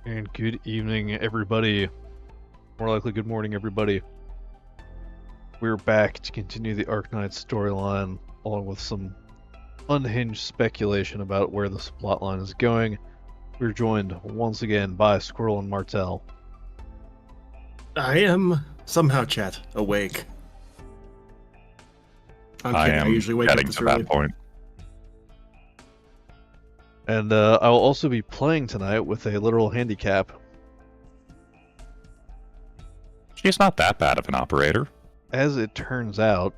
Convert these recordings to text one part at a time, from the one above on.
And good evening, everybody. More likely, good morning, everybody. We're back to continue the Arknights storyline, along with some unhinged speculation about where this plotline is going. We're joined once again by Squirrel and Martel. I am somehow, chat, awake. I'm kidding. I usually wake up this early. That point. And I will also be playing tonight with a literal handicap. She's not that bad of an operator. As it turns out,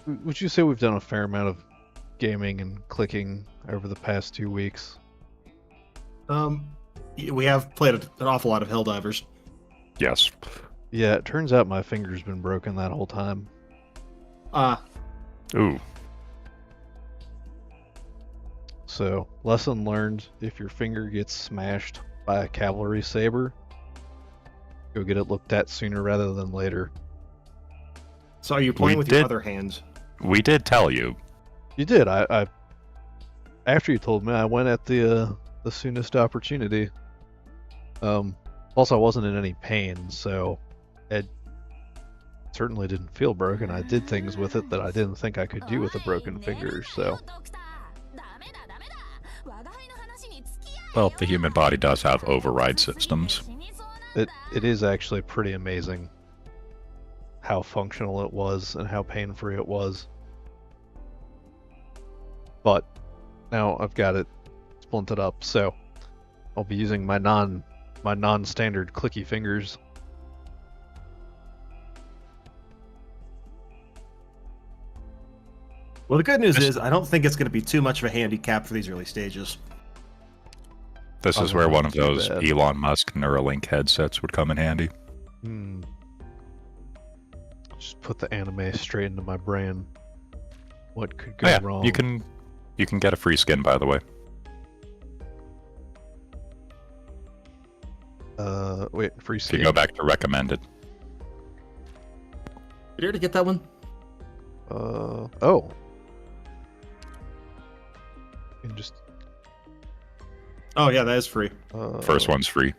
would you say we've done a fair amount of gaming and clicking over the past 2 weeks? We have played an awful lot of Helldivers. Yes. Yeah, it turns out my finger's been broken that whole time. Ooh. So, lesson learned, if your finger gets smashed by a cavalry saber, go get it looked at sooner rather than later. So are you playing with your other hand? We did tell you. You did. I after you told me, I went at the soonest opportunity. Also, I wasn't in any pain, so it certainly didn't feel broken. I did things with it that I didn't think I could do with a broken finger, so... Well, the human body does have override systems. It is actually pretty amazing how functional it was and how pain-free it was. But now I've got it splinted up, so I'll be using my non-standard clicky fingers. Well, the good news is I don't think it's going to be too much of a handicap for these early stages. This is where one of those Elon Musk Neuralink headsets would come in handy. Just put the anime straight into my brain. What could go wrong? You can get a free skin, by the way. Wait, free If skin? you go back to recommended. Did you already get that one? Oh. You can just... Oh yeah, that is free. First one's free.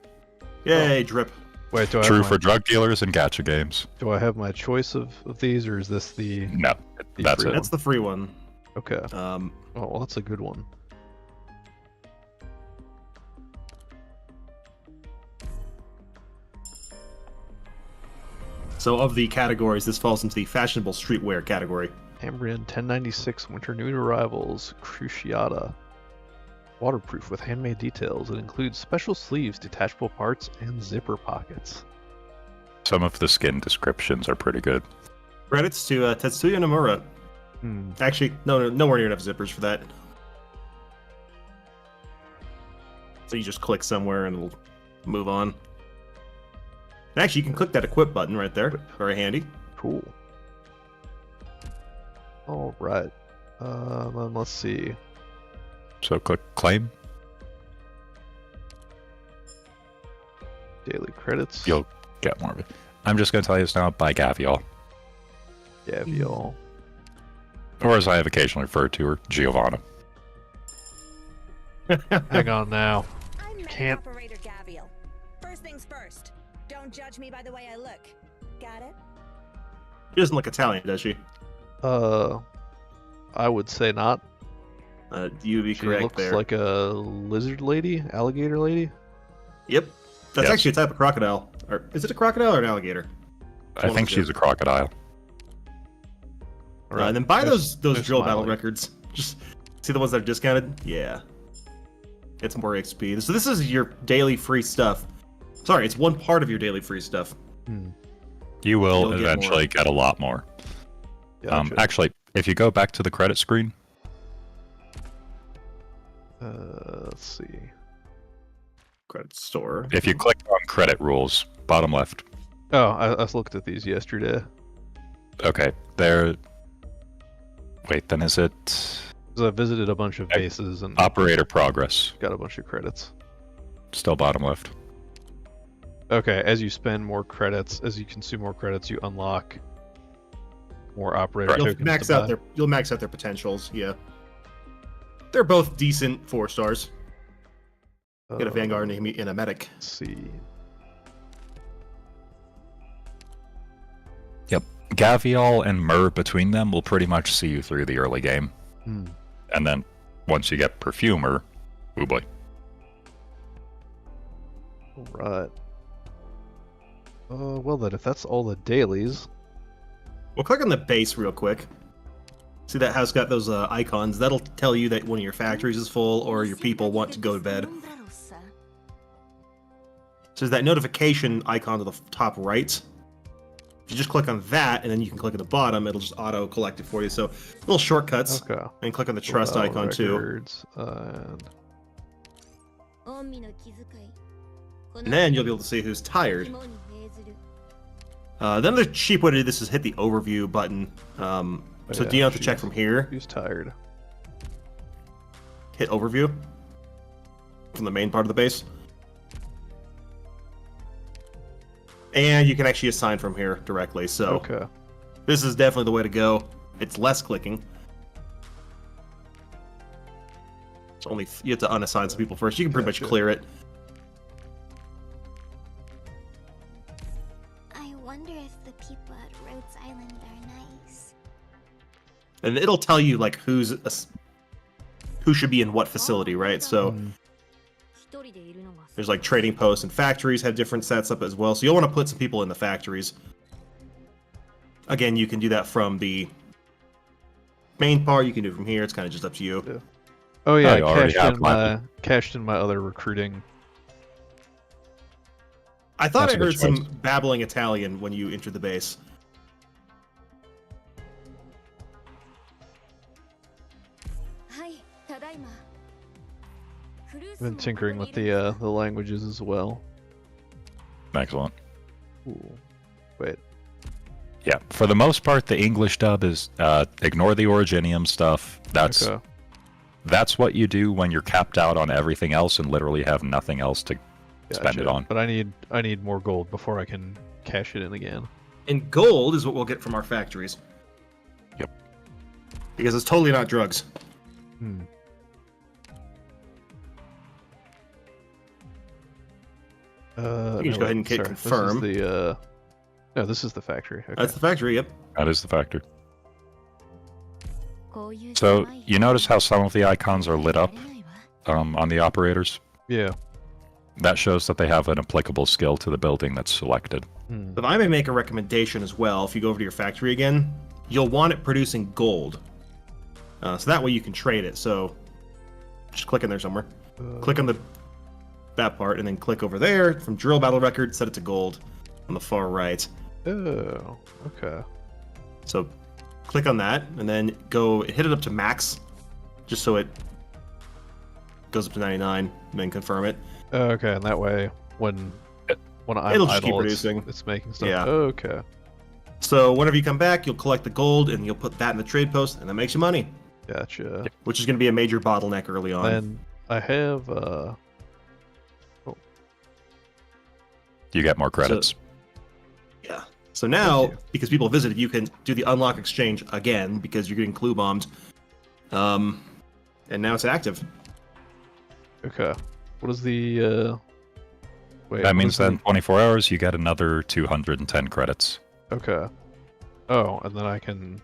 Yay, drip. Wait, do I True have for drug dealers and gacha games. Do I have my choice of these, or is this the... No, that's it. That's the free one. Okay. Oh, well, that's a good one. So of the categories, this falls into the fashionable streetwear category. Cambrian 1096 Winter Nude Arrivals Cruciata. Waterproof with handmade details. It includes special sleeves, detachable parts, and zipper pockets. Some of the skin descriptions are pretty good. Credits to Tetsuya Nomura. Actually, nowhere near enough zippers for that. So you just click somewhere and it'll move on. And actually, you can click that equip button right there. Very handy. Cool. All right. Then let's see. So click claim. Daily credits. You'll get more of it. I'm just going to tell you this now. Buy Gavial. Gavial. Or as I have occasionally referred to her, Giovanna. Hang on now. I'm Can't. Operator Gavial. First things first. Don't judge me by the way I look. Got it? She doesn't look Italian, does she? I would say not. You be She correct looks there. like a lizard lady, alligator lady. Yep. That's Yes. actually a type of crocodile. Or is it a crocodile or an alligator? I think she's a crocodile. All right. And then buy those They're drill battle smiling. records. Just see the ones that are discounted? Yeah. It's more XP. So this is your daily free stuff. Sorry, it's one part of your daily free stuff. You will You'll get eventually more. get a lot more. Gotcha. Actually, if you go back to the credit screen, Let's see. Credit store. if you click on credit rules, bottom left. Oh, I looked at these yesterday. Okay, there. Wait, then is it 'Cause I visited a bunch of bases and operator progress? got a bunch of credits. Still bottom left. Okay, as you spend more credits, as you consume more credits, you unlock more operator You'll tokens max to out buy. you'll max out their potentials, yeah. They're both decent 4 stars. Get a vanguard and a medic. Let's see. Yep. Gavial and Myrrh between them will pretty much see you through the early game. Hmm. And then once you get Perfumer, oh boy. Alright. Well then, if that's all the dailies... We'll click on the base real quick. See that house got those icons? That'll tell you that one of your factories is full or your people want to go to bed. So there's that notification icon to the top right. If you just click on that, and then you can click at the bottom, it'll just auto-collect it for you. So little shortcuts. Okay. And click on the trust icon records, too. And And then you'll be able to see who's tired. Then the cheap way to do this is hit the overview button. So do you have to check from here? Who's tired? Hit overview from the main part of the base. And you can actually assign from here directly. So Okay. this is definitely the way to go. It's less clicking. It's only you have to unassign some people first. You can pretty much clear it. I wonder if the people at Rhodes Island are nice. And it'll tell you like who should be in what facility, right? So there's like trading posts and factories have different sets up as well. So you'll want to put some people in the factories. Again, you can do that from the main part. You can do it from here. It's kind of just up to you. Yeah. Oh yeah, I already have cashed in my other recruiting. I thought That's I a good heard some choice. babbling Italian when you entered the base. I've been tinkering with the languages as well. Excellent. Ooh. Wait. Yeah, for the most part, the English dub is ignore the Originium stuff. Okay. That's what you do when you're capped out on everything else and literally have nothing else to spend it Gotcha. on. But I need more gold before I can cash it in again. And gold is what we'll get from our factories. Yep. Because it's totally not drugs. Hmm. You can just go ahead and hit confirm. This is the no, this is the factory. Okay. That's the factory, yep. That is the factor. So you notice how some of the icons are lit up on the operators? Yeah. That shows that they have an applicable skill to the building that's selected. Hmm. If I may make a recommendation as well, if you go over to your factory again, you'll want it producing gold. So that way you can trade it. So just click in there somewhere. Click on that part, and then click over there from drill battle record, set it to gold on the far right. Oh, okay. So click on that, and then go hit it up to max, just so it goes up to 99, and then confirm it. Okay, and that way when I'm It'll just keep idle, producing. it's making stuff. Yeah. Okay. So whenever you come back, you'll collect the gold, and you'll put that in the trade post, and that makes you money, Gotcha. which is going to be a major bottleneck early on. Then I have You get more credits. Yeah. So now, you. because people visited, you can do the unlock exchange again because you're getting clue bombed. And now it's active. okay. What is the wait? That what means is that the- in 24 hours you get another 210 credits. Okay. Oh, and then I can,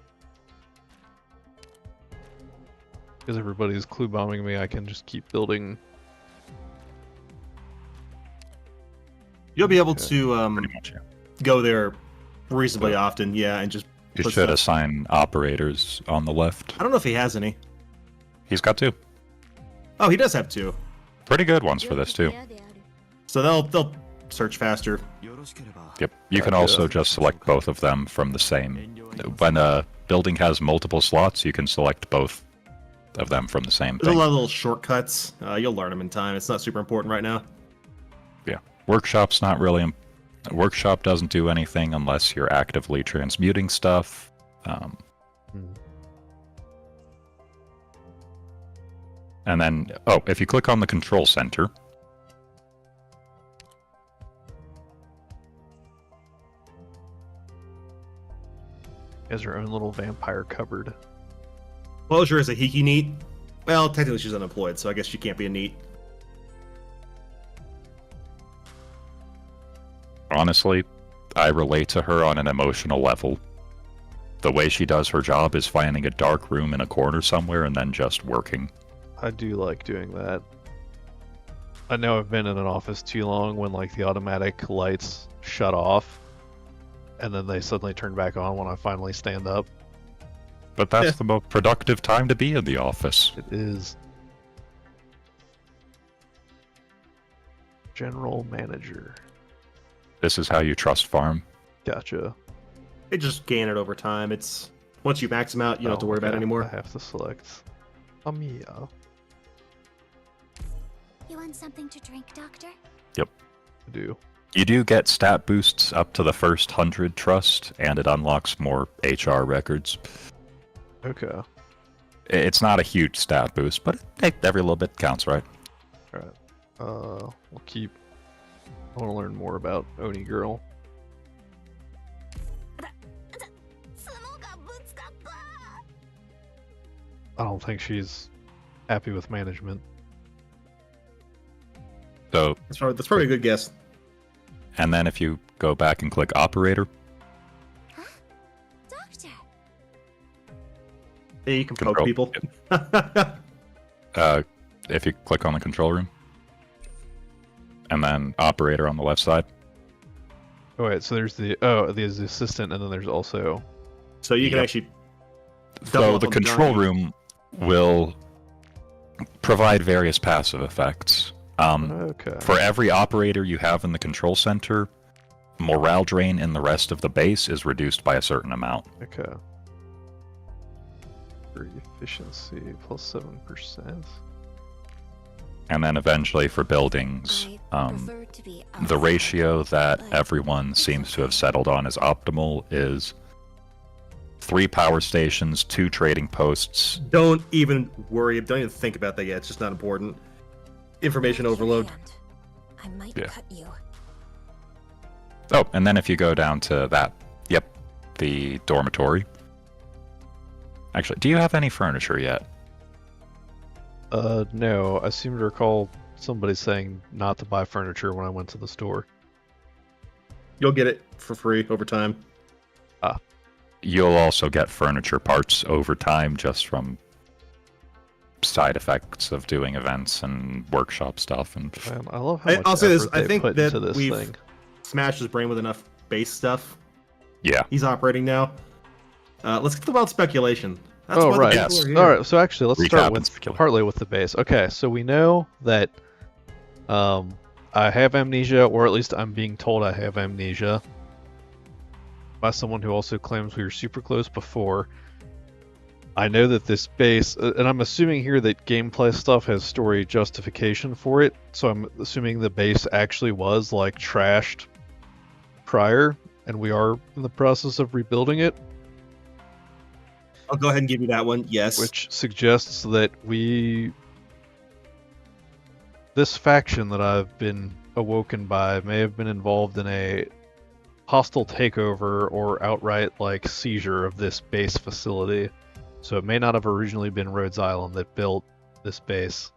because everybody's clue bombing me, I can just keep building. You'll be able Okay. to Pretty much, yeah. go there reasonably often, yeah, and just You put should stuff- assign operators on the left. I don't know if he has any. He's got two. Oh, he does have two. Pretty good ones for this too. So they'll search faster. Yep. You can Gotcha. also just select both of them from the same. When a building has multiple slots, you can select both of them from the same There's a thing. lot of little shortcuts. You'll learn them in time. It's not super important right now. Yeah. Workshop's not really. Workshop doesn't do anything unless you're actively transmuting stuff. And then, if you click on the control center, Has her own little vampire cupboard. Closure is a Hiki neat. Well, technically she's unemployed, so I guess she can't be a neat. Honestly, I relate to her on an emotional level. The way she does her job is finding a dark room in a corner somewhere and then just working. I do like doing that. I know I've been in an office too long when like the automatic lights shut off and then they suddenly turn back on when I finally stand up. But that's the most productive time to be in the office. It is. General manager. This is how you trust farm. Gotcha. They just gain it over time. It's once you max them out, you don't have to worry about it I anymore. have to select Amiya. You want something to drink, Doctor? Yep. I do. You do get stat boosts up to the first 100 trust, and it unlocks more HR records. Okay. It's not a huge stat boost, but hey, every little bit counts, right? Alright. We'll keep. I want to learn more about Oni Girl. I don't think she's happy with management. So, That's probably a good guess. and then if you go back and click operator, Huh? Doctor! Yeah, you can Control. poke people. if you click on the control room, and then operator on the left side. Oh wait, so there's the assistant, and then there's also So you can Yep. actually. double So up the on control giant. room will provide various passive effects. okay. For every operator you have in the control center, morale drain in the rest of the base is reduced by a certain amount. Okay. For efficiency plus 7%. And then eventually for buildings, I prefer to be the outside, ratio that but everyone it's seems to have okay. settled on as optimal is 3 power stations, 2 trading posts. Don't even worry. Don't even think about that yet. It's just not important. Information Hold your overload. hand. I might Yeah. cut you. Oh, and then if you go down to that, yep, the dormitory. Actually, do you have any furniture yet? No, I seem to recall somebody saying not to buy furniture when I went to the store. You'll get it for free over time. You'll also get furniture parts over time just from side effects of doing events and workshop stuff. And Man, I love how much I'll say this. effort I they think put that into this we've thing. smashed his brain with enough base stuff. yeah, He's operating now. Let's get the wild speculation. That's Oh why right. the Yes. people are here. All right. So actually, let's Recap start and with speculate. partly with the base. Okay, so we know that I have amnesia, or at least I'm being told I have amnesia by someone who also claims we were super close before. I know that this base, and I'm assuming here that gameplay stuff has story justification for it, so I'm assuming the base actually was like trashed prior, and we are in the process of rebuilding it, I'll go ahead and give you that one. Yes. which suggests that this faction that I've been awoken by may have been involved in a hostile takeover or outright like seizure of this base facility. So it may not have originally been Rhodes Island that built this base.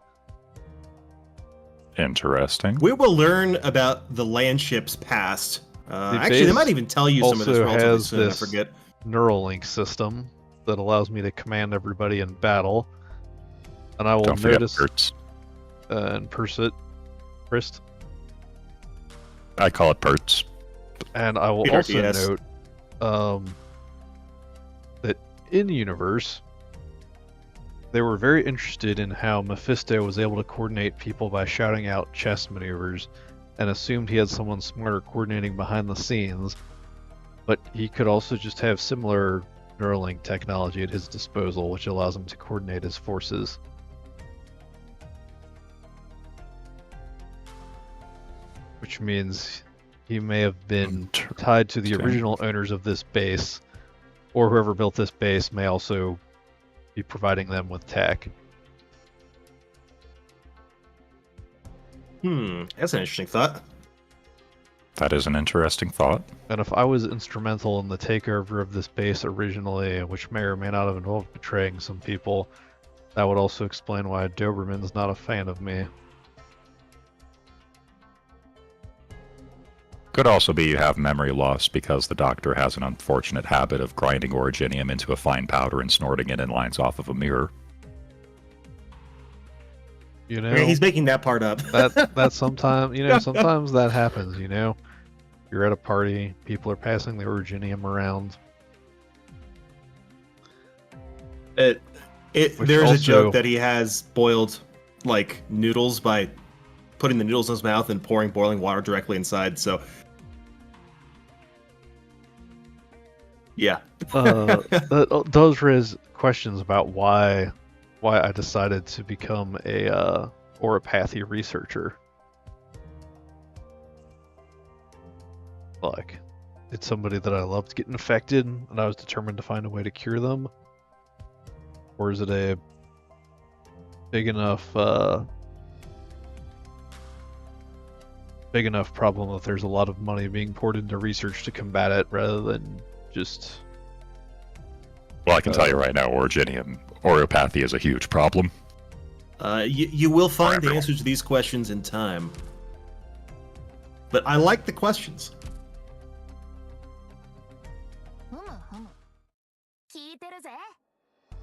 interesting. We will learn about the land ship's past. Actually, they base might even tell you some of this also relatively has soon. I this- forget. Neuralink system that allows me to command everybody in battle. And I will Don't forget notice Perts. and Persit, Prist, I call it Perts. and I will also PRTS. note that in universe they were very interested in how Mephisto was able to coordinate people by shouting out chess maneuvers, and assumed he had someone smarter coordinating behind the scenes, but he could also just have similar Neuralink technology at his disposal, which allows him to coordinate his forces. Which means he may have been tied to the Interesting. original owners of this base, or whoever built this base may also be providing them with tech. That's an interesting thought. That is an interesting thought. And if I was instrumental in the takeover of this base originally, which may or may not have involved betraying some people, that would also explain why Doberman's not a fan of me. Could also be you have memory loss because the Doctor has an unfortunate habit of grinding originium into a fine powder and snorting it in lines off of a mirror. You know, Okay, he's making that part up. that sometimes, sometimes that happens. You're at a party, people are passing the originium around. There's also- a joke that he has boiled like noodles by putting the noodles in his mouth and pouring boiling water directly inside. So, yeah. That does raise questions about why I decided to become a oropathy researcher. Like, it's somebody that I loved getting infected, and I was determined to find a way to cure them. Or is it a big enough problem that there's a lot of money being poured into research to combat it rather than just... Well, I can tell you right now, oropathy is a huge problem. You will find the answers to these questions in time. But I like the questions.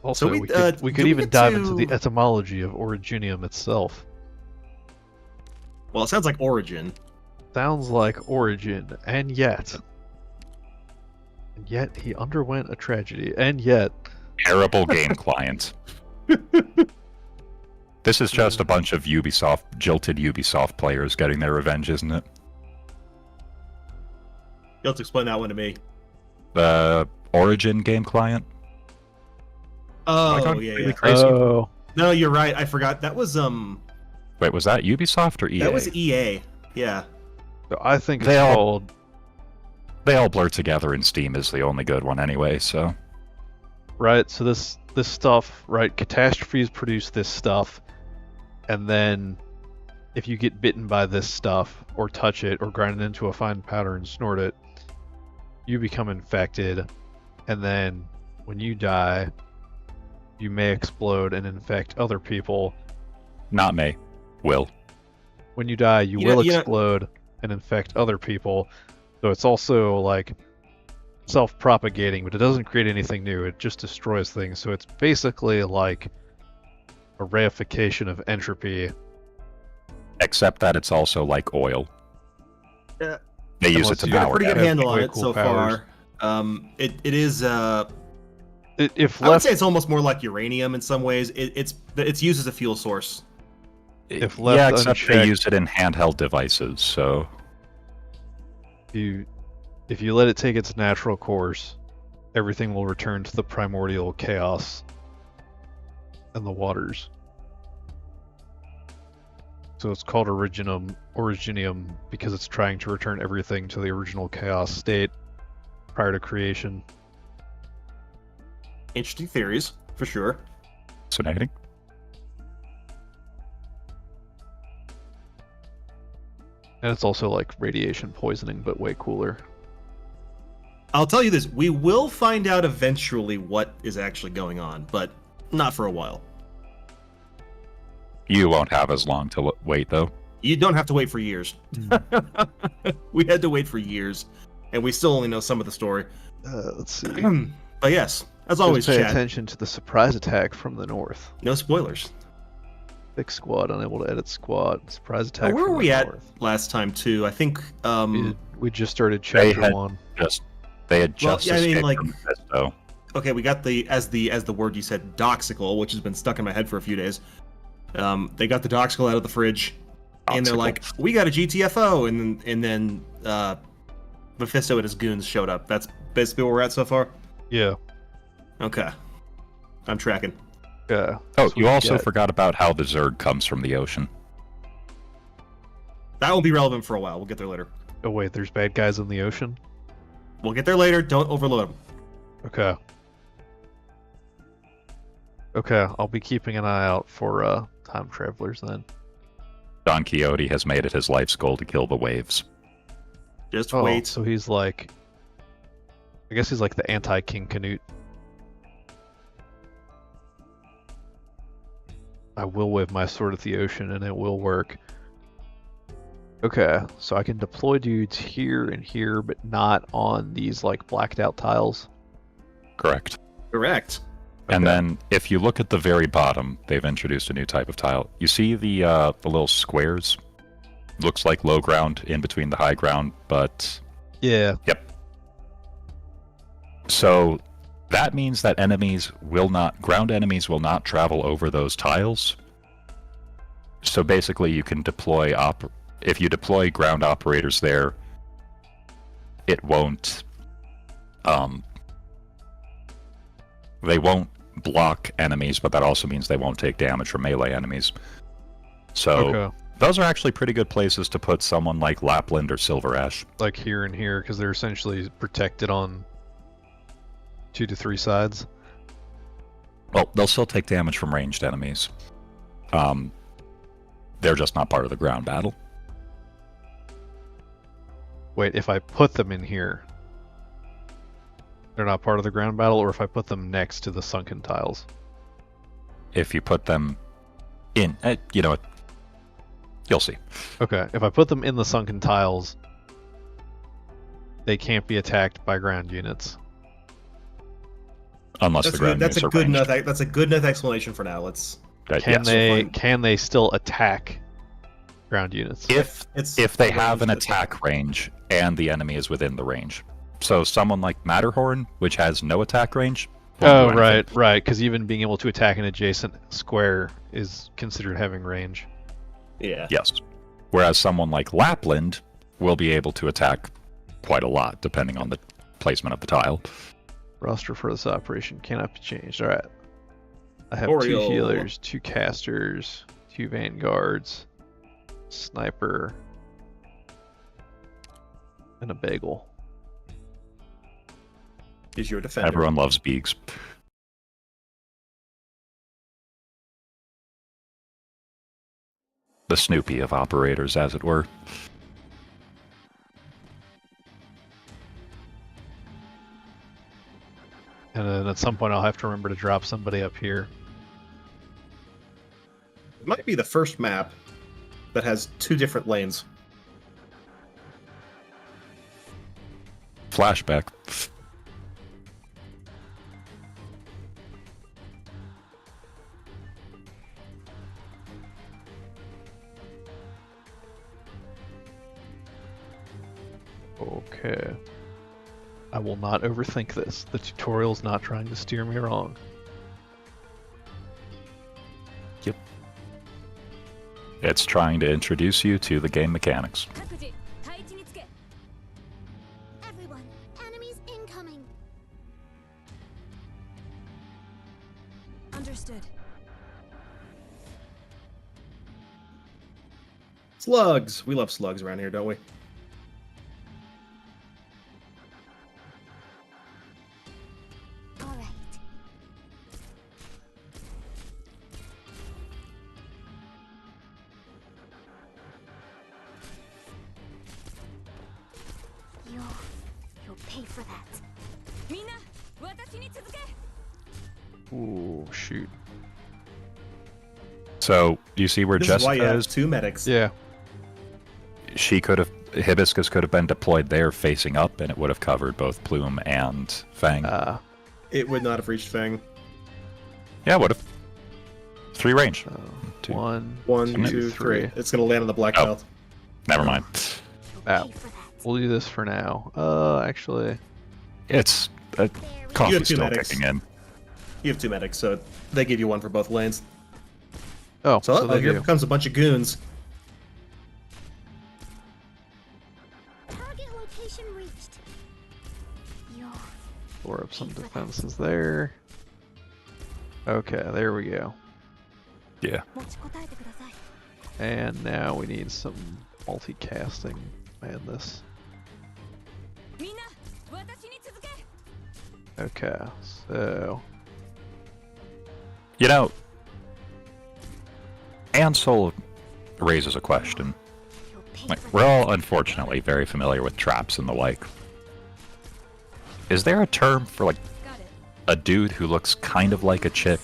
Also, So we could do we even get dive to- into the etymology of originium itself. Well, it sounds like origin. Sounds like origin, and yet he underwent a tragedy, and yet Terrible game client. This is just a bunch of jilted Ubisoft players getting their revenge, isn't it? You'll have to explain that one to me. The Origin game client? Am I Oh, going yeah, really yeah. crazy? oh, No, you're right. I forgot. That was Wait, was that Ubisoft or EA? that was EA. Yeah. I think it's They all- called They all blur together, and Steam is the only good one anyway, so... right. So this stuff, right? Catastrophes produce this stuff, and then if you get bitten by this stuff, or touch it, or grind it into a fine powder and snort it, you become infected, and then when you die, you may explode and infect other people. Not me. Will. When you die, you You know- will you know- explode and infect other people. So it's also like self-propagating, but it doesn't create anything new. It just destroys things. So it's basically like a reification of entropy. Except that it's also like oil. Yeah. They use it Unless to you Got a power pretty good down. handle on Way it cool so powers. far. It is. If I would left, say it's almost more like uranium in some ways. It's used as a fuel source. if left Yeah, except they unchecked- use it in handheld devices, so... if you let it take its natural course, everything will return to the primordial chaos and the waters. So it's called originium because it's trying to return everything to the original chaos state prior to creation. Interesting theories, for sure. Fascinating. And it's also like radiation poisoning, but way cooler. I'll tell you this: we will find out eventually what is actually going on, but not for a while. You won't have as long to wait, though. You don't have to wait for years. We had to wait for years, and we still only know some of the story. Let's see. But yes, as Just always, pay chat. attention to the surprise attack from the north. No spoilers. Fix squad, unable to edit squad. Surprise attack Where from were the we at north. last time too? I think. We just started They chapter had- 1. They had Well, just yeah, I mean, escaped like- from Mephisto. Okay, we got as the word you said, doxical, which has been stuck in my head for a few days. They got the doxical out of the fridge, and they're Doxical. like, "We got a GTFO," and then Mephisto and his goons showed up. That's basically where we're at so far. Yeah. Okay, I'm tracking. Yeah. Oh, That's what you also get. forgot about how the Zerg comes from the ocean. That won't be relevant for a while. We'll get there later. Oh wait, there's bad guys in the ocean? We'll get there later. Don't overload them. Okay. Okay, I'll be keeping an eye out for time travelers then. Don Quixote has made it his life's goal to kill the waves. Just Oh, wait. so he's like... I guess he's like the anti-King Canute. I will wave my sword at the ocean and it will work. Okay, so I can deploy dudes here and here, but not on these like blacked out tiles. Correct. Correct. And Okay. then, if you look at the very bottom, they've introduced a new type of tile. You see the little squares? Looks like low ground in between the high ground, but Yeah. yep. So that means that ground enemies will not travel over those tiles. So basically, you can deploy if you deploy ground operators there, it won't. They won't block enemies, but that also means they won't take damage from melee enemies. So Okay. those are actually pretty good places to put someone like Lapland or Silver Ash. Like here and here, because they're essentially protected on 2 to 3 sides. Well, they'll still take damage from ranged enemies. They're just not part of the ground battle. Wait, if I put them in here, they're not part of the ground battle, or if I put them next to the sunken tiles? If you put them in, you know what? You'll see. Okay, if I put them in the sunken tiles, they can't be attacked by ground units. Unless That's the ground good. units are ranged. That's a good enough explanation for now. Let's. Yes. Can they still attack ground units? If they have an attack range and the enemy is within the range. So someone like Matterhorn, which has no attack range. won't do anything. Right, because even being able to attack an adjacent square is considered having range. Yeah. Yes. Whereas someone like Lapland will be able to attack quite a lot, depending on the placement of the tile. Roster for this operation cannot be changed. Alright. I have Oriole. 2 healers, 2 casters, 2 vanguards, sniper, and a bagel. Is your defender. Everyone loves Beegs. The Snoopy of operators, as it were. And then at some point I'll have to remember to drop somebody up here. It might be the first map that has 2 different lanes. Flashback. Okay. I will not overthink this. The tutorial's not trying to steer me wrong. Yep. It's trying to introduce you to the game mechanics. Everyone, enemies incoming. Understood. Slugs. We love slugs around here, don't we? All right. You'll pay for that. Ooh, shoot. So, you see where This is why you have Jessica is? 2 medics. Yeah. Hibiscus could have been deployed there facing up, and it would have covered both Plume and Fang. It would not have reached Fang. Yeah, would have. 3 range. So, Two. 1, 1, Maybe 2, 3. 3. It's going to land on the black Oh. belt. Never mind. Ah, Pay for that. we'll do this for now. Actually, It's You have coffee's 2 still medics. kicking in. You have 2 medics, so they give you 1 for both lanes. oh, So, they here do. comes a bunch of goons. Target location reached. You'll Blow up some defenses there. Okay, there we go. Yeah. 持ちこたえてください。 And now we need some multicasting madness. Okay, so You know, Ansel raises a question. You'll pay Like, for we're that. all unfortunately very familiar with traps and the like. Is there a term for, like, a dude who looks kind of like a chick,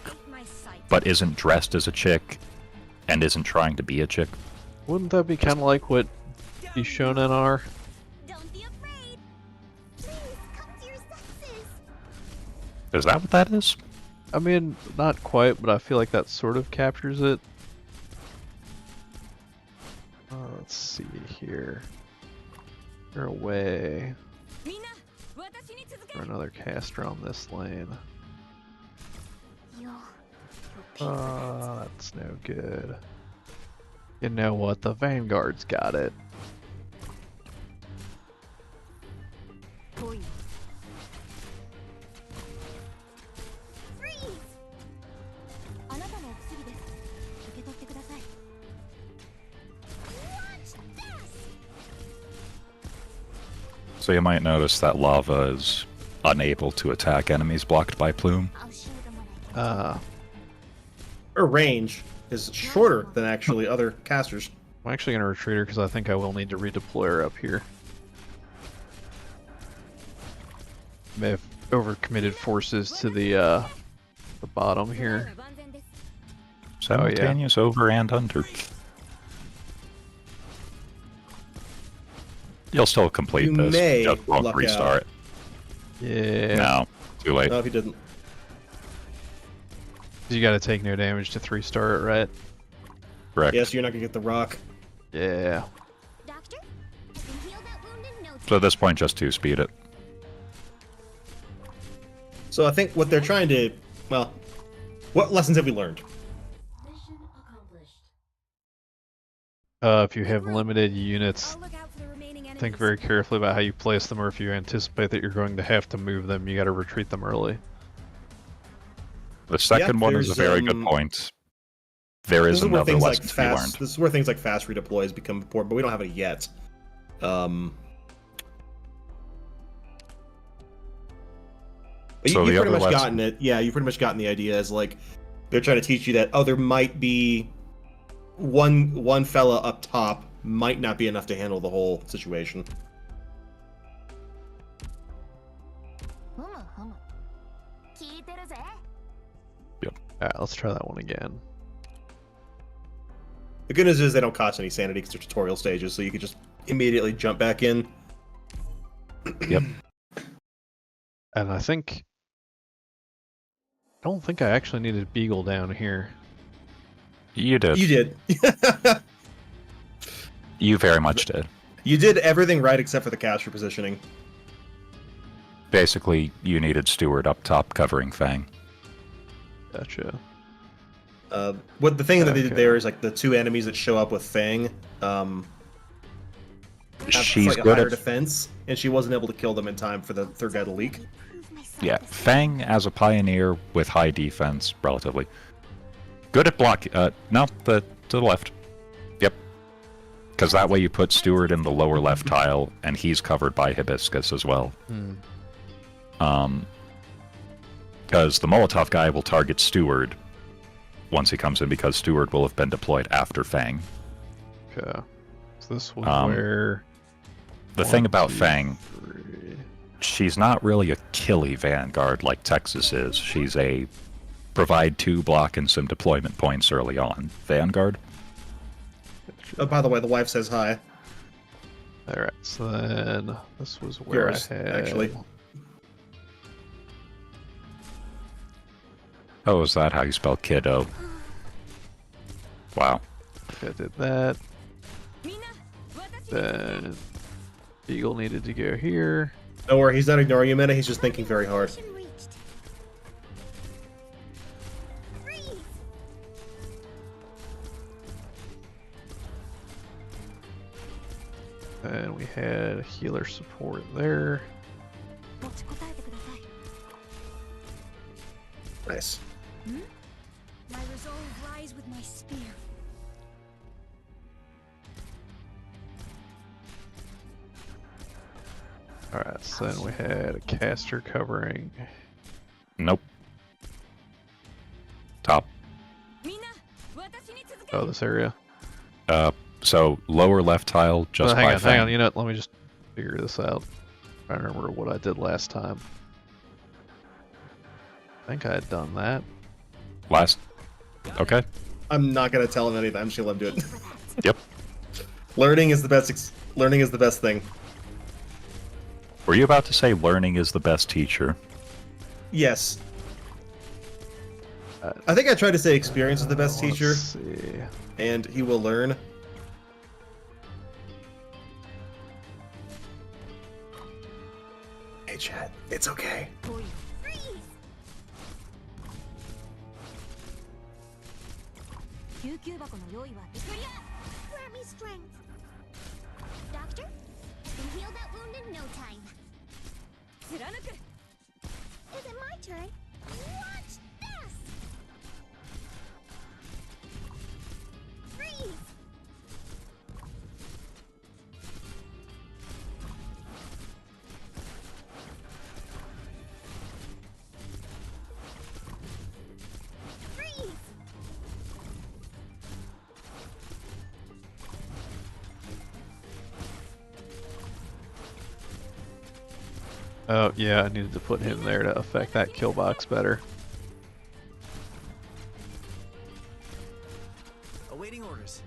but isn't dressed as a chick, and isn't trying to be a chick? wouldn't that be kind of like what these shonen are. Don't be afraid. Please come to your senses. Is that what that is? I mean, not quite, but I feel like that sort of captures it. Let's see here. You're away. Or another caster on this lane. That's no good. You know what? The Vanguard's got it. So you might notice that lava is unable to attack enemies blocked by plume. I'll show them what I can. Her range is shorter than actually other casters. I'm actually gonna retreat her because I think I will need to redeploy her up here. May have overcommitted forces to the bottom here. Simultaneous over and under. You'll still complete You this. may Just won't luck restart. Yeah. No, too late. No, if you didn't. You gotta take no damage to 3-star it, right? Correct. Yes, you're not gonna get the rock. Yeah. Doctor, I can heal that wound in no time. So at this point, just 2-speed it. So I think what they're trying to, well, what lessons have we learned? Mission accomplished. If you have limited units, I'll look out for the remaining enemies. think very carefully about how you place them, or if you anticipate that you're going to have to move them, you gotta retreat them early. The second one is a there's, very good point. There is This is where another things like lesson to be learned. fast. This is where things like fast redeploys become important, but we don't have it yet. But So you the pretty other much lesson- gotten it. Yeah, you pretty much gotten the idea. Is like they're trying to teach you that there might be one fella up top might not be enough to handle the whole situation. Alright, let's try that one again. The good news is they don't cost any sanity because they're tutorial stages, so you can just immediately jump back in. Yep. And I don't think I actually needed Beagle down here. You did. You did. You very much did. You did everything right except for the caster positioning. Basically, you needed Steward up top covering Fang. Gotcha. What the thing that they did Okay. there is like the two enemies that show up with Fang have She's like a good higher at defense, and she wasn't able to kill them in time for the third guy to leak. Yeah, Fang as a pioneer with high defense, relatively. Good at block. No, to the left. Yep. Because that way you put Steward in the lower left tile, and he's covered by Hibiscus as well. Because the Molotov guy will target Steward once he comes in, because Steward will have been deployed after Fang. Okay. So this was Um, where... The thing about Fang, 3. she's not really a killy Vanguard like Texas is. She's a provide 2 block and some deployment points early on Vanguard. Oh, by the way, the wife says hi. Alright, so then this was where Yours, I had... actually. Oh, is that how you spell kiddo? Wow. I did that. Then Beagle needed to go here. Don't worry, he's not ignoring you, Meta. He's just thinking very hard. Mission reached. Freeze! And we had healer support there. 持ちこたえてください。 Nice. My resolve lies with my spear. Alright, so then we had a caster covering. Nope. Top. Oh, this area. So lower left tile, just hang by on, Fang. hang on. You know what? Let me just figure this out. I remember what I did last time. I think I had done that. Last. Okay. I'm not gonna tell him anything. I'm just gonna let him do it. Yep. Learning is the best Learning is the best thing. Were you about to say learning is the best teacher? Yes. I think I tried to say experience is the best teacher, Let's see. and he will learn. Hey, chat. It's okay. Freeze! Grant me strength. Doctor, I can heal that wound in no time. Is it my turn? Watch this! Freeze! Freeze! Oh, yeah, I needed to put him there to affect that kill box better. Awaiting orders.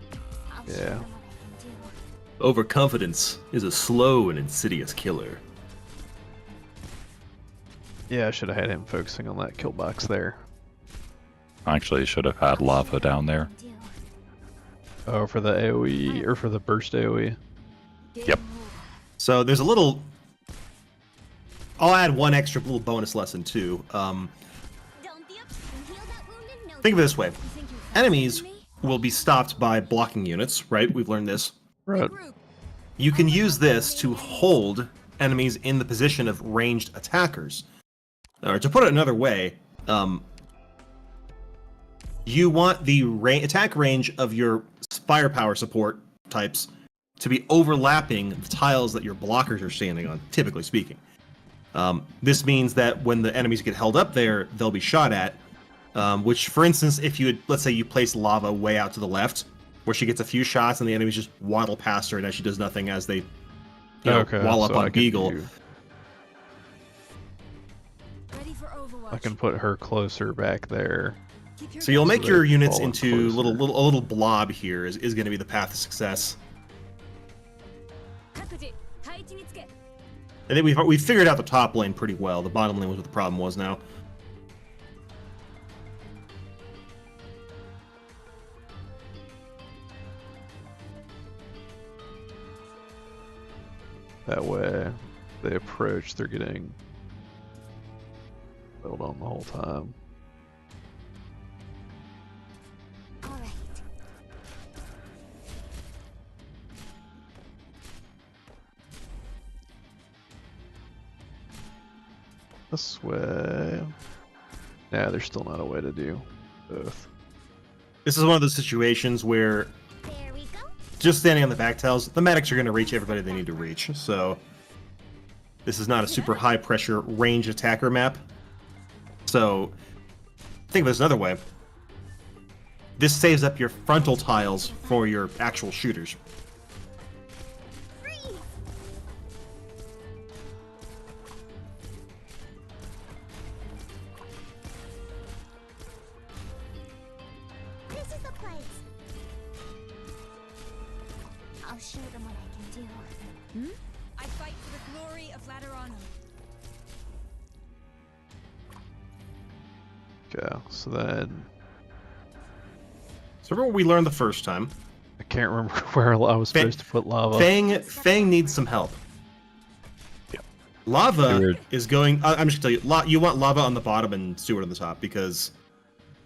I'll show Yeah. them what I can do. Overconfidence is a slow and insidious killer. Yeah, I should have had him focusing on that kill box there. Actually, should have had lava down there. Oh, for the AoE, or for the burst AoE. Yep. So there's a little... I'll add one extra little bonus lesson, too. Don't be upset and heal that wound in no Think of it time. this way. You think you're Enemies faster than me? will be stopped by blocking units, right? We've learned this. Right. You can use this to hold enemies in the position of ranged attackers. Or to put it another way, you want the attack range of your firepower support types to be overlapping the tiles that your blockers are standing on, typically speaking. This means that when the enemies get held up there, they'll be shot at. Which, for instance, if you had, let's say you place lava way out to the left, where she gets a few shots and the enemies just waddle past her and she does nothing as they wall up so I on can Beagle. Ready for Overwatch. I can put her closer back there. Keep your So you'll make your Right, units falling into closer. a little blob here is going to be the path to success. I think we've figured out the top lane pretty well. The bottom lane was what the problem was now. That way, they approach, they're getting built on the whole time. All right. This way. Nah, there's still not a way to do both. This is one of those situations where There we go. just standing on the back tiles, the medics are going to reach everybody they need to reach. So this is not a super high pressure range attacker map. So think of it as another way. This saves up your frontal tiles for your actual shooters. Freeze! This is the place. I'll show them what I can do. I fight for the glory of Laterano. Okay, so then So remember what we learned the first time. I can't remember where I was supposed to put lava. Fang needs some help. Yep. Lava Weird. is going... I'm just going to tell you, you want lava on the bottom and Stewart on the top, because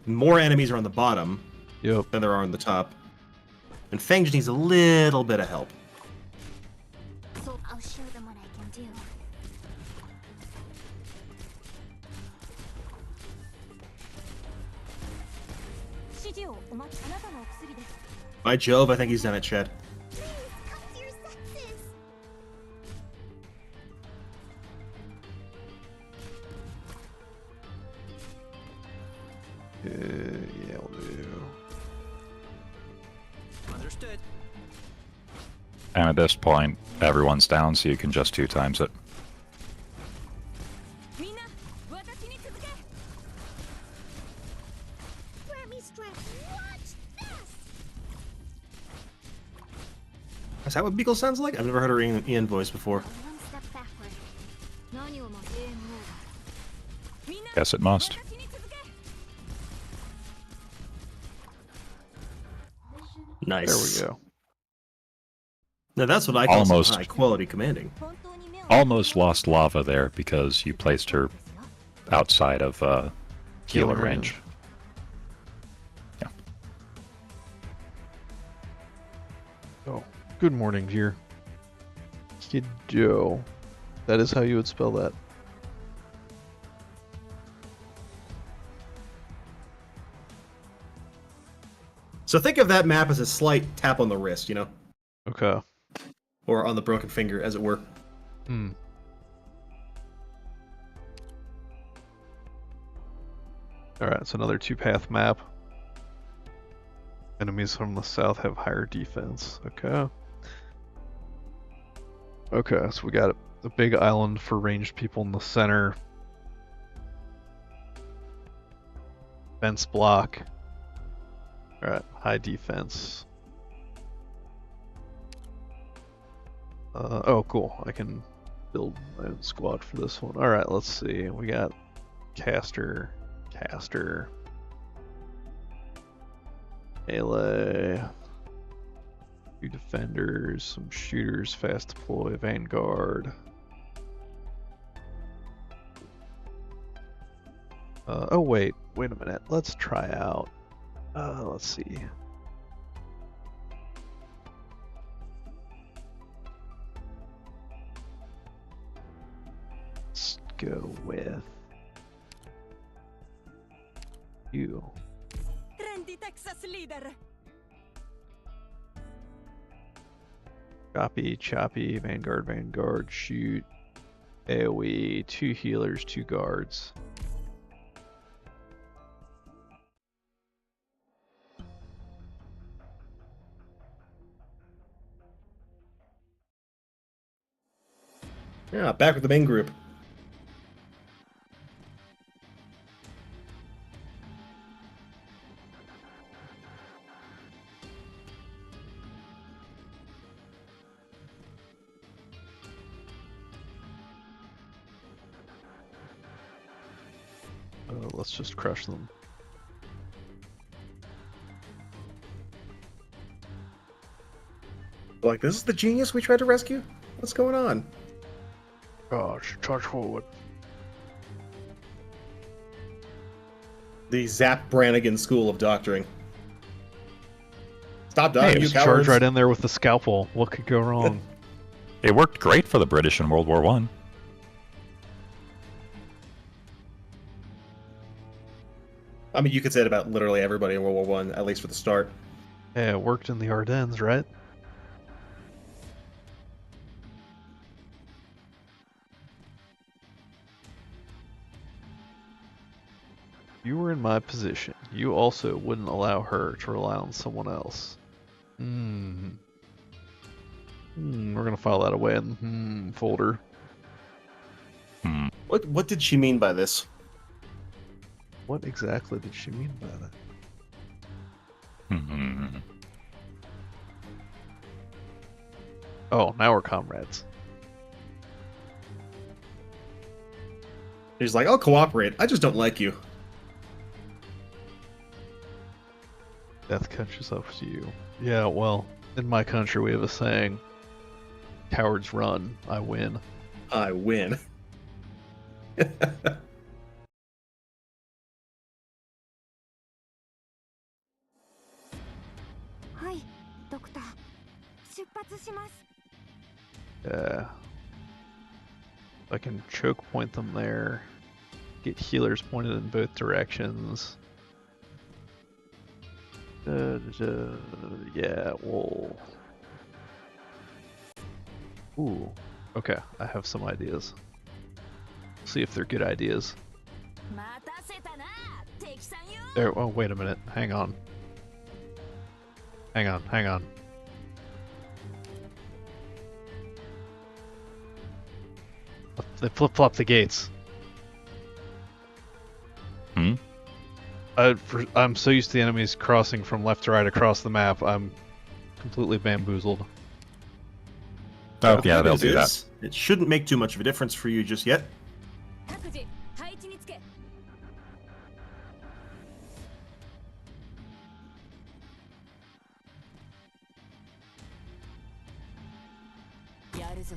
more enemies are on the bottom Yep. than there are on the top. And Fang just needs a little bit of help. So I'll show them what I can do. By Jove, I think he's done it, Ched. Please, come to your senses. Yeah, we'll do. Understood. And at this point, everyone's down, so you can just 2 times it. Grant me strength. Watch this. I Is that what Beagle sounds like? I've never heard her Ian voice before. One step backward. 何をもゲームオーバー。 Guess it must. Nice. There we go. Now that's what I call some Almost. high quality commanding. 本当に目を Almost lost lava there because you placed her outside of healer Healer range. range. Yeah. Oh, good morning, dear. Kiddo. That is how you would spell that. So think of that map as a slight tap on the wrist, you know? Okay. Or on the broken finger, as it were. Hmm. Alright, so another two-path map. Enemies from the south have higher defense. Okay. Okay, so we got a big island for ranged people in the center. Fence block. Alright, high defense. Oh, cool. I can build my own squad for this one. Alright, let's see. We got caster, melee, two defenders, some shooters, fast deploy, vanguard. Oh wait a minute. Let's try out. Let's see. Let's go with you. Trendy Texas leader. Choppy, vanguard, shoot, AoE, two healers, two guards. Yeah, back with the main group. Let's just crush them. Like, this is the genius we tried to rescue? What's going on? Gosh, charge forward. The Zap Brannigan School of Doctoring. Stop Hey, doctoring, you just charge cowards. right in there with the scalpel. What could go wrong? It worked great for the British in World War One. I mean, you could say it about literally everybody in World War One, at least for the start. Yeah, it worked in the Ardennes, right? You were in my position. You also wouldn't allow her to rely on someone else. We're gonna file that away in the folder. What did she mean by this? What exactly did she mean by that? Oh, now we're comrades. He's like, I'll cooperate. I just don't like you. Death catches up to you. Yeah, well, in my country we have a saying, cowards run, I win. I win. Hi, Doctor. 出発します. Yeah. I can choke point them there. Get healers pointed in both directions. Yeah, whoa. Ooh. Okay, I have some ideas. See if they're good ideas. 待たせたな、敵さんよ。 There. Oh, wait a minute. Hang on. Hang on. They flip-flop the gates. I'm so used to the enemies crossing from left to right across the map, I'm completely bamboozled. Oh, The yeah, good they'll news do that. is, it shouldn't make too much of a difference for you just yet. 各自配置につけ。やるぞ。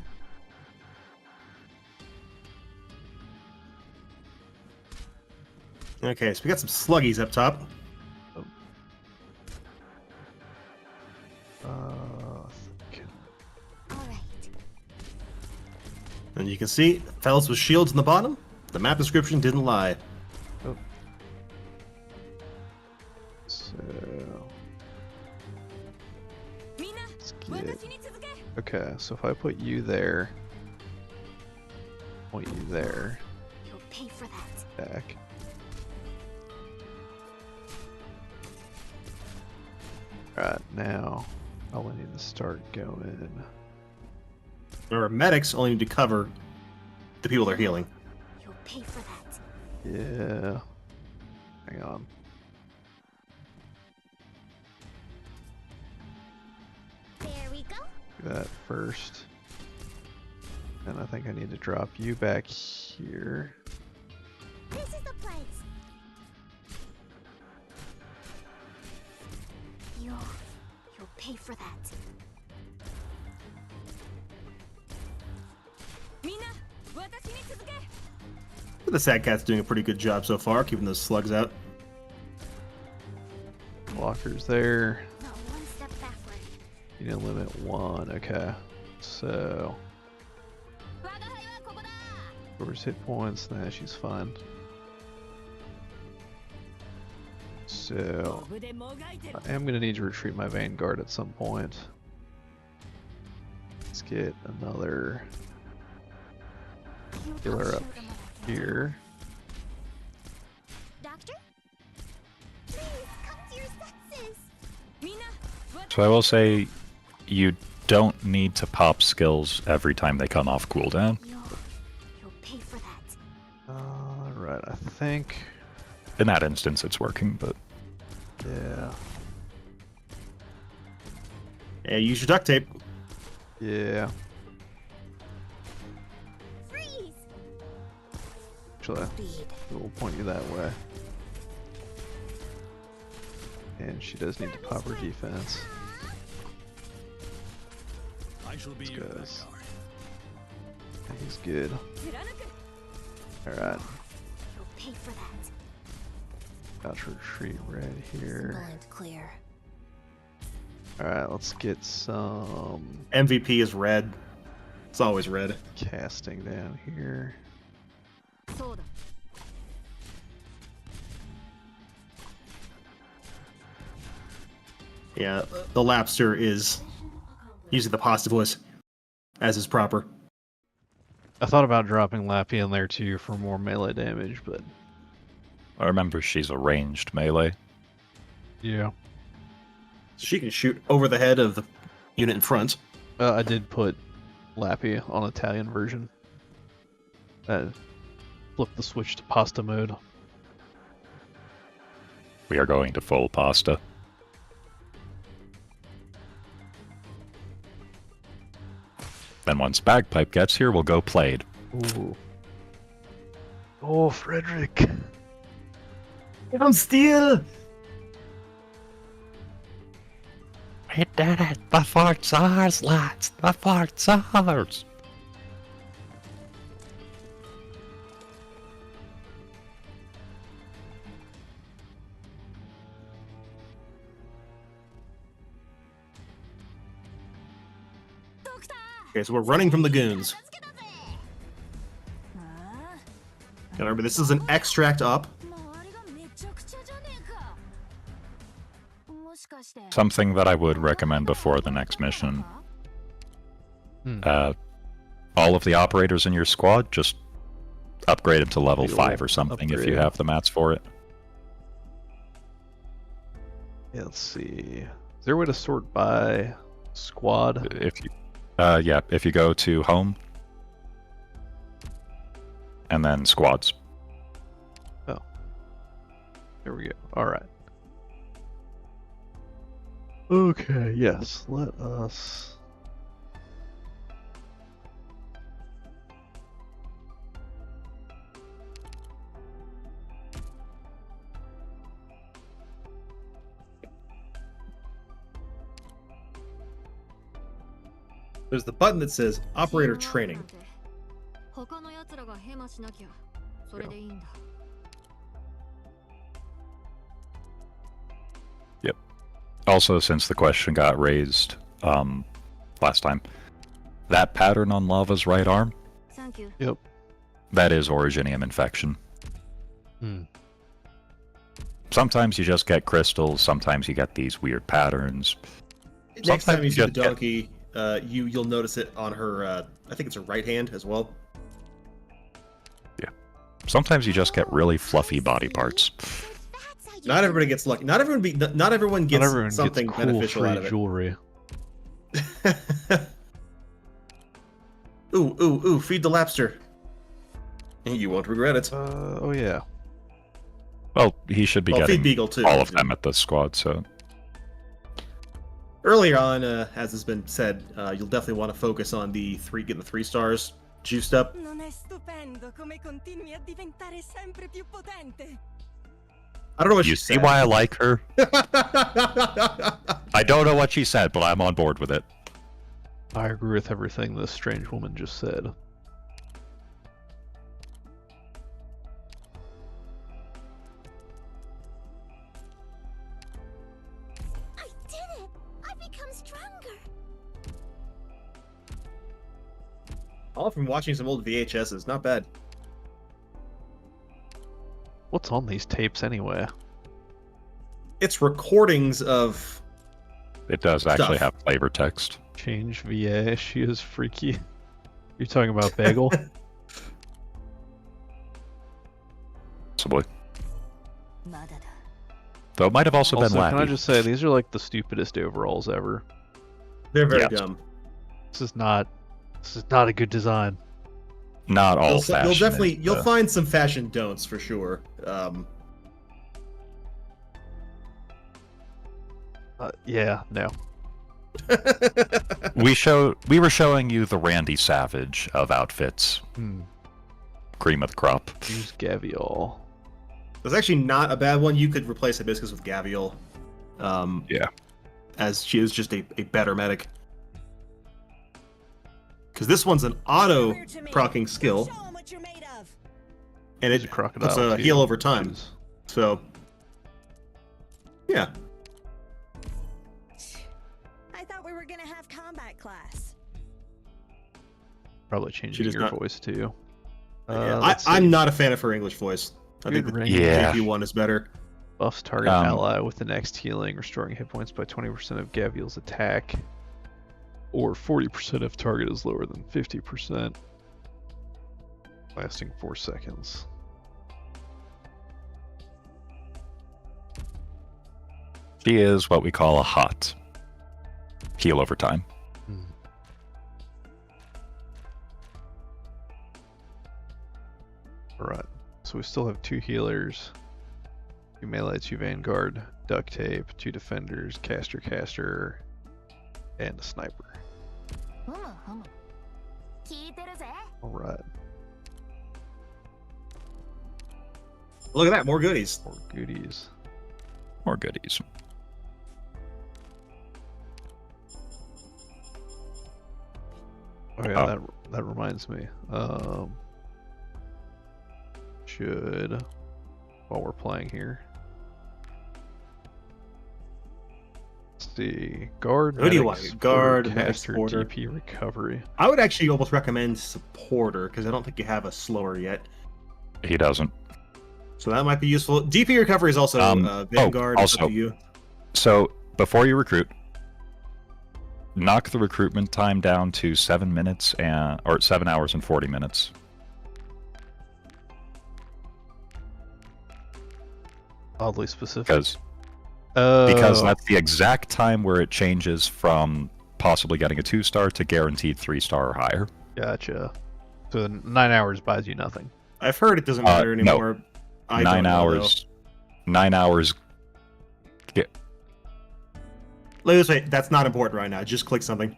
Okay, so we got some sluggies up top. Alright. And you can see, fellas with shields in the bottom. The map description didn't lie. Oh. So みんな、 get- 私に続け。 okay, so if I put you there, point you there, You'll pay for that. back. Alright, now probably need to start going. Remember, medics only need to cover the people they're healing. You'll pay for that. Yeah. Hang on. There we go. Do that first. And I think I need to drop you back here. This is the place. You'll pay for that. みんな、私に続け。 The Sad Cat's doing a pretty good job so far, keeping those slugs out. Blockers there. Not one step backward. You need to limit one. Okay. So, 我が輩はここだ。 where's hit points? Nah, she's fine. So, コブでもがいてる。 I am going to need to retreat my Vanguard at some point. Let's get another healer up here. Doctor? Please come to your senses. みんな、 So I will say, you don't need to pop skills every time they come off cooldown. You'll pay for that. Right, I think. In that instance, it's working, but Yeah. Yeah, use your duct tape. Yeah. Freeze. Actually, Speed. we'll point you that way. And she does need to pop her defense. I shall be This your guy's- vanguard. And he's good. 貫く。 Alright, You'll pay for that. got to retreat right here. Blind clear. Alright, let's get some MVP is red. It's always red. casting down here. そうだ。 Yeah, the Lapster is using the pasta voice, as is proper. I thought about dropping Lappy in there too for more melee damage, but I remember she's a ranged melee. yeah. She can shoot over the head of the unit in front. I did put Lappy on Italian version. Flip the switch to pasta mode. We are going to full pasta. Then once Bagpipe gets here, we'll go Played. Ooh. Oh, Frederick! I'm still. We did it! The fort's ours, lads! The fort's ours! Okay, so we're running from the goons. Gotta remember, this is an extract up. 周りがめちゃくちゃじゃねえか。もしかして。 Something that I would recommend before the next mission. All of the operators in your squad, just upgrade them to level You'll 5 or something if you upgrade. have the mats for it. Yeah, let's see. Is there a way to sort by squad? If you, yeah, if you go to home and then squads. There we go. Alright. Okay, yes. Let us There's the button that says Operator Training. 他の奴らがヘマしなきゃそれでいいんだ。 Also, since the question got raised last time, that pattern on Lava's right arm, Thank you. Yep. that is Originium infection. Hmm. Sometimes you just get crystals, sometimes you get these weird patterns. Next time you see the just get- donkey, you'll notice it on her. I think it's her right hand as well. Sometimes you just get really fluffy body parts. Not everybody gets lucky. Not everyone gets Not everyone something gets cool beneficial free out of it. jewelry. Ooh! Feed the lobster. You won't regret it. Oh yeah. Well, he should be Well, getting feed Beagle too. all of them at the squad, so... Earlier on, as has been said, you'll definitely want to focus on getting the 3 stars juiced up. Non è stupendo come continui a diventare sempre più potente. I don't know what You she see said. why I like her? I don't know what she said, but I'm on board with it. I agree with everything this strange woman just said. I did it! I've become stronger. All from watching some old VHSs. Not bad. What's on these tapes anyway? It's recordings of. It does actually Stuff. have flavor text. Change VA, she is freaky. You're talking about Bagel? Possibly. まだだ。 Though it might have also, Also, been can I Lappy. just say, these are like the stupidest overalls ever. They're very Yes. dumb. This is not a good design. Not all You'll fashion. definitely is, you'll find some fashion don'ts for sure. Yeah, no. we were showing you the Randy Savage of outfits. Cream of the crop. Use Gavial. There's actually not a bad one. You could replace Hibiscus with Gavial. Yeah. As she is just a better medic. Because this one's an auto proccing skill, Show 'em what you're made of. and Use it a crocodile puts a too. heal over time. Jeez. So, yeah. I thought we were gonna have combat class. Probably She changing does your not- voice too. Yeah, Let's I'm see. not a fan of her English voice. I think Good the range. Yeah. JP one is better. Buffs target Um, ally with the next healing, restoring hit points by 20% of Gavial's attack, or 40% if target is lower than 50%, lasting 4 seconds. She is what we call a hot. Heal over time. Alright, so we still have 2 healers, 2 melee, 2 vanguard, duct tape, 2 defenders, caster, and a sniper. ふむふむ。聞いてるぜ。 Alright, Look at that, more goodies. more goodies. More goodies. Oh yeah, Oh. that reminds me. Should, while we're playing here, let's see, guard. Who do you medic, want? Guard, supporter, medic, caster, supporter. DP recovery. I would actually almost recommend supporter because I don't think you have a slower yet. He doesn't. So that might be useful. DP recovery is also Vanguard. It's up also- to you. So, before you recruit, knock the recruitment time down to 7 minutes or 7 hours and 40 minutes. Oddly specific. Because Oh, that's the exact time where it changes from possibly getting a 2-star to guaranteed 3-star or higher. gotcha. So 9 hours buys you nothing. I've heard it doesn't matter no. anymore. I don't 9 know, hours. 9 hours. though. Let me just say, that's not important right now. Just click something.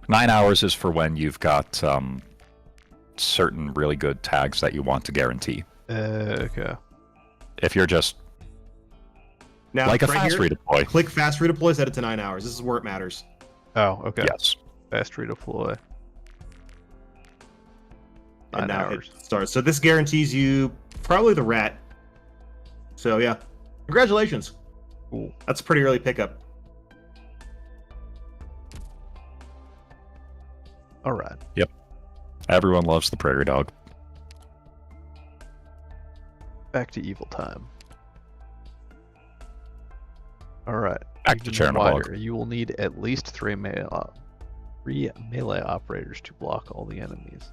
9 hours is for when you've got certain really good tags that you want to guarantee. Okay. If you're just Now, like a right fast here, redeploy. click fast redeploy, set it to 9 hours. This is where it matters. Oh, okay. Yes. Fast redeploy. And 9 now hours. it starts. So this guarantees you probably the rat. So yeah, congratulations. Cool. That's a pretty early pickup. All right. Everyone loves the prairie dog. Back to evil time. All right. Back to Even Chernobog. wider. You will need at least three melee operators to block all the enemies.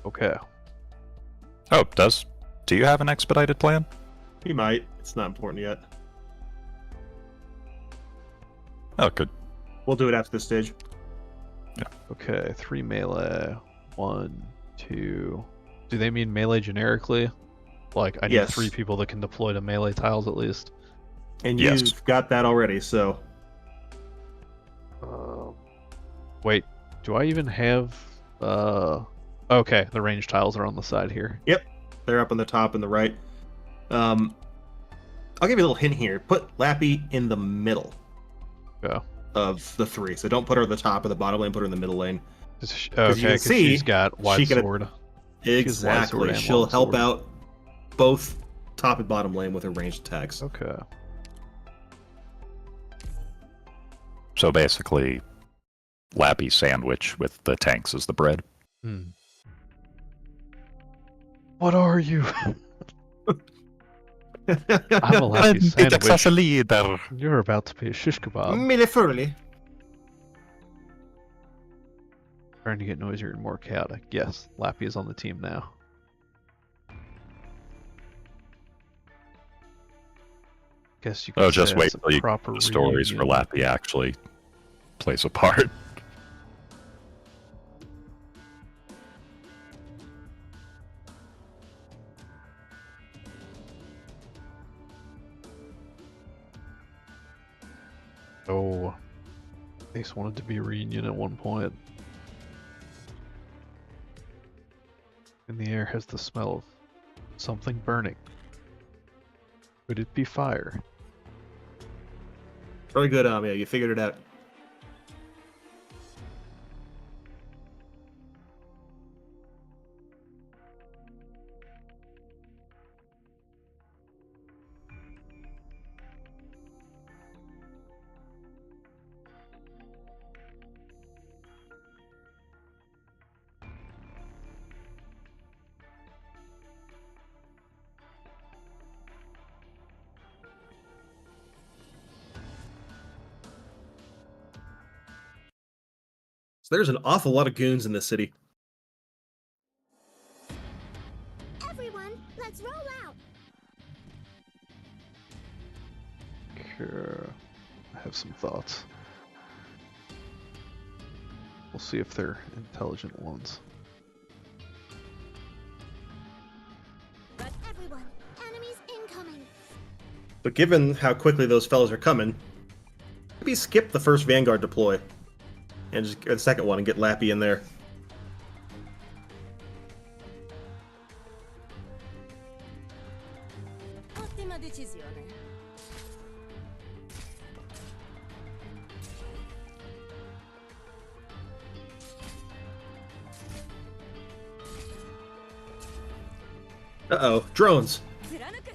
Okay. Oh, do you have an expedited plan? He might. It's not important yet. Oh, good. We'll do it after this stage. Okay. 3 melee. 1, 2. Do they mean melee generically? Like, I need Yes. 3 people that can deploy to melee tiles at least. And Yes. you've got that already, so Wait, do I even have... Okay, the range tiles are on the side here. they're up on the top and the right. I'll give you a little hint here. Put Lappy in the middle Yeah. of the 3. So don't put her at the top or the bottom lane, put her in the middle lane. Okay, you can because see, she's got wide she can- sword. Exactly. and She'll long help sword. out both top and bottom lane with her ranged attacks. Okay. So basically, Lappy sandwich with the tanks as the bread. Hmm. What are you? I'm a Lappy sandwich. leader. You're about to be a shish kebab. Milifurly. Trying to get noisier and more chaotic. Yes, Lappy is on the team now. Guess you could Oh, just say wait it's a till you proper the stories for reunion. Lappy actually plays a part. Oh, Ace wanted to be a reunion at one point. And the air has the smell of something burning. Could it be fire? Really good, yeah, you figured it out. So there's an awful lot of goons in this city. Everyone, let's roll out. Okay. I have some thoughts. We'll see if they're intelligent ones. Everyone, enemies incoming. But given how quickly those fellas are coming, maybe skip the first Vanguard deploy. And just get the second one and get Lappy in there. Ottima decisione. Uh-oh, drones. Ziranuku.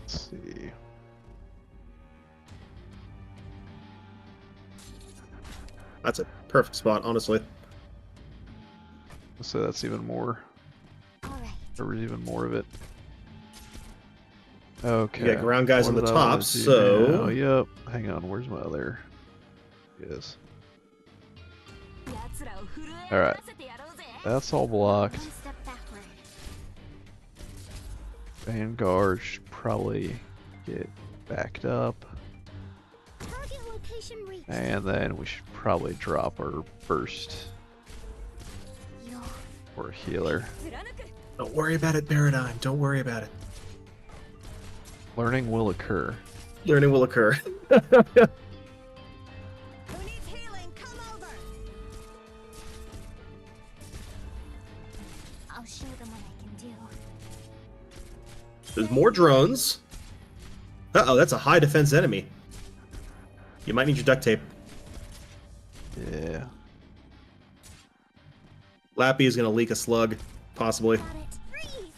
Let's see. That's a perfect spot, honestly. So that's even more. All right. There was even more of it. Okay. You got ground guys what on the did I wanna top, do so- now? Yep. Hang on, where's my other? Yes. Alright. That's all blocked. One step backward. Vanguard should probably get backed up. Target location reached. And then we should probably drop our burst Yo. or healer. Ziranuku. Don't worry about it, Paradigm. Don't worry about it. Learning will occur. Learning will occur. Who needs healing? Come over. I'll show them what I can do. There's more drones. Uh-oh, that's a high defense enemy. You might need your duct tape. Yeah. Lappy is going to leak a slug, possibly. Got it. Freeze!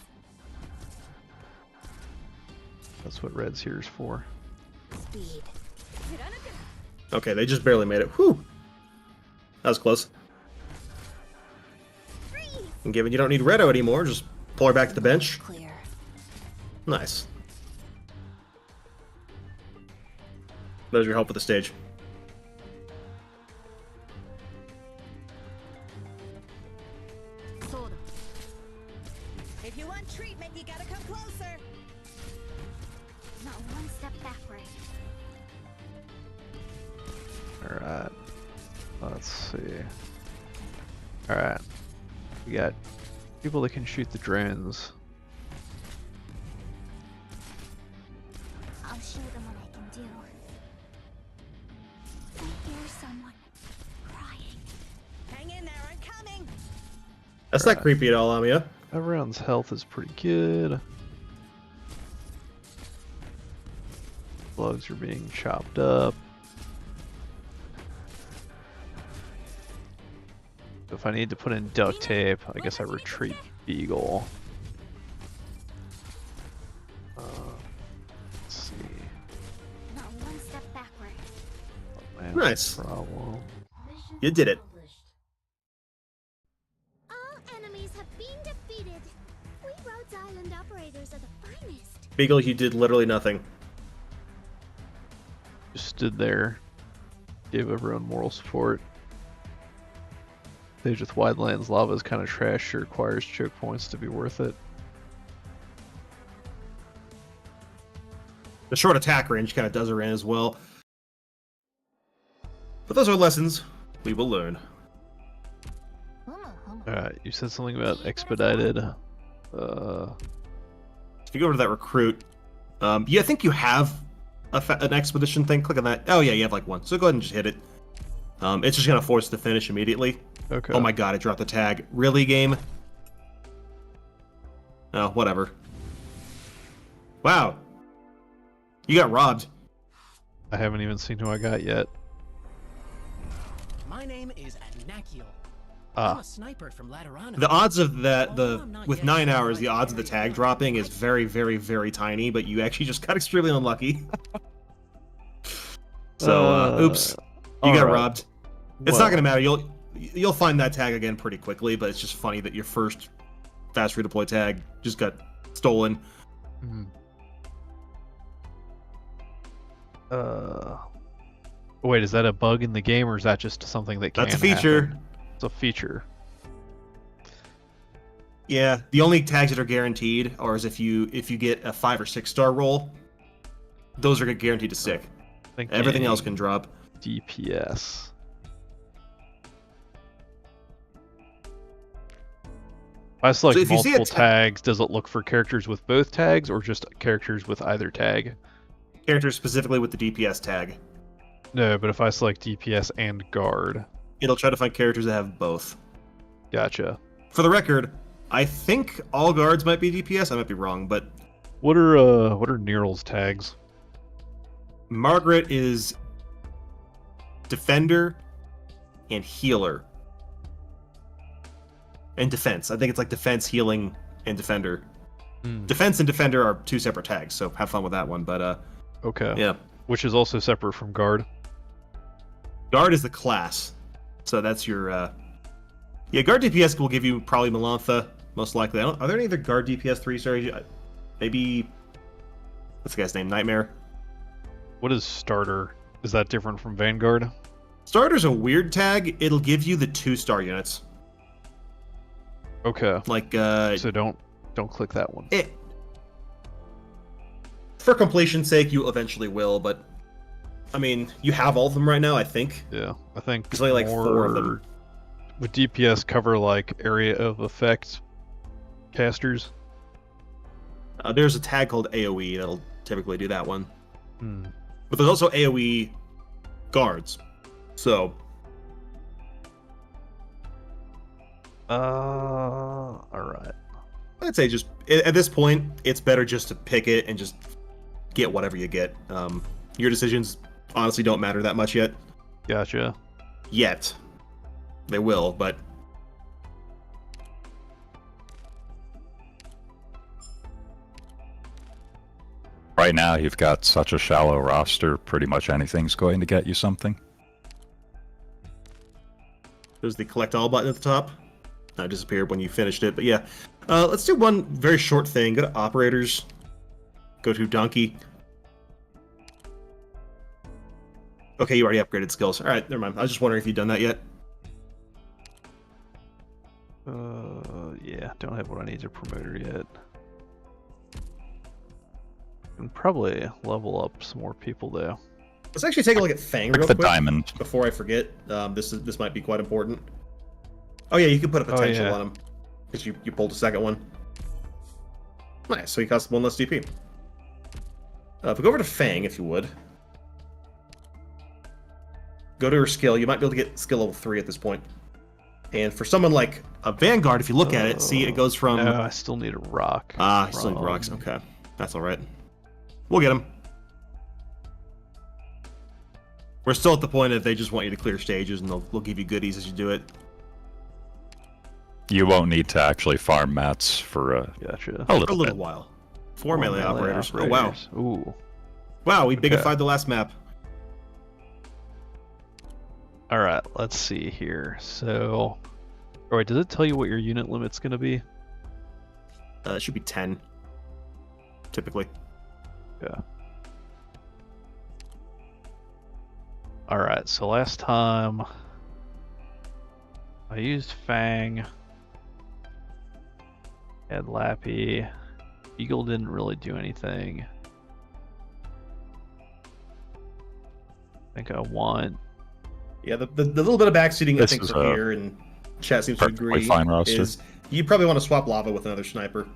That's what red's here's for. Speed. Okay, they just barely made it. Whew. That was close. Freeze! And given you don't need Redo anymore, just pull her back to the bench. Clear. Nice. There's your help with the stage. Soda. If you want treatment, you gotta come closer. Not one step backward. Alright. Let's see. Alright. We got people that can shoot the drones. I'll show them what I can do. I hear someone crying. Hang in there, I'm coming. That's not creepy at all, Amia. Everyone's health is pretty good. Slugs are being chopped up. If I need to put in duct tape, I guess I retreat Beagle. Let's see. Not one step backward. Oh, man, Nice. Problem. You did it. All enemies have been defeated. We Rhodes Island operators are the finest. Beagle, you did literally nothing. Just stood there, gave everyone moral support. Stage with wide lands, lava is kind of trash. She requires choke points to be worth it. The short attack range kind of does her in as well. But those are lessons we will learn. Alright, you said something about expedited. If you go over to that recruit, yeah, I think you have an expedition thing. Click on that. Oh yeah, you have like one. So go ahead and just hit it. It's just gonna force it to finish immediately. Okay. Oh my god, I dropped the tag. Really, game? Oh, whatever. Wow. You got robbed. I haven't even seen who I got yet. My name is Adnakiel. I'm Ah, a sniper from Laterano. The odds of that, with 9 hours, the odds of the tag dropping is very, very, very tiny, but you actually just got extremely unlucky. So, oops. You got alright. robbed. It's not gonna matter. You'll find that tag again pretty quickly, but it's just funny that your first fast redeploy tag just got stolen. mhm. Wait, is that a bug in the game, or is that just something that can That's a feature. happen? It's a feature. Yeah, the only tags that are guaranteed are as if you get a 5 or 6 star roll. Those are guaranteed to stick. Everything else can drop. DPS. If I select So if you see a multiple tags, does it look for characters with both tags, or just characters with either tag? Characters specifically with the DPS tag. No, but if I select DPS and guard. It'll try to find characters that have both. Gotcha. For the record, I think all guards might be DPS. I might be wrong, but What are Neryl's tags? Margaret is defender and healer. And defense. I think it's like defense, healing, and defender. Hmm. Defense and defender are 2 separate tags, so have fun with that one. But Okay. yeah, Which is also separate from guard. guard is the class, so that's your yeah. Guard DPS will give you probably Melantha, most likely. Are there any other guard DPS 3 stars? Maybe what's the guy's name? Nightmare. What is starter? Is that different from Vanguard? Starter's a weird tag. It'll give you the 2-star units. Okay. Like So don't click that one. it. For completion's sake, you eventually will, but I mean, you have all of them right now, I think. Yeah, I think There's only like 4 of them. Would DPS cover like area of effect casters? There's a tag called AoE that'll typically do that one. Hmm. But there's also AoE guards. So, Alright. I'd say just at this point, it's better just to pick it and just get whatever you get. Your decisions. honestly don't matter that much yet. Gotcha. Yet. They will, but... Right now, you've got such a shallow roster, pretty much anything's going to get you something. There's the collect all button at the top. That disappeared when you finished it, but yeah. Let's do one very short thing. Go to operators. Go to donkey. Okay, you already upgraded skills. Alright, never mind. I was just wondering if you'd done that yet. Yeah, don't have what I need to promoter yet. And probably level up some more people though. Let's actually take a look at Fang real the quick. diamond. Before I forget. This might be quite important. Oh yeah, you can put a potential on him. Because you pulled a second one. Nice, so he costs 1 less DP. If we go over to Fang, if you would. Go to her skill. You might be able to get skill level 3 at this point. And for someone like a Vanguard, if you look at it, see it goes from... No, I still need a rock. Ah, I still need rocks. Okay, that's alright. We'll get them. We're still at the point of they just want you to clear stages, and they'll give you goodies as you do it. You won't need to actually farm mats for Gotcha. a A little little bit. while. 4 melee operators. Oh, wow. Ooh. Wow, we bigified the last map. Alright, let's see here. So... Alright, does it tell you what your unit limit's gonna be? It should be 10. Typically. Yeah. Alright, so last time... I used Fang. Had Lappy. Eagle didn't really do anything. I think I want... Yeah, the little bit of backseating I This think is from a here, and chat seems to perfectly agree, fine roster. is you probably want to swap Lava with another sniper.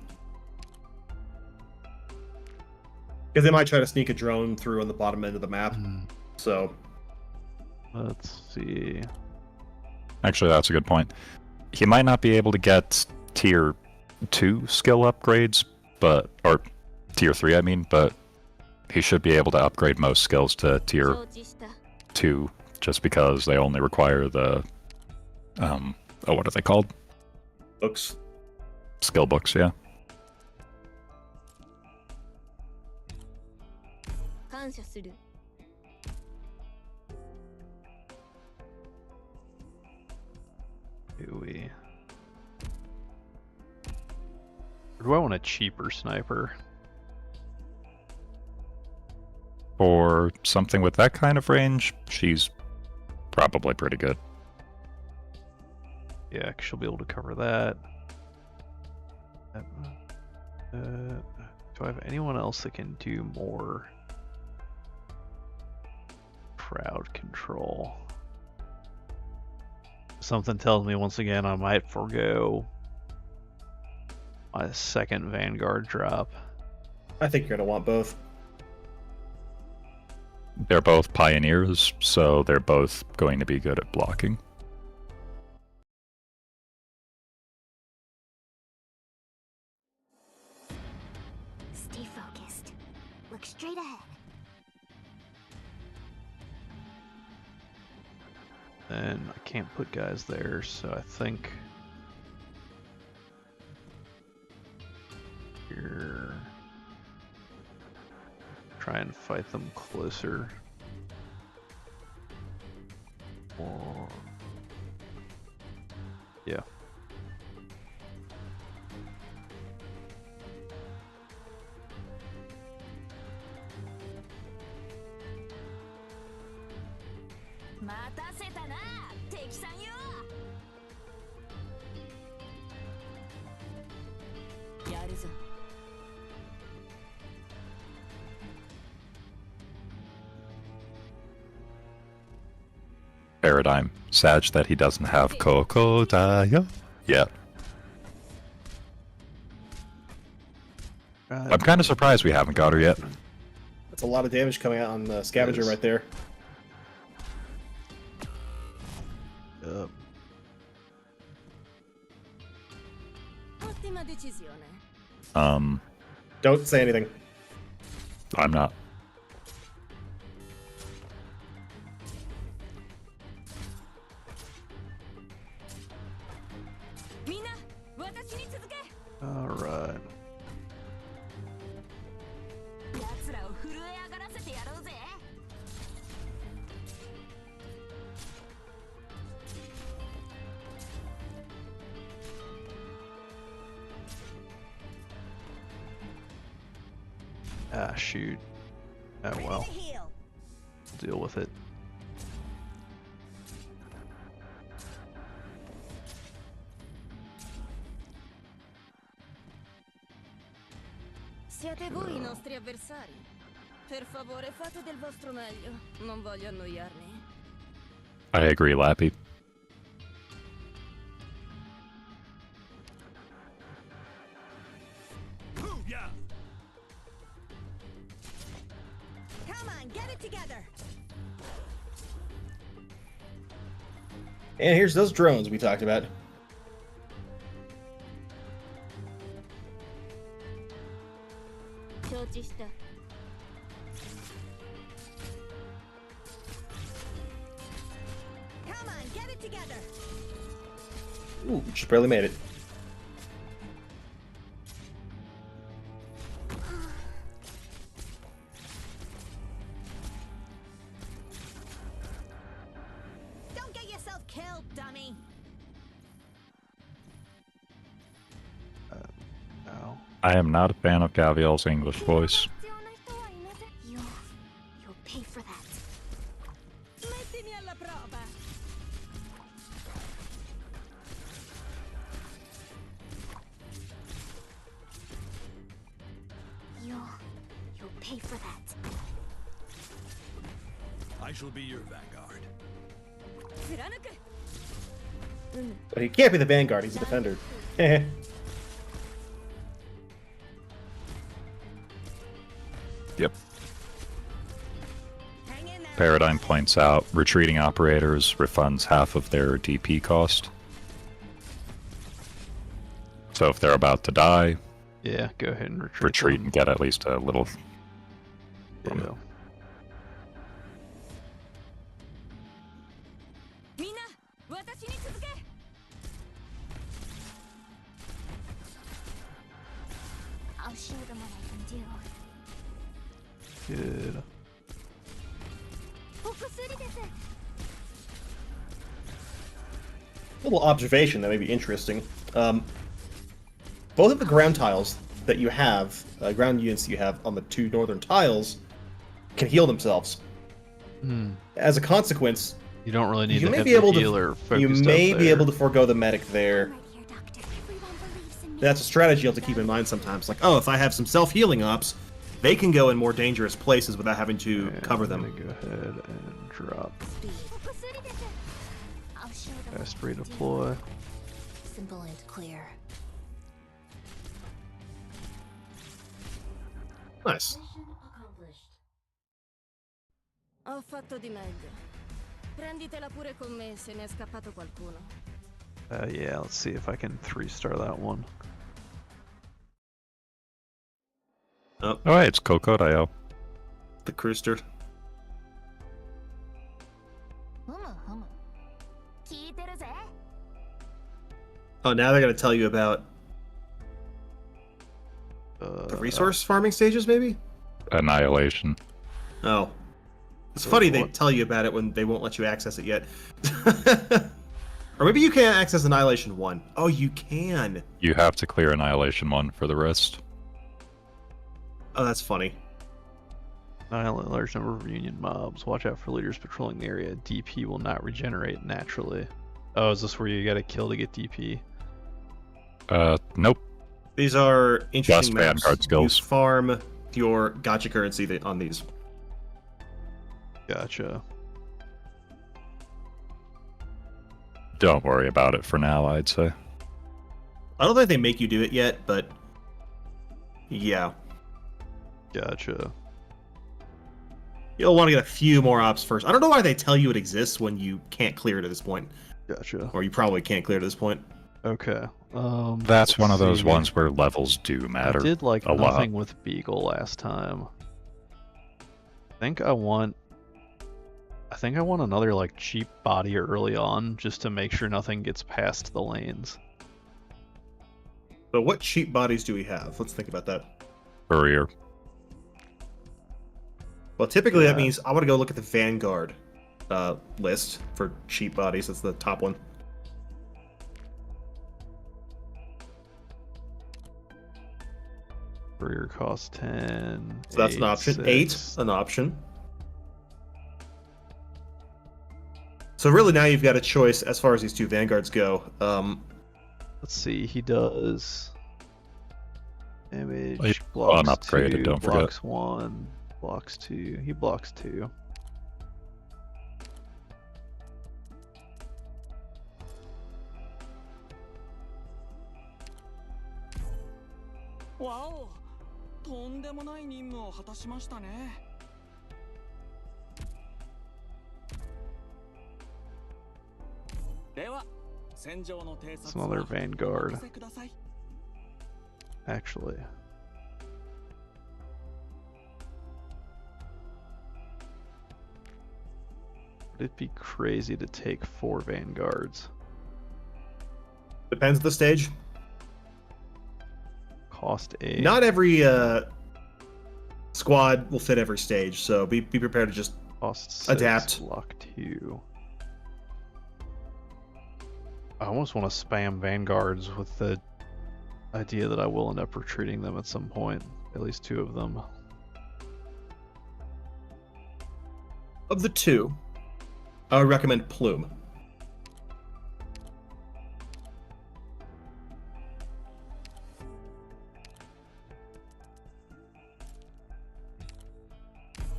Because they might try to sneak a drone through on the bottom end of the map. So... Let's see... Actually, that's a good point. He might not be able to get tier 2 skill upgrades, or tier 3, I mean, but he should be able to upgrade most skills to tier 2, just because they only require the, what are they called? Books. Skill books, yeah. Do we... Or do I want a cheaper sniper? For something with that kind of range, she's probably pretty good. Yeah, 'cause she'll be able to cover that. Do I have anyone else that can do more crowd control? Something tells me once again I might forego my second Vanguard drop. I think you're going to want both. They're both pioneers, so they're both going to be good at blocking. Stay focused. Look straight ahead. And I can't put guys there, so I think here try and fight them closer. Or yeah. Paradigm. Sad that he doesn't have Kokodaya yet. I'm kind of surprised we haven't got her yet. That's a lot of damage coming out on the scavenger right there. Yep. Don't say anything. I'm not. Ah, shoot. Oh Ready well. to heal. Deal with it. Siete voi i nostri avversari. Per favore, fate del vostro meglio. Non voglio annoiarmi. I agree, Lappy. Come on, get it together. And here's those drones we talked about. Come on, get it together. Ooh, just barely made it. Don't get yourself killed, dummy. No. I am not a fan of Gaviel's English voice. You'll pay for that. Mettimi alla prova. You'll pay for that. I shall be your vanguard. But he can't be the Vanguard, he's a defender. Yep. Hang in there. Paradigm points out retreating operators refunds half of their DP cost. So if they're about to die, Yeah, go ahead and retreat them. and get at least a little. Yeah. みんな、私に続け。I'll show them what I can do. Good. お薬です。 Little observation that may be interesting. Both of the ground tiles that you have, ground units you have on the two northern tiles, can heal themselves. Hmm. As a consequence, You don't really need you to may have be the able healer to you focused may up be there. able to forego the medic there. Right here, Doctor. Everyone believes in me. That's a strategy you have to keep in mind sometimes. Like, oh, if I have some self-healing ops, they can go in more dangerous places without having to And cover I'm them. gonna go ahead and drop お薬です。I'll show them fast what I can do. redeploy. Simple and clear. Nice. Ho fatto di meglio. Prenditela pure con me se ne è scappato qualcuno. Yeah, let's see if I can 3-star that one. Oh, Oh, hey, it's Kokodayo. the Cruister. ふむふむ。聞いてるぜ。 Oh, now they're gonna tell you about the resource farming stages, maybe? Annihilation. Oh. It's funny they what? tell you about it when they won't let you access it yet. Or maybe you can't access Annihilation 1. Oh, you can. You have to clear Annihilation 1 for the rest. Oh, that's funny. Annihilate a large number of Union mobs. Watch out for leaders patrolling the area. DP will not regenerate naturally. Oh, is this where you gotta kill to get DP? Nope. These are interesting Just maps. Vanguard skills. You farm your gacha currency on these. Gotcha. Don't worry about it for now, I'd say. I don't think they make you do it yet, but yeah. Gotcha. You'll want to get a few more ops first. I don't know why they tell you it exists when you can't clear it at this point. Gotcha. Or you probably can't clear it at this point. Okay. That's one let's of those see. ones where levels do matter. I did like a lot. nothing with Beagle last time. I think I want another like cheap body early on just to make sure nothing gets past the lanes. But what cheap bodies do we have? Let's think about that. Courier. Well, typically Yeah. that means I want to go look at the Vanguard list for cheap bodies. That's the top one. Courier cost 10. So that's an option. 6. 8, an option. So really now you've got a choice as far as these two Vanguards go. Let's see, he does damage, Oh, yeah, blocks unupgraded, 2, don't forget. blocks 1, blocks 2. He blocks 2. Wow! とんでもない任務を果たしましたね。では、戦場の偵察 Some other は Vanguard, お任せください。 actually. Would it be crazy to take 4 Vanguards? Depends on the stage. Cost 8. Not every squad will fit every stage, so be prepared to just Cost 6, adapt. block 2. I almost want to spam Vanguards with the idea that I will end up retreating them at some point. At least 2 of them. Of the 2, I would recommend Plume.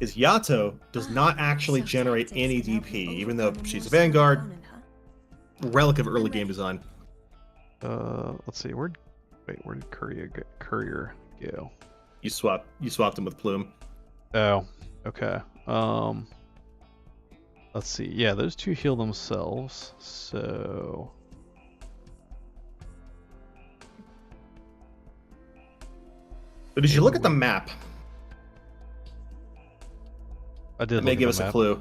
Is Yato does not actually generate any DP, even though she's a Vanguard. Relic of early game design. Let's see. Where did Courier go? You swapped him with Plume. Oh, okay. Let's see. Yeah, those 2 heal themselves. So But as you look at the map, I did. it may look at give the us a map. clue.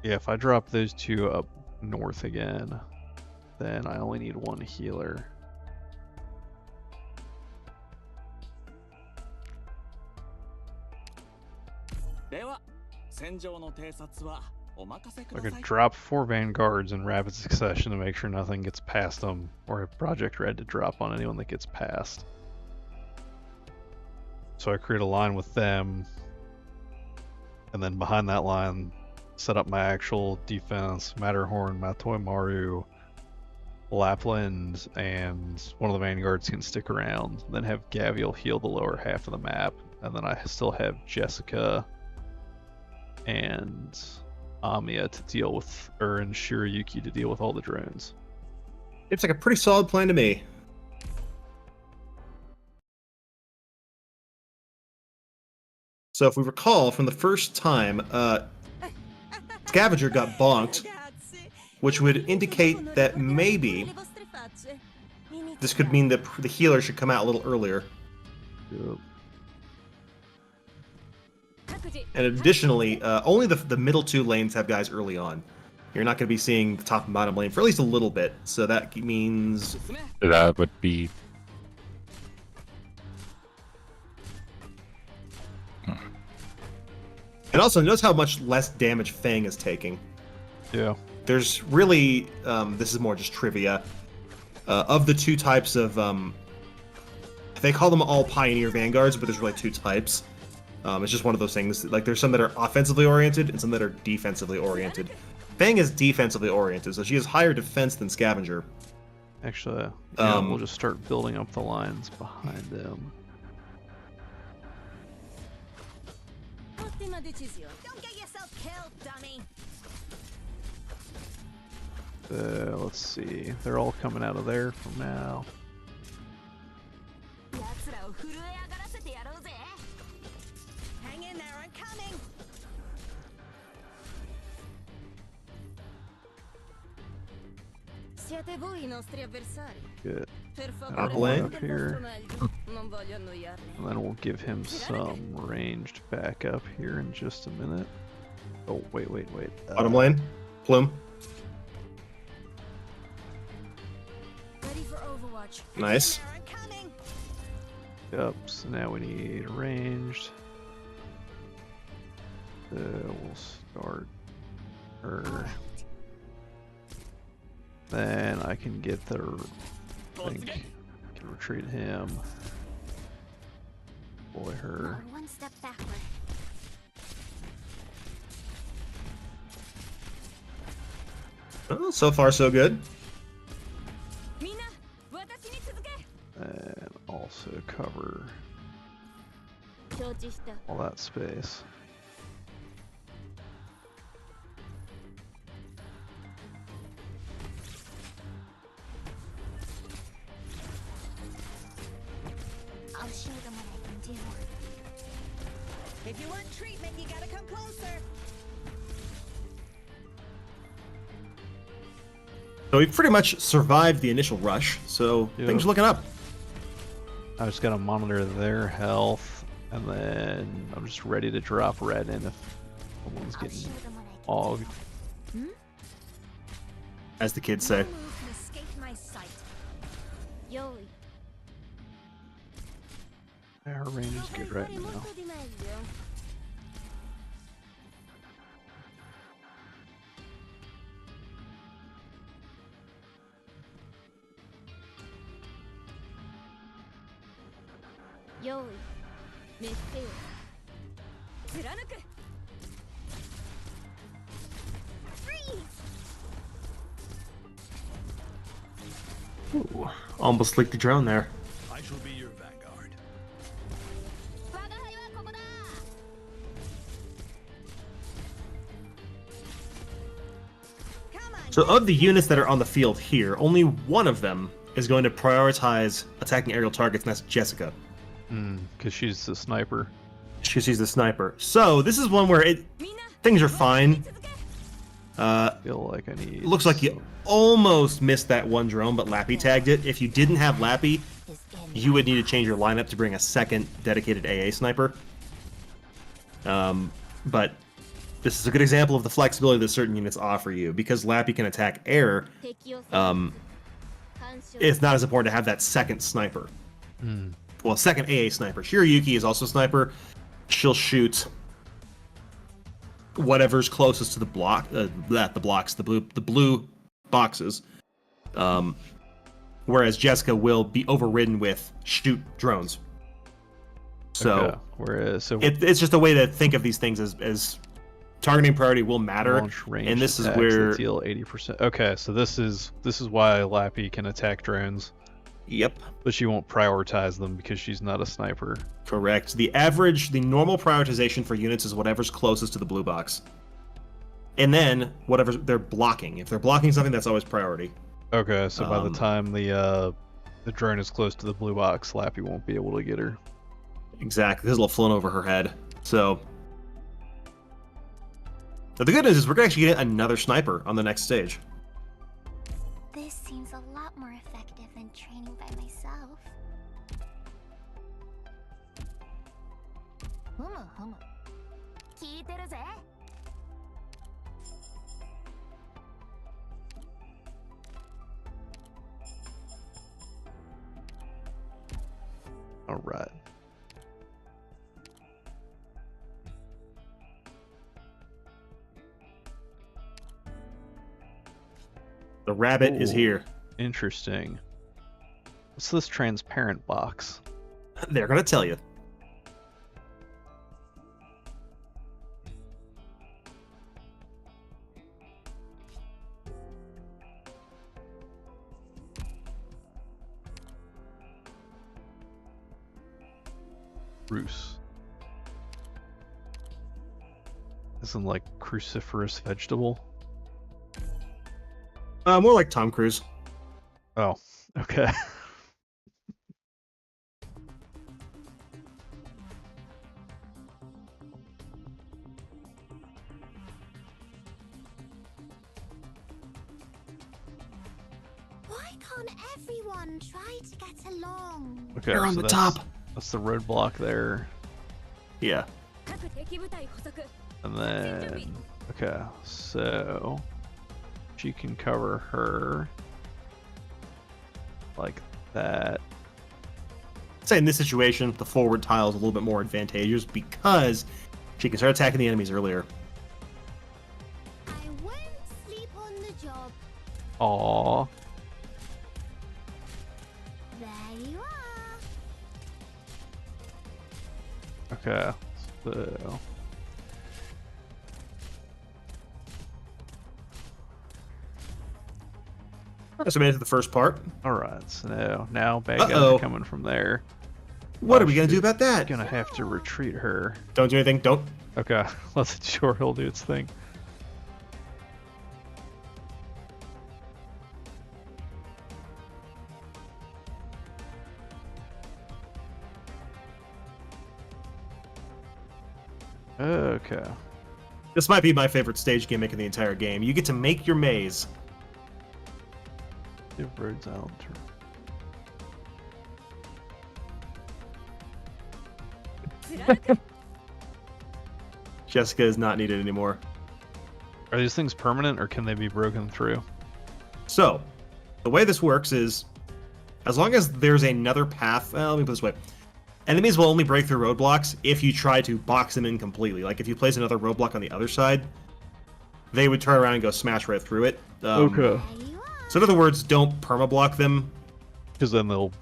Yeah, if I drop those 2 up north again, then I only need 1 healer. I could drop 4 Vanguards in rapid succession to make sure nothing gets past them, or have Project Red to drop on anyone that gets past. So I create a line with them, and then behind that line, set up my actual defense, Matterhorn, Matoi Maru, Lapland, and one of the Vanguards can stick around. Then have Gavial heal the lower half of the map, and then I still have Jessica and Amiya to deal with, and Shirayuki to deal with all the drones. It's like a pretty solid plan to me. So if we recall from the first time, Scavenger got bonked, which would indicate that maybe this could mean that the healer should come out a little earlier. Yep. And additionally, only the middle 2 lanes have guys early on. You're not going to be seeing the top and bottom lane for at least a little bit, so that means... That would be... And also, notice how much less damage Fang is taking. Yeah. There's really... this is more just trivia. Of the 2 types of... they call them all Pioneer Vanguards, but there's really 2 types. It's just one of those things. Like, there's some that are offensively oriented and some that are defensively oriented. Fang is defensively oriented, so she has higher defense than Scavenger. Actually, yeah, we'll just start building up the lines behind them. Ottima decisione. Don't get yourself killed, dummy. Let's see. They're all coming out of there from now. Hang in there, I'm coming. Siete voi I nostri avversari. Good. Per Up favore, lane. fate del vostro meglio. Non voglio annoiarli. And then we'll give him some ranged backup here in just a minute. Oh, wait. Bottom lane, Plume. Ready for Overwatch. Nice. There, I'm coming. Yep, so now we need ranged. So we'll start her. Then I can get the thing. Can retreat him. Deploy her. One step backward. Oh, so far so good. And also cover all that space. I'll show them what I can do. If you want treatment, you gotta come closer. So we've pretty much survived the initial rush, so Yep. things are looking up. I just gotta monitor their health, and then I'm just ready to drop red in if someone's I'll getting show them what I can ogged. As the kids say. No move can escape my sight. Yoi. Her range is good right now. Yoi. Mistake. Ooh, almost leaked the drone there. I shall be your vanguard. Come on. So of the units that are on the field here, only one of them is going to prioritize attacking aerial targets, and that's Jessica. Because she's the sniper. She's the sniper. So this is one where things are fine. I feel like I need. It looks like you almost missed that one drone, but Lappy tagged it. If you didn't have Lappy, you would need to change your lineup to bring a second dedicated AA sniper. But this is a good example of the flexibility that certain units offer you. Because Lappy can attack air, it's not as important to have that second sniper. Well, second AA sniper. Shiryuki is also a sniper. She'll shoot whatever's closest to the block, the blue boxes. Whereas Jessica will be overridden with shoot drones. So, Okay. Whereas it's just a way to think of these things as targeting priority will matter, launch range and this is attacks where that deal 80%. Okay, so this is why Lappy can attack drones, yep, but she won't prioritize them because she's not a sniper. correct. The normal prioritization for units is whatever's closest to the blue box, and then whatever they're blocking. If they're blocking something, that's always priority. Okay, so by the time the drone is close to the blue box, Lappy won't be able to get her. Exactly, this will have flown over her head. So the good news is we're gonna actually get another sniper on the next stage. This seems a lot more effective than training by myself. Humu humu. 聞いてるぜ。All right. The rabbit is Ooh. here. Interesting. What's this transparent box? They're gonna tell you. Bruce. Isn't like cruciferous vegetable? More like Tom Cruise. Oh, okay. Why can't everyone try to get along? Okay, They're on so the top. That's the roadblock there. Yeah. And then, okay, so she can cover her like that. say in this situation, the forward tile is a little bit more advantageous because she can start attacking the enemies earlier. I won't sleep on the job. Aww. There you are. Okay. So. So we made it to the first part. Alright, so now bad guys Uh-oh. are coming from there. What Oh, are we gonna do shoot. about that? Gonna have to retreat her. Don't do anything. Don't. Okay, let the Squirrel do its thing. Okay. This might be my favorite stage gimmick in the entire game. You get to make your maze. Give Rhodes Island turn. Jessica is not needed anymore. Are these things permanent or can they be broken through? So, the way this works is, as long as there's another path, well, let me put it this way. Enemies will only break through roadblocks if you try to box them in completely. Like, if you place another roadblock on the other side, they would turn around and go smash right through it. Okay. There you are. So in other words, don't perma-block them. Because then they'll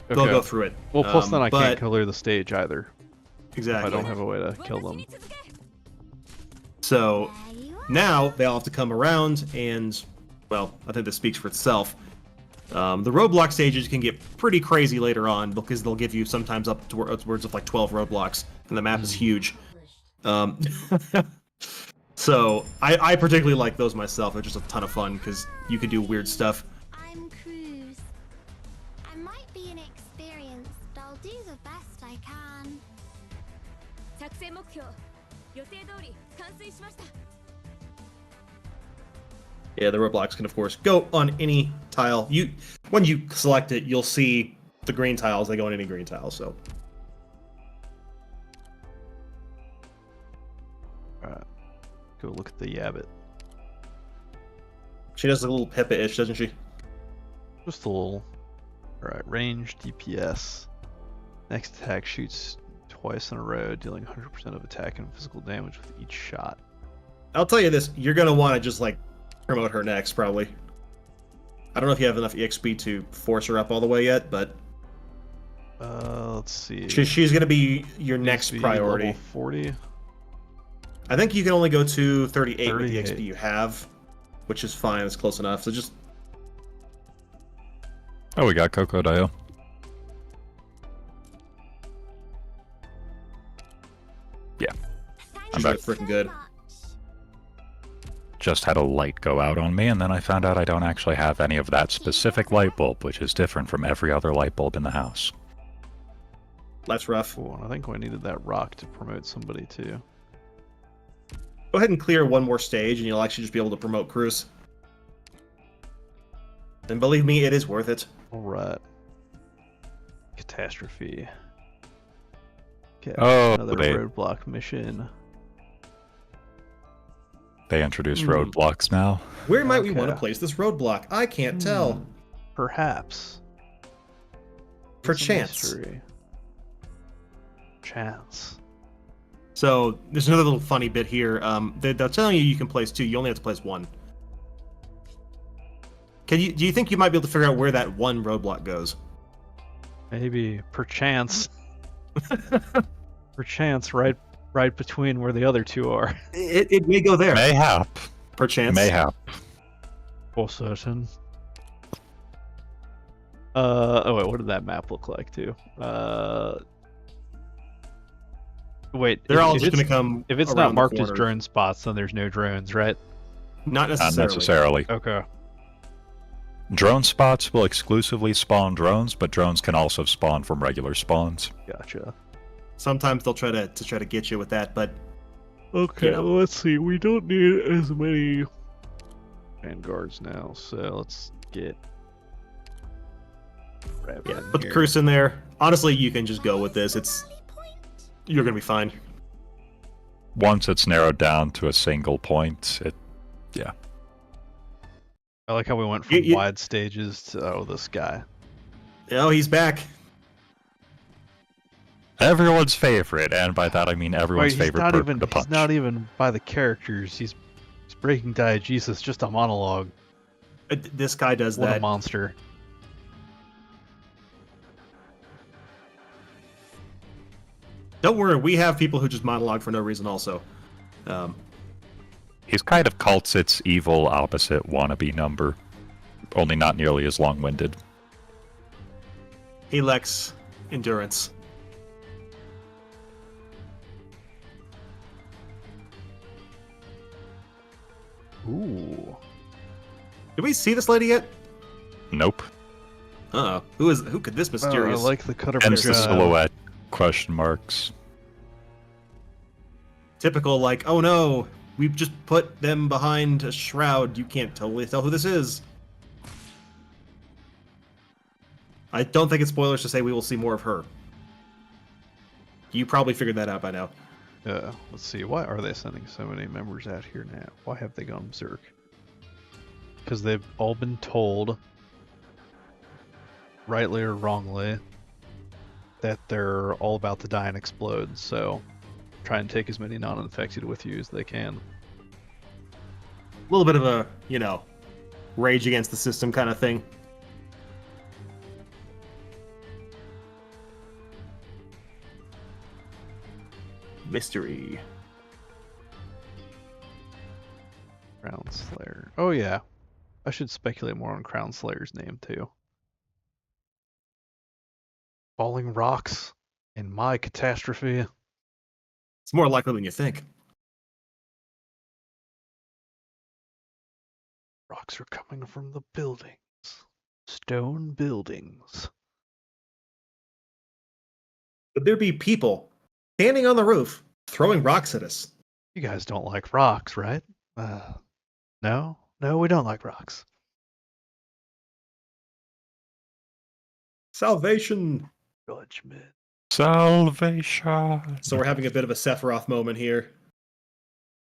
They'll go through it. Well, plus then I can't but- clear the stage either. Exactly. I don't have a way to kill them. So There you are. now they all have to come around and, well, I think this speaks for itself. The roadblock stages can get pretty crazy later on because they'll give you sometimes upwards of like 12 roadblocks, and the map is huge. So I particularly like those myself. They're just a ton of fun because you can do weird stuff. I'm Cruz. I might be inexperienced, but I'll do the best I can. 作戦目標予定通り完遂しました Yeah, the roadblocks can of course go on any tile. When you select it, you'll see the green tiles. They go on any green tile. So Alright. Go look at the Yabbit. she does a little Pippa-ish, doesn't she? Just a little. Alright, range, DPS. Next attack shoots twice in a row, dealing 100% of attack and physical damage with each shot. I'll tell you this: you're gonna want to just like promote her next, probably. I don't know if you have enough EXP to force her up all the way yet, but Let's see. she's gonna be your next Be priority. level 40. I think you can only go to 38 with the 38. XP you have, which is fine. It's close enough. So just Oh, we got Crocodile. Yeah, Thank I'm you back. so Freaking good. much. just had a light go out on me, and then I found out I don't actually have any of that specific light bulb, which is different from every other light bulb in the house. life's rough. Cool, and I think we needed that rock to promote somebody too. Go ahead and clear one more stage, and you'll actually just be able to promote Cruz. And believe me, it is worth it. Alright. Catastrophe. Okay, Oh, another they- roadblock mission. They introduced Hmm. roadblocks now. Where might we want to Okay. place this roadblock? I can't tell. Perhaps. It's a Perchance. mystery. Chance. So there's another little funny bit here. They're telling you can place two. You only have to place one. Do you think you might be able to figure out where that one roadblock goes? Maybe perchance. Perchance right between where the other two are. It may go there. Mayhap. Perchance. Mayhap. For certain. Oh wait, what did that map look like too? Wait, They're all if just it's- going to come. If it's around not the marked as corners. drone spots, then there's no drones, right? Not Not necessarily. necessarily. Okay. Drone spots will exclusively spawn drones, but drones can also spawn from regular spawns. Gotcha. Sometimes they'll try to get you with that, but Okay, You know. well, let's see. We don't need as many vanguards now, so let's get Rabbit in put the here. Cruz in there. Honestly, you can just go with this. It's Rally point? you're going to be fine. Once it's narrowed down to a single point, I like how we went from You- wide stages to this guy. Oh, he's back. Everyone's favorite, and by that I mean everyone's Wait, favorite person to punch. He's not even by the characters. He's breaking diegesis, just a monologue. This guy does What that. a monster. Don't worry, we have people who just monologue for no reason also. He's kind of Cult's evil opposite wannabe number, only not nearly as long-winded. He lacks endurance. Ooh. Did we see this lady yet? Nope. Uh-oh. Who could this mysterious... I like the cutter. Hence the silhouette question marks. Typical, like, oh no, we've just put them behind a shroud. You can't totally tell who this is. I don't think it's spoilers to say we will see more of her. You probably figured that out by now. Let's see. Why are they sending so many members out here now? Why have they gone berserk? Because they've all been told, rightly or wrongly, that they're all about to die and explode. So try and take as many non-infected with you as they can. A little bit of a, you know, rage against the system kind of thing. Mystery. Crown Slayer. Oh yeah. I should speculate more on Crown Slayer's name too. Falling rocks in my catastrophe. It's more likely than you think. Rocks are coming from the buildings. Stone buildings. Would there be people standing on the roof throwing rocks at us? You guys don't like rocks, right? No? No, we don't like rocks. Salvation. Judgment. Salvation. So we're having a bit of a Sephiroth moment here.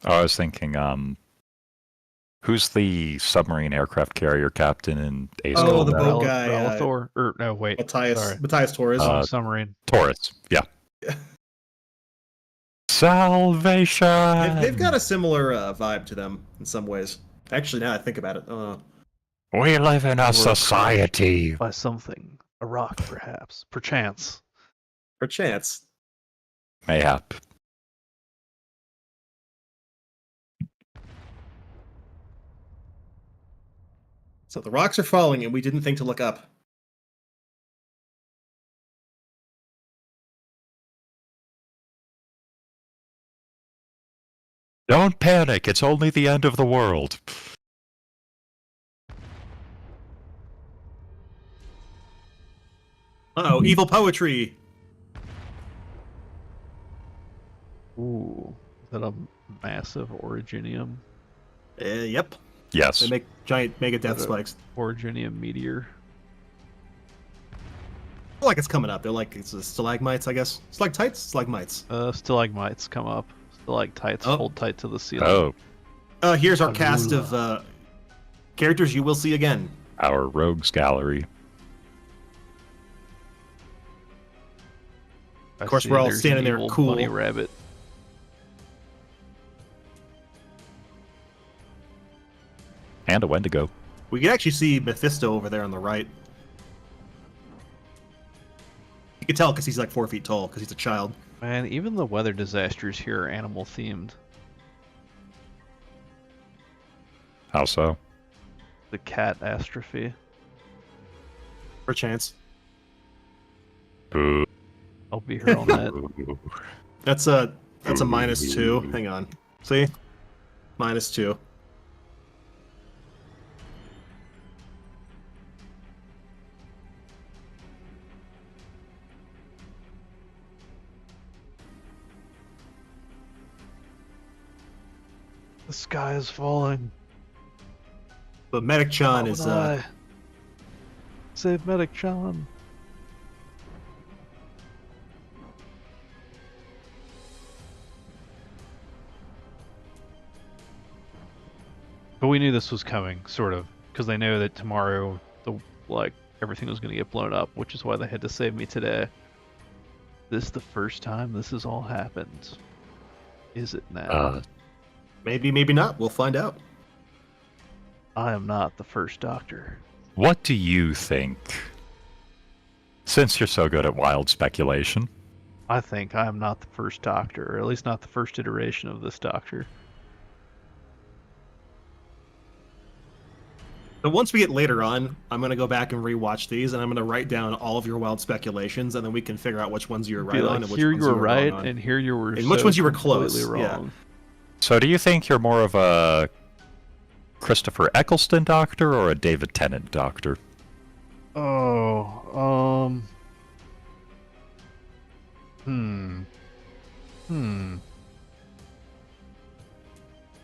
I was thinking, who's the submarine aircraft carrier captain in Ace Oh, the Combat? boat guy. Bellathor? Or no, wait. Matthias Torres. Submarine. Taurus. Yeah. Salvation. They've got a similar vibe to them in some ways. Actually, now I think about it, We live in a society. By something. A rock, perhaps. Perchance. perchance. Mayhap. So the rocks are falling, and we didn't think to look up. Don't panic. It's only the end of the world. Uh-oh, evil poetry! Ooh. Is that a massive Originium? Yep. Yes. They make giant mega death spikes. Originium meteor. I feel like it's coming up. They're like, it's stalagmites, I guess. Stalactites? Stalagmites. Stalagmites come up. Stalactites hold tight to the ceiling. Oh, here's our cast of characters you will see again. our rogues gallery. Of course, we're all standing there cool. Bunny rabbit. And a Wendigo. We can actually see Mephisto over there on the right. You can tell because he's like 4 feet tall because he's a child. Man, even the weather disasters here are animal themed. How so? The cat astrophy. Perchance. Boo. I'll be here on that. That's a -2. Hang on. See? -2. The sky is falling. But Medic-chan How is would I save Medic-chan. But we knew this was coming, sort of, because they know that tomorrow, everything was going to get blown up, which is why they had to save me today. This the first time this has all happened? Is it now? Maybe, maybe not. We'll find out. I am not the first Doctor. What do you think? Since you're so good at wild speculation. I think I am not the first Doctor, or at least not the first iteration of this Doctor. But once we get later on, I'm going to go back and rewatch these, and I'm going to write down all of your wild speculations, and then we can figure out which ones you were right on and which here ones you you were were right, wrong on. and here you were And which so ones you were completely close, yeah. wrong. So do you think you're more of a Christopher Eccleston Doctor or a David Tennant Doctor? Oh,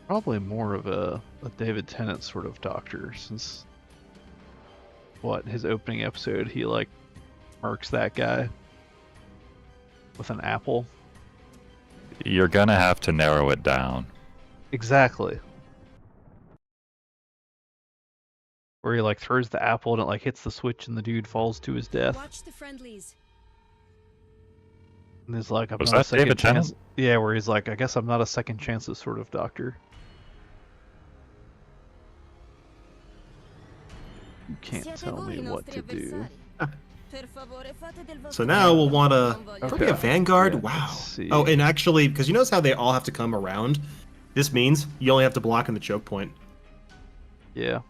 Probably more of a David Tennant sort of Doctor, since his opening episode, he like marks that guy with an apple. You're gonna have to narrow it down. Exactly. Where he like throws the apple and it like hits the switch and the dude falls to his death. Watch the friendlies. And he's like, I'm Was not a that second David chance. Tennant? Yeah, where he's like, I guess I'm not a second chances sort of Doctor. You can't tell me what to do. So now we'll want to... Okay. Probably a Vanguard? Yeah, Wow. let's see. Oh, and actually, because you notice how they all have to come around? This means you only have to block in the choke point. Yeah.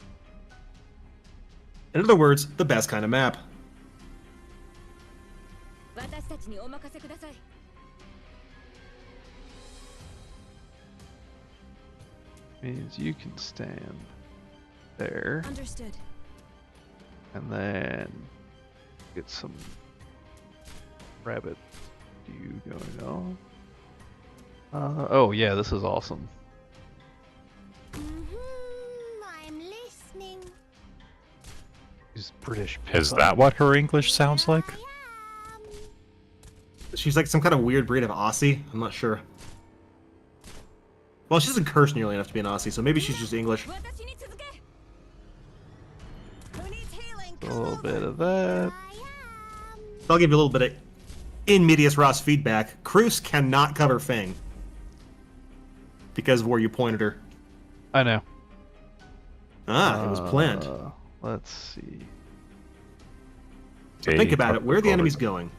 In other words, the best kind of map. Means you can stand there. Understood. And then get some rabbit view going on. Oh yeah, this is awesome. I'm listening. He's British. Is Pippa. that what her English sounds like? She's like some kind of weird breed of Aussie. I'm not sure. Well, she doesn't curse nearly enough to be an Aussie, so maybe she's just English. A little bit of that. I'll give you a little bit of in medias res feedback. Cruz cannot cover Fang because of where you pointed her. I know. Ah, it was planned. Let's see. So think about it. Where are the enemies going?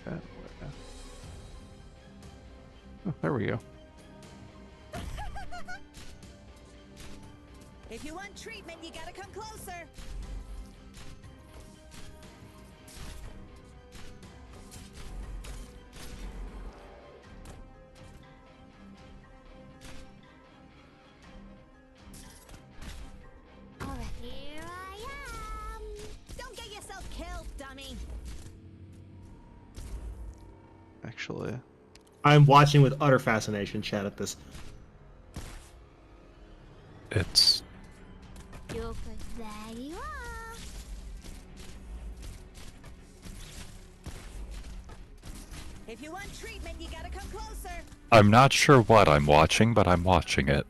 That way. Oh, there we go. If you want treatment, you gotta come closer. Alright, here I am. Don't get yourself killed, dummy. Actually, I'm watching with utter fascination, chat, at this. It's... There you are. If you want treatment, you gotta come closer. I'm not sure what I'm watching, but I'm watching it.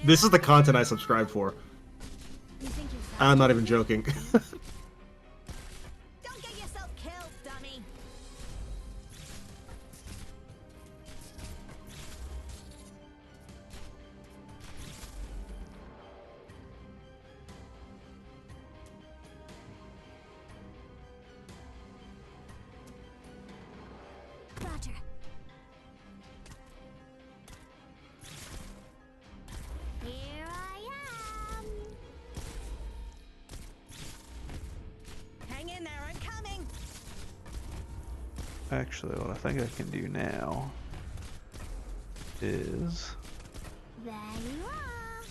This is the content I subscribe for. You think you're I'm not even joking. Don't get yourself killed, dummy. Roger. Here I am. Hang in there, I'm coming. actually, what I think I can do now is There you are.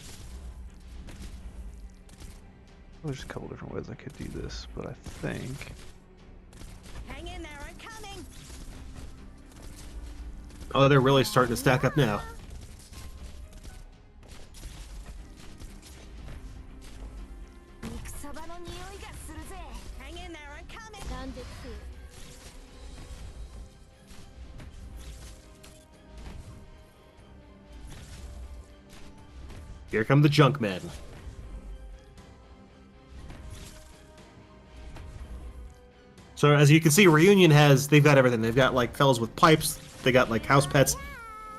there's a couple different ways I could do this, but I think Hang in there, I'm coming. Oh, they're really starting to stack up now. Hang in there, I'm coming. Found it too. Here come the junk men. So as you can see, Reunion they've got everything. They've got like fellas with pipes, they got like house pets,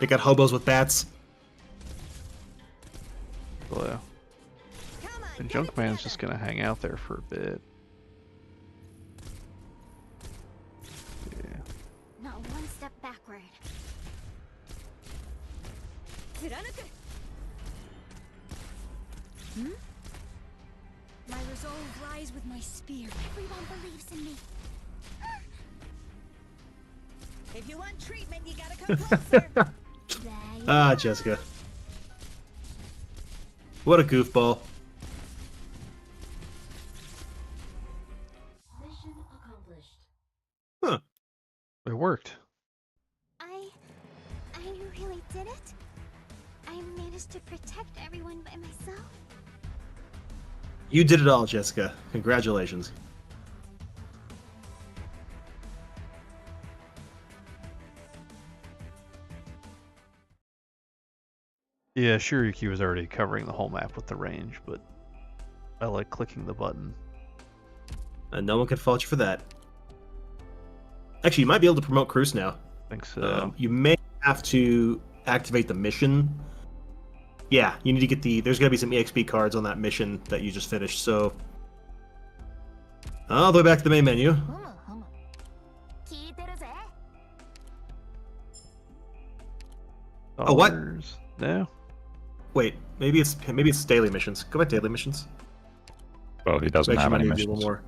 they got hobos with bats. Well, and Junkman's just gonna hang out there for a bit. Yeah. Not one step backward. Hmm? My resolve lies with my spear. Everyone believes in me. If you want treatment, you gotta come closer. Ah, Jessica. What a goofball. Mission accomplished. Huh. It worked. I really did it. I managed to protect everyone by myself. You did it all, Jessica. Congratulations. Yeah, Shiriki was already covering the whole map with the range, but I like clicking the button. And no one can fault you for that. Actually, you might be able to promote Cruz now. I think so. You may have to activate the mission. Yeah, you need to get there's going to be some EXP cards on that mission that you just finished, so... All the way back to the main menu. Oh, what? No? Wait, maybe it's daily missions. Go back to daily missions. Well, he doesn't have any A missions. little more.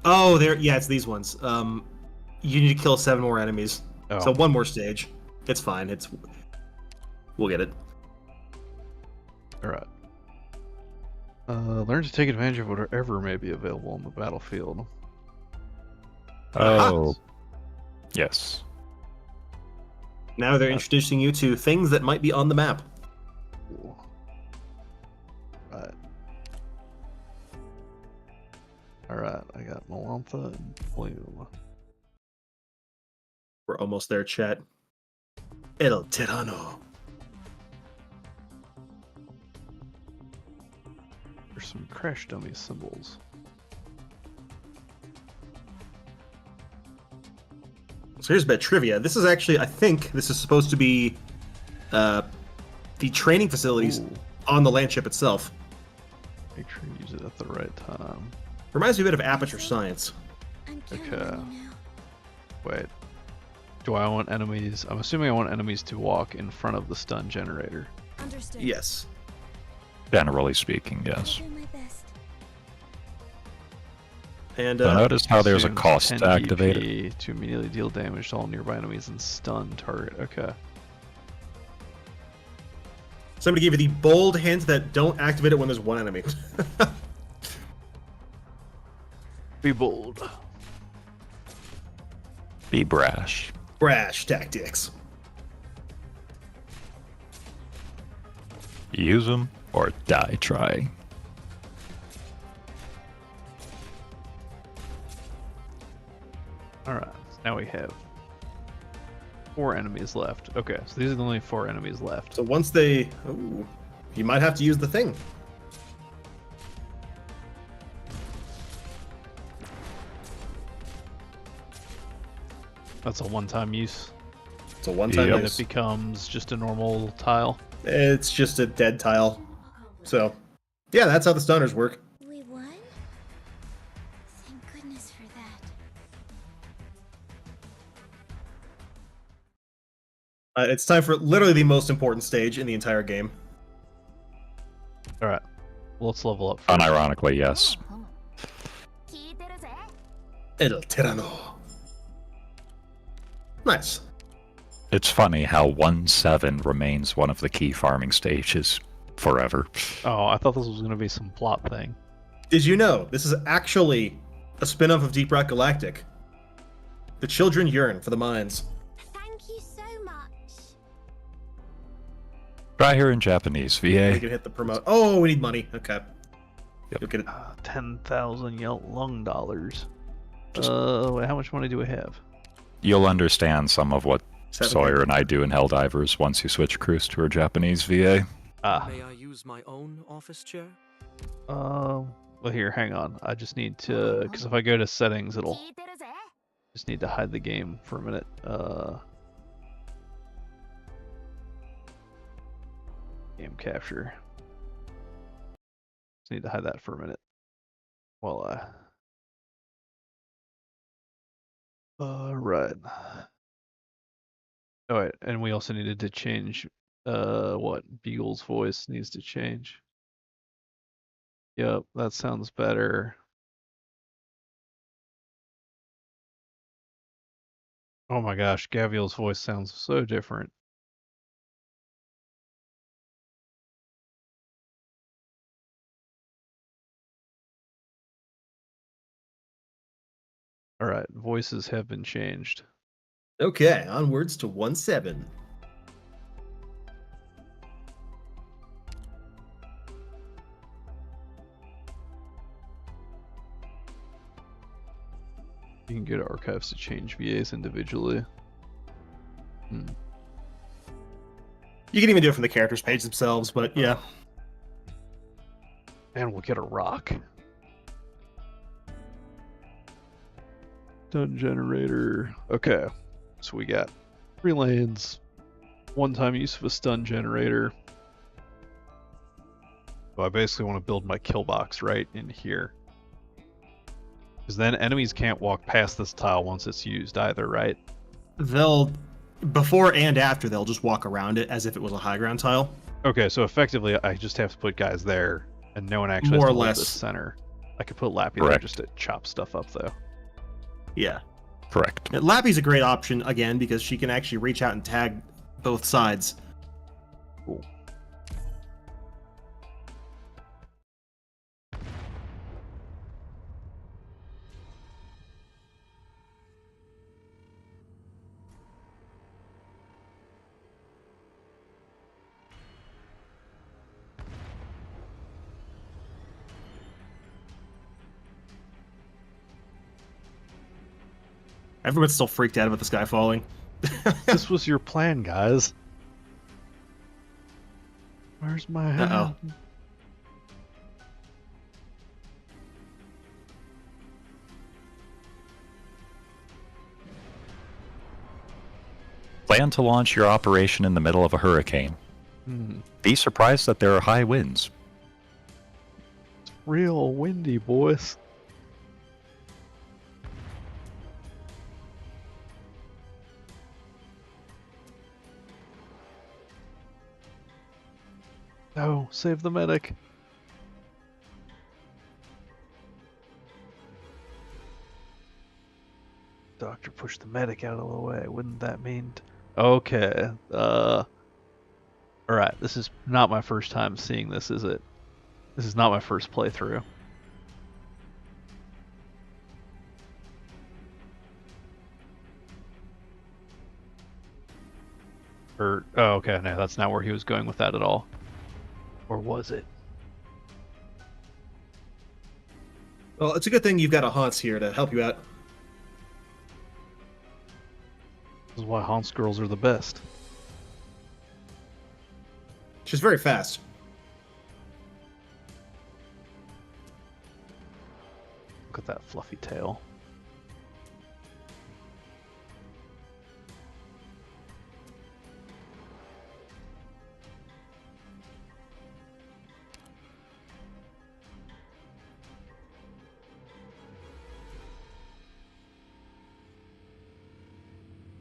Oh, it's these ones. You need to kill 7 more enemies. Oh. So one more stage. It's fine. We'll get it. Alright. Learn to take advantage of whatever may be available on the battlefield. Oh. Yes. Now they're introducing you to things that might be on the map. Cool. Right. Alright, I got Malantha and Bloom. We're almost there, chat. El Tirano. There's some crash dummy symbols. So here's a bit of trivia. This is actually, I think, this is supposed to be the training facilities Ooh. on the land ship itself. Make sure you use it at the right time. Reminds me a bit of Aperture Science. I'm Okay. counting on you now. Wait. Do I want enemies? I'm assuming I want enemies to walk in front of the stun generator. Understood. Yes. Generally speaking, yes. I'll do my best. And So notice how there's a Consumes cost 10 to activate it. EP to immediately deal damage to all nearby enemies and stun target. Okay. somebody gave you the bold hint that don't activate it when there's one enemy. Be bold. Be brash. Brash tactics. Use them or die trying. Alright, now we have 4 enemies left. Okay, so these are the only 4 enemies left. So once they... Ooh, you might have to use the thing. That's a one-time use. It's a one-time And use. it becomes just a normal tile. It's just a dead tile. So, yeah, that's how the stunners work. We won? Thank goodness for that. It's time for literally the most important stage in the entire game. Alright, well, let's level up first. Unironically, yes. El Tirano. Nice. It's funny how 1-7 remains one of the key farming stages forever. Oh, I thought this was going to be some plot thing. Did you know this is actually a spin-off of Deep Rock Galactic? The children yearn for the mines. Thank you so much. Try here in Japanese, We VA. can hit the promote. Oh, we need money. Okay. Yep. You'll get it. 10,000 lung dollars. Just- Wait, how much money do we have? You'll understand some of what 7. Sawyer and I do in Helldivers once you switch Cruise to her Japanese VA. Ah, May I use my own office chair? well here, hang on. I just need to, because if I go to settings, it'll Just need to hide the game for a minute. Game capture. Just need to hide that for a minute. While right. Oh wait, and we also needed to change what? Beagle's voice needs to change. Yep, that sounds better. Oh my gosh, Gaviel's voice sounds so different. All right, voices have been changed. Okay, onwards to 1-7. You can go to archives to change VAs individually. You can even do it from the characters page themselves, but yeah. And we'll get a rock. Stun generator. Okay, so we got 3 lanes, one-time use of a stun generator. So I basically want to build my kill box right in here. Because then enemies can't walk past this tile once it's used either, right? They'll, before and after, they'll just walk around it as if it was a high ground tile. Okay, so effectively I just have to put guys there, and no one actually More has or to hold less. the center. I could put Lappy there Correct. just to chop stuff up, though. Yeah. Correct. Lappy's a great option, again, because she can actually reach out and tag both sides. Cool. Everyone's still freaked out about the sky falling. This was your plan, guys. Where's my hat? Uh-oh. Plan to launch your operation in the middle of a hurricane. Be surprised that there are high winds. It's real windy, boys. No, save the medic. Doctor, push the medic out of the way. Wouldn't that mean? Okay. Alright, this is not my first time seeing this, is it? This is not my first playthrough. Oh, okay, no, that's not where he was going with that at all. Or was it? Well, it's a good thing you've got a Hans here to help you out. This is why Hans girls are the best. She's very fast. Look at that fluffy tail.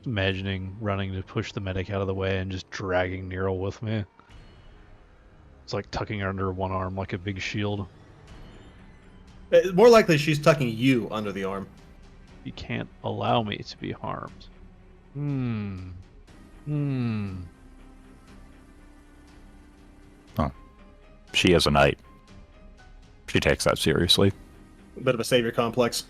Imagining running to push the medic out of the way and just dragging Nero with me. It's like tucking her under one arm like a big shield. More likely she's tucking you under the arm. You can't allow me to be harmed. Huh. She is a knight. She takes that seriously. A bit of a savior complex.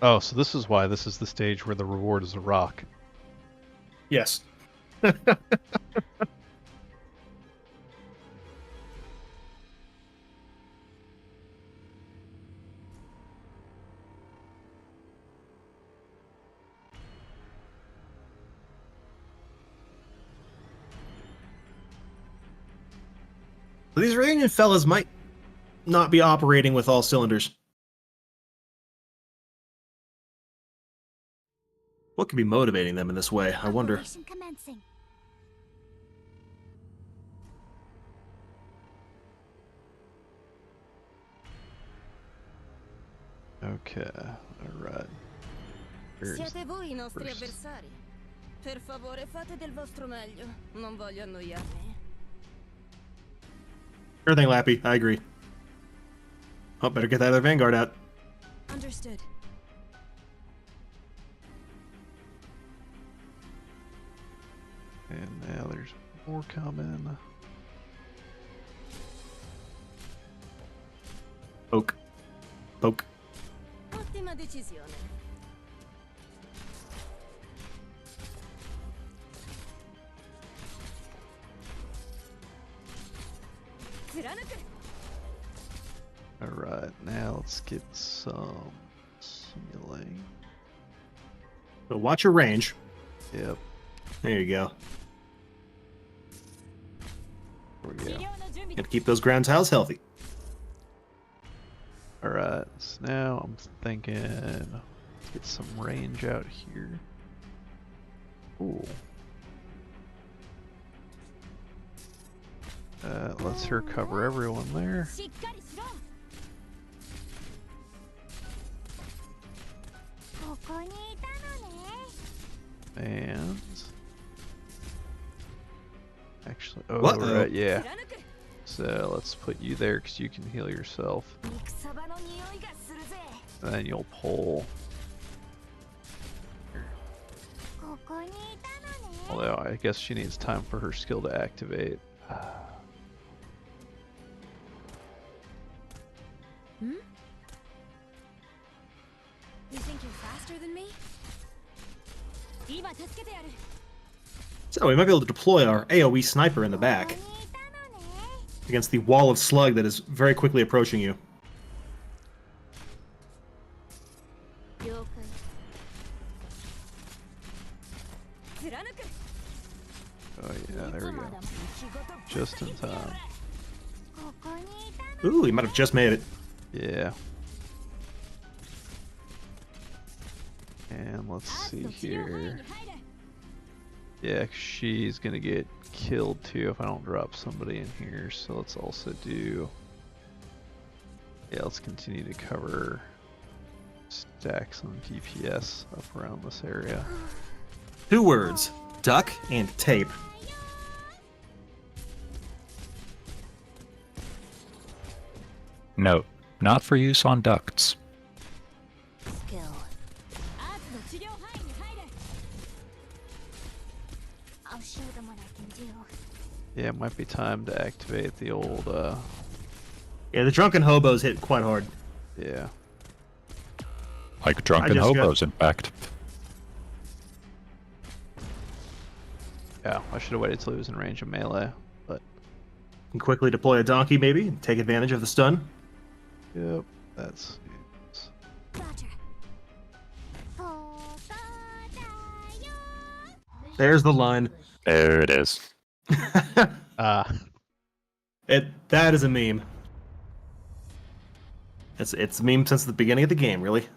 Oh, so this is why this is the stage where the reward is a rock. Yes. But these Iranian fellas might not be operating with all cylinders. What could be motivating them in this way, I wonder. Operation commencing. Okay, alright. Siete voi I nostri first. avversari. Per favore, fate del vostro meglio. Non voglio annoiarmi. Sure thing, Lappy. I agree. Oh, better get that other Vanguard out. Understood. And now there's more coming. Poke. Poke. Ottima decisione. Alright, now let's get some simulating. So watch your range. Yep, There you go. there we go. Gotta keep those ground tiles healthy. Alright, so now I'm thinking let's get some range out here. Ooh. Lets her cover everyone there. And actually, oh Uh-oh. right, yeah. So let's put you there because you can heal yourself. And then you'll pull. Although I guess she needs time for her skill to activate. Hmm? You think you're faster than me? So we might be able to deploy our AoE sniper in the back against the wall of slug that is very quickly approaching you. Oh yeah, there we go. Just in time. Ooh, he might have just made it. Yeah. And let's see here. Yeah, she's gonna get killed too if I don't drop somebody in here. So let's also do. Yeah, let's continue to cover stacks on DPS up around this area. 2 words: duck and tape. Note, not for use on ducts. Skill. I'll show them what I can do. Yeah, it might be time to activate the old. Yeah, the drunken hobos hit quite hard. Yeah. Like drunken just got- hobos, in fact. Yeah, I should have waited till he was in range of melee, but You can quickly deploy a donkey, maybe, and take advantage of the stun. yep, that's. Roger. There's the line. There it is. That is a meme. It's a meme since the beginning of the game, really.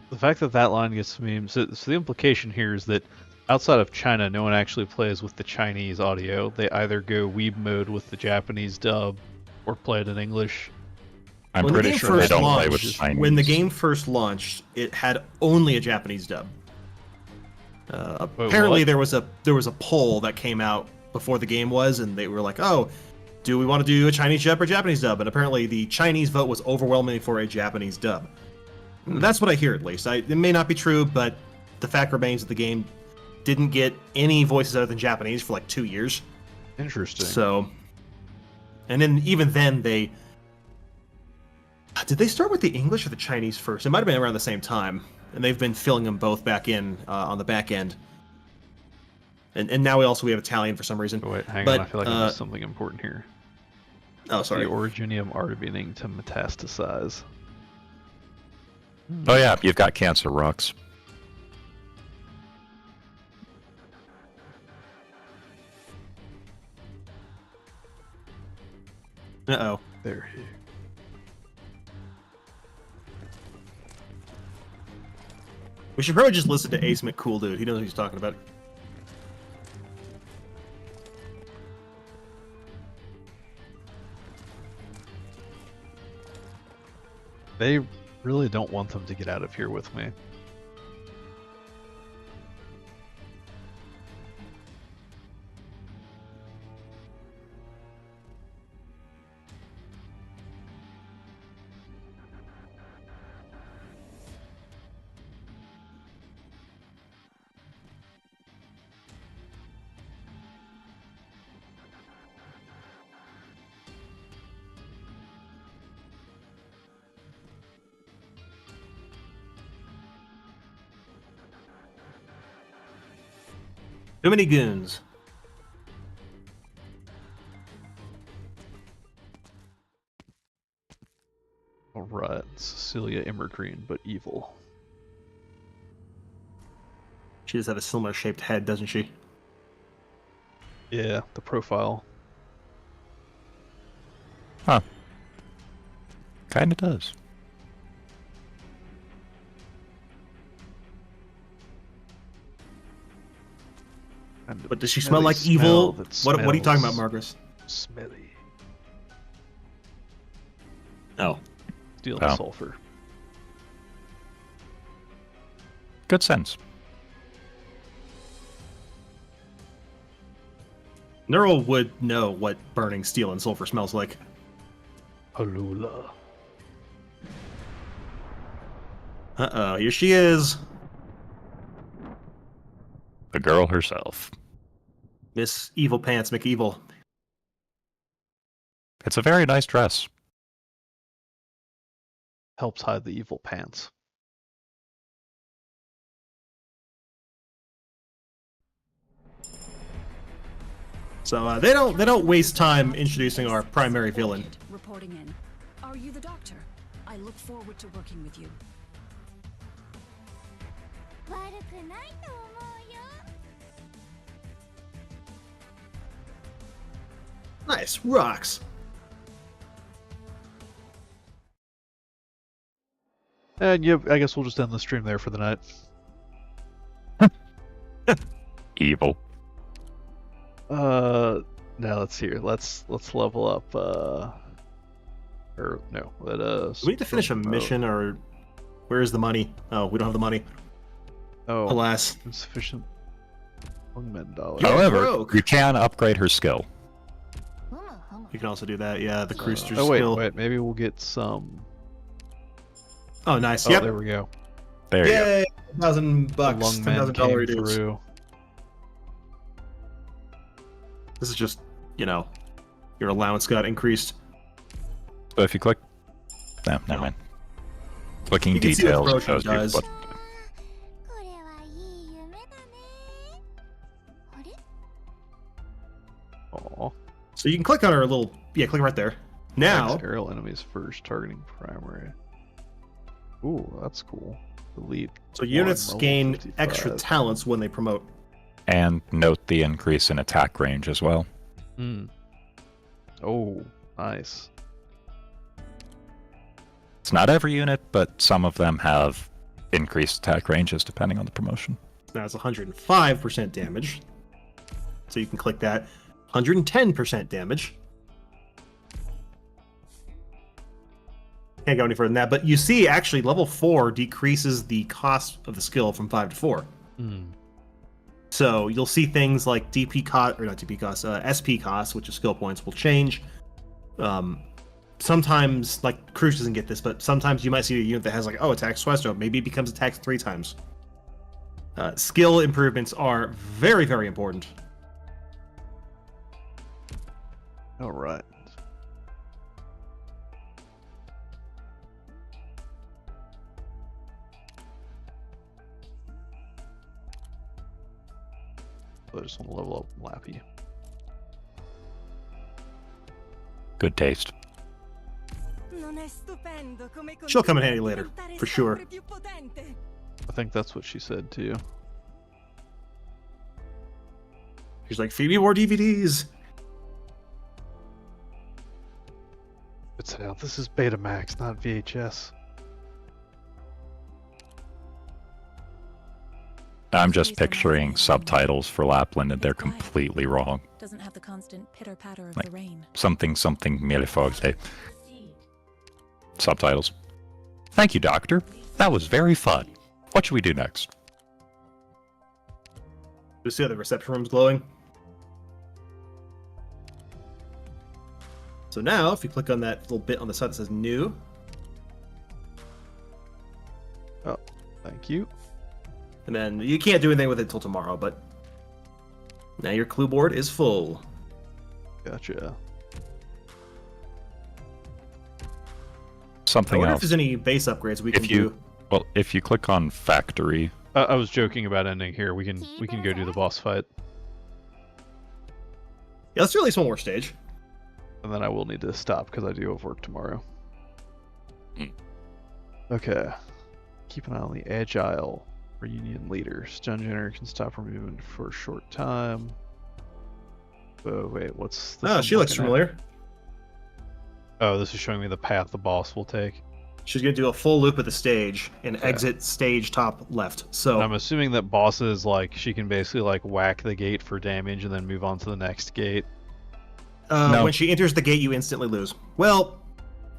The fact that that line gets memed, so the implication here is that outside of China, no one actually plays with the Chinese audio. They either go weeb mode with the Japanese dub, or play it in English. I'm When the pretty game sure they first don't play with launched- Chinese. When the game first launched, it had only a Japanese dub. Apparently, what? there was a poll that came out before the game was, and they were like, "Oh, do we want to do a Chinese dub or Japanese dub?" And apparently, the Chinese vote was overwhelming for a Japanese dub. That's what I hear, at least. It may not be true, but the fact remains that the game didn't get any voices other than Japanese for like 2 years. Interesting. So, and then even then did they start with the English or the Chinese first? It might have been around the same time, and they've been filling them both back in on the back end. And now we have Italian for some reason. Oh, wait, hang but, on. I feel like I missed something important here. Oh, sorry. The originium are beginning to metastasize. Oh yeah, you've got cancer rocks. Uh-oh. There he. We should probably just listen to Ace McCool, dude. He knows what he's talking about. They really don't want them to get out of here with me. Too many goons. Alright, Cecilia Immergreen, but evil. She does have a similar shaped head, doesn't she? Yeah, the profile. Huh. Kinda does. And But does she smelly smell like smell evil? that What are you talking about, smells Marcus? Smelly. Oh. Steel Oh. and sulfur. Good sense. Neural would know what burning steel and sulfur smells like. Halula. Uh-oh, here she is. The girl herself. Miss Evil Pants McEvil. It's a very nice dress. Helps hide the evil pants. So they don't waste time introducing our primary villain. Reporting in. Are you the doctor? I look forward to working with you. 悪くないと思うよ。 Nice, rocks. And yeah, I guess we'll just end the stream there for the night. Evil. Now let's hear. Let's level up. Or no, let us. Do we need to finish a mission, or where is the money? Oh, we don't have the money. Oh, Alas. insufficient wingman dollars. You're However, broke. you can upgrade her skill. You can also do that, yeah, the Cruister's Oh wait, skill. wait. Maybe we'll get some. Oh, nice. Oh, Yep. there we go. There you go. Yay! $1,000 The bucks. lung man $10,000 came dues. through. This is just, your allowance got increased. So if you click... No, never mind. Clicking You can see what details promotion shows you does. what... これはいい夢だね。あれ？ Aw. So you can click on her little... Yeah, click right there. Now, Attacks aerial enemies first, targeting primary. Ooh, that's cool. Elite. so units level gain 55. extra talents when they promote. And note the increase in attack range as well. Hmm. Oh, nice. It's not every unit, but some of them have increased attack ranges depending on the promotion. Now it's 105% damage. So you can click that. 110% damage. Can't go any further than that, but you see, actually, level 4 decreases the cost of the skill from 5 to 4. Hmm. So you'll see things like DP cost, or not DP cost, SP cost, which is skill points, will change. Sometimes, like, Cruise doesn't get this, but sometimes you might see a unit that has, like, oh, attacks twice, so maybe it becomes attacked 3 times. Skill improvements are very, very important. All right. I just want to level up Lappy. Good taste. She'll come in handy later, for sure. I think that's what she said too. She's like, feed me more DVDs. Martel. This is Betamax, not VHS. I'm just picturing subtitles for Lapland, and they're completely wrong. Doesn't have the constant pitter-patter of Like, the rain. Something Milleforte. Subtitles. Thank you, Doctor. That was very fun. What should we do next? You see how the reception room's glowing? So now, if you click on that little bit on the side that says new, Oh, thank you. and then you can't do anything with it until tomorrow, but now your clue board is full. Gotcha. I Something wonder if else. there's any base upgrades we can do. Well, if you click on Factory, I was joking about ending here. We can go do the boss fight, Yeah, let's do at least one more stage. and then I will need to stop because I do have work tomorrow. Mm. Okay. Keep an eye on the agile reunion leaders. Dungeon generator can stop for movement for a short time. Oh wait, what's this? Oh, I'm she looks looking at? familiar. Oh, this is showing me the path the boss will take. She's going to do a full loop of the stage and Okay. exit stage top left. So And I'm assuming that bosses, like, she can basically, like, whack the gate for damage and then move on to the next gate. No. when she enters the gate, you instantly lose. Well,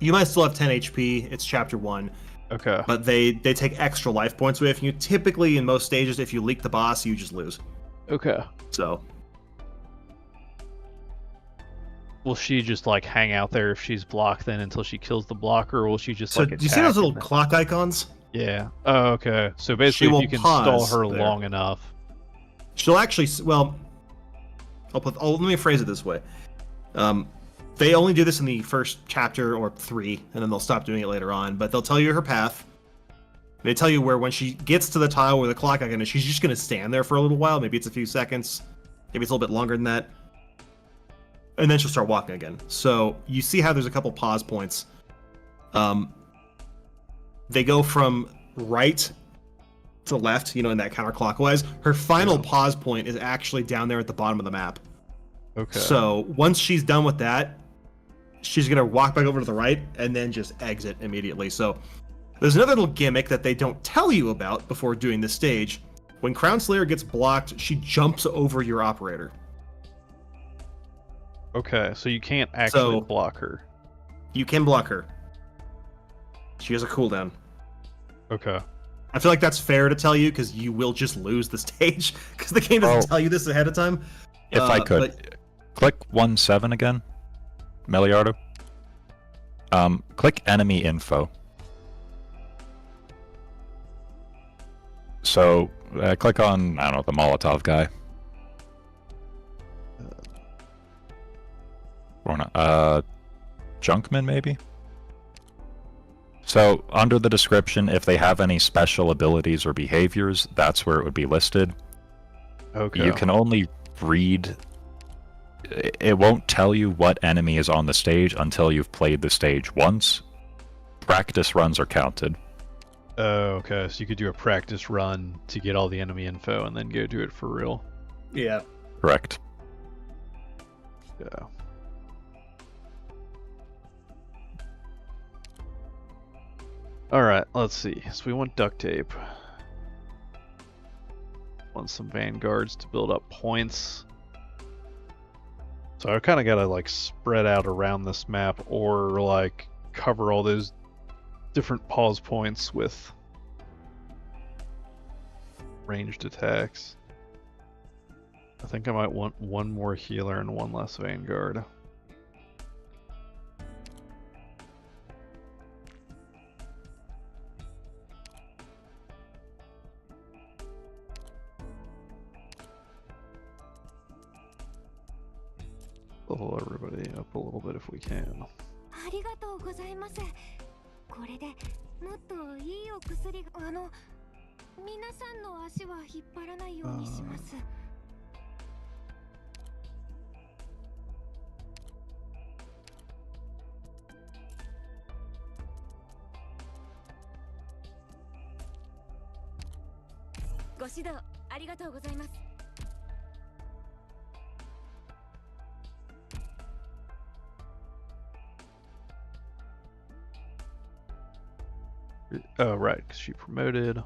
you might still have 10 HP. It's chapter 1. Okay. But they take extra life points away from you. Typically, in most stages, if you leak the boss, you just lose. Okay. So, Will she just, like, hang out there if she's blocked then until she kills the blocker, or will she just, so like, do you see attack those little and then- clock icons? Yeah. Oh, okay. So basically, if will you can stall pause her there. long enough. She'll actually, well, let me phrase it this way. They only do this in the first chapter or 3, and then they'll stop doing it later on. But they'll tell you her path. They tell you where when she gets to the tile where the clock icon is, she's just going to stand there for a little while. Maybe it's a few seconds. Maybe it's a little bit longer than that. And then she'll start walking again. So you see how there's a couple pause points. They go from right to left, in that counterclockwise. Her final pause point is actually down there at the bottom of the map. Okay. So once she's done with that, she's gonna walk back over to the right and then just exit immediately. So there's another little gimmick that they don't tell you about before doing this stage. When Crown Slayer gets blocked, she jumps over your operator. Okay, so you can't actually So- block her. You can block her. She has a cooldown. Okay. I feel like that's fair to tell you because you will just lose the stage because the game doesn't tell you this ahead of time. if I could, but- click 1-7 again, Meliardo. Click enemy info. So, click on, I don't know, the Molotov guy. Or not, Junkman, maybe? So, under the description, if they have any special abilities or behaviors, that's where it would be listed. Okay. You can only read... It won't tell you what enemy is on the stage until you've played the stage once. Practice runs are counted. Oh, okay. So you could do a practice run to get all the enemy info and then go do it for real. Yeah. Correct. Yeah. Alright, let's see. So we want duct tape. Want some vanguards to build up points. So I kind of got to like spread out around this map or like cover all those different pause points with ranged attacks. I think I might want one more healer and one less vanguard. Level everybody up a little bit if we can. ありがとうございます。これでもっといいお薬が皆さんの足は引っ張らないようにします。ご指導ありがとうございます。Oh, right, because she promoted.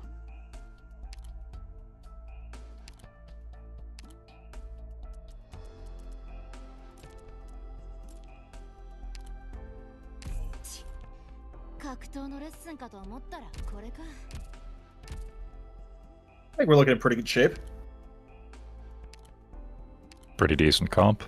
I think we're looking in pretty good shape. Pretty decent comp.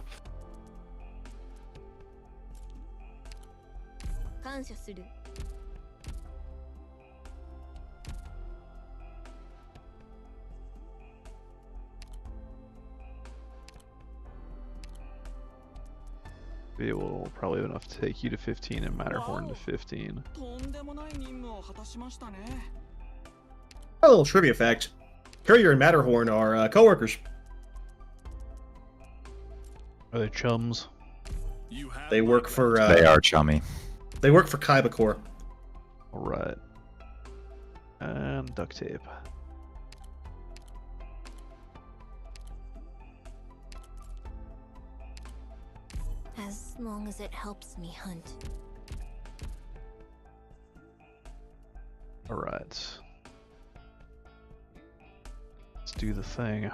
It will probably have enough to take you to 15 and Matterhorn to 15. とんでもない任務を果たしましたね。A little trivia fact. Courier and Matterhorn are coworkers. Are they chums? You have They my work for They are chummy. they work for Kaiba Corps. Alright. And duct tape. As long as it helps me hunt. Alright. Let's do the thing.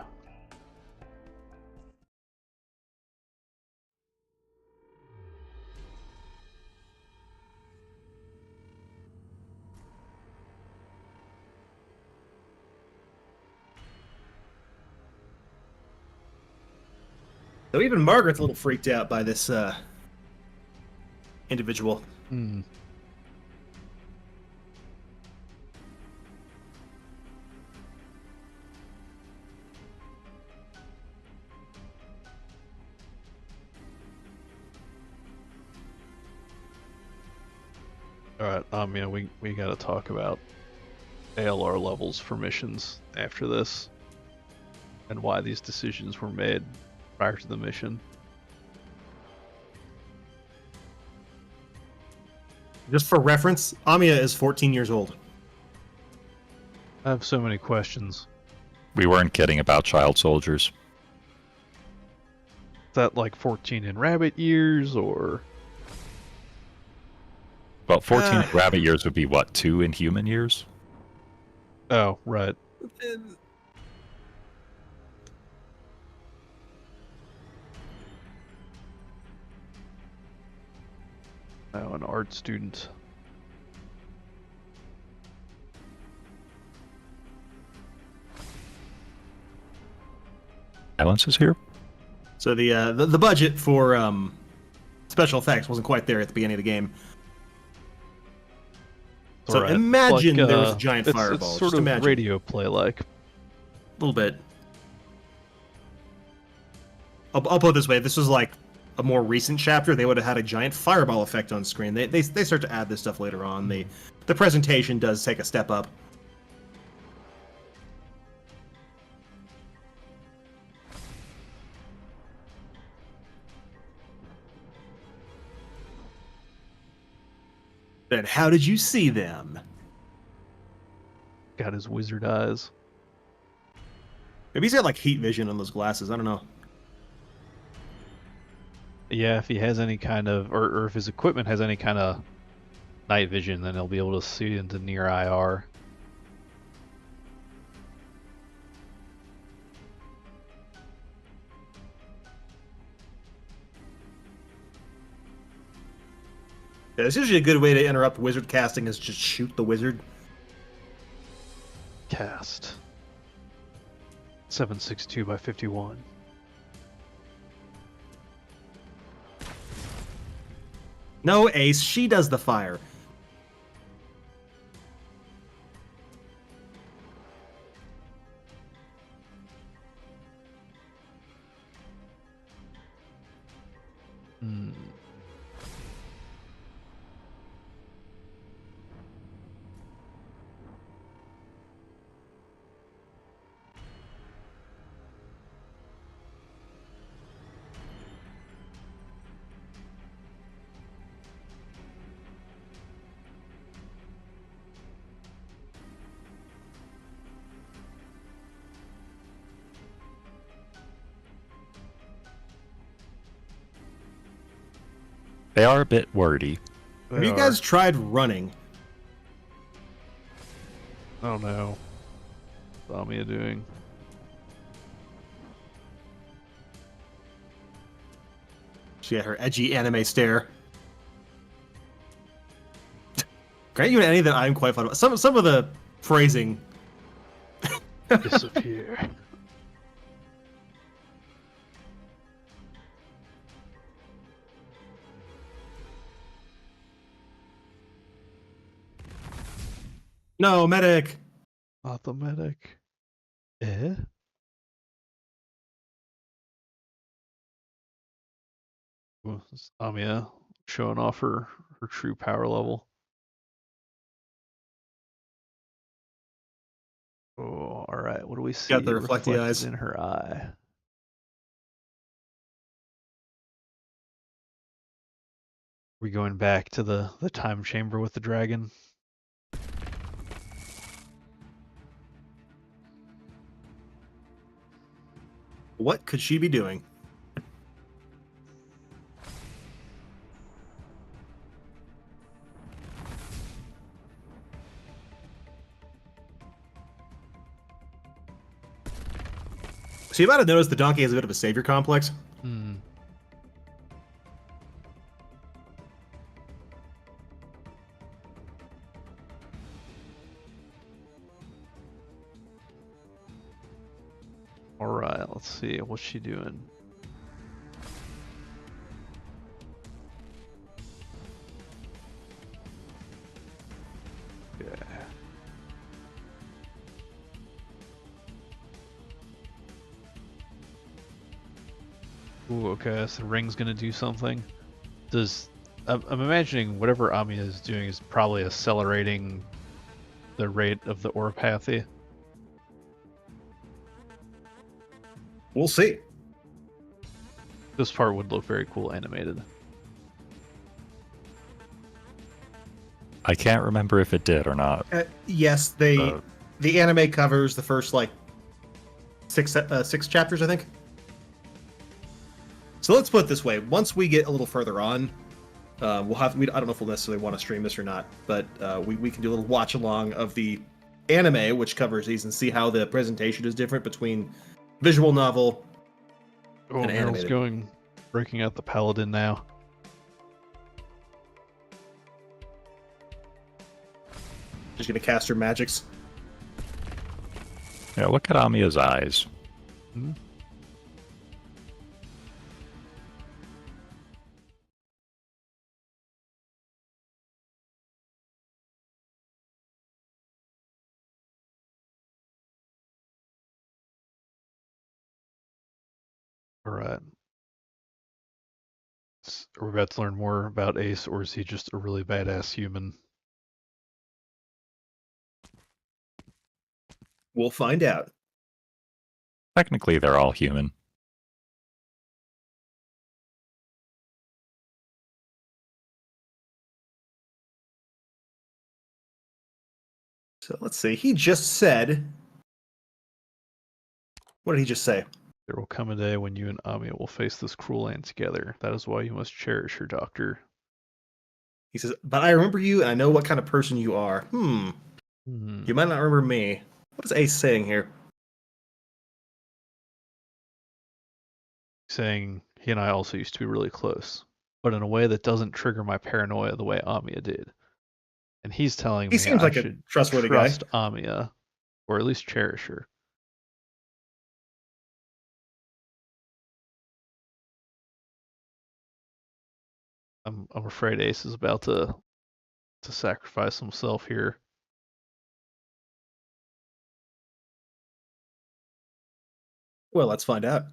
So even Margaret's a little freaked out by this individual. Hmm. Alright, yeah, we gotta talk about ALR levels for missions after this. And why these decisions were made prior to the mission. Just for reference, Amiya is 14 years old. I have so many questions. We weren't kidding about child soldiers. Is that like 14 in rabbit years, or... Well, 14 rabbit years would be what, 2 in human years? Oh, right. Oh, an art student. Silence is here? So the budget for special effects wasn't quite there at the beginning of the game. So Alright. imagine Like, there was a giant fireball. It's sort Just of imagine. radio play like. A little bit. I'll put it this way: if this was like a more recent chapter, they would have had a giant fireball effect on screen. They start to add this stuff later on. The presentation does take a step up. Then how did you see them? Got his wizard eyes. Maybe he's got like heat vision on those glasses. I don't know. Yeah, if he has any kind of, or if his equipment has any kind of night vision, then he'll be able to see into near IR. Yeah, it's usually a good way to interrupt wizard casting is just shoot the wizard. Cast. 762 by 51. No, Ace, she does the fire. Hmm. They are a bit wordy. Have you guys tried running? Oh no. What's Amiya doing? She had her edgy anime stare. Grant you any that I'm quite fond of. Some of the phrasing. Disappear. No, medic. Not the medic. Eh? Ooh, this is Amiya showing off her true power level. Oh, all right. What do we see? Got the reflecty reflected eyes. in her eye. We going back to the time chamber with the dragon? What could she be doing? So you might have noticed the donkey has a bit of a savior complex. Hmm. All right, let's see. What's she doing? Yeah. Ooh, okay, so the ring's gonna do something. I'm imagining whatever Amiya is doing is probably accelerating the rate of the oropathy. We'll see. This part would look very cool animated. I can't remember if it did or not. Yes, the anime covers the first like six chapters, I think. So let's put it this way: once we get a little further on, we'll have. I don't know if we'll necessarily want to stream this or not, but we can do a little watch along of the anime, which covers these, and see how the presentation is different between visual novel Oh, and Meryl's animated. breaking out the paladin now. Just gonna cast her magics. Yeah, look at Amiya's eyes. Hmm? All right. Are we about to learn more about Ace, or is he just a really badass human? We'll find out. Technically, they're all human. So let's see. He just said. What did he just say? There will come a day when you and Amiya will face this cruel land together. That is why you must cherish your doctor. He says, "But I remember you, and I know what kind of person you are. Hmm. You might not remember me. What is Ace saying here?" Saying he and I also used to be really close, but in a way that doesn't trigger my paranoia the way Amiya did. And he's telling He me seems I like a should trustworthy trust guy. Amiya, or at least cherish her. I'm afraid Ace is about to sacrifice himself here. Well, let's find out.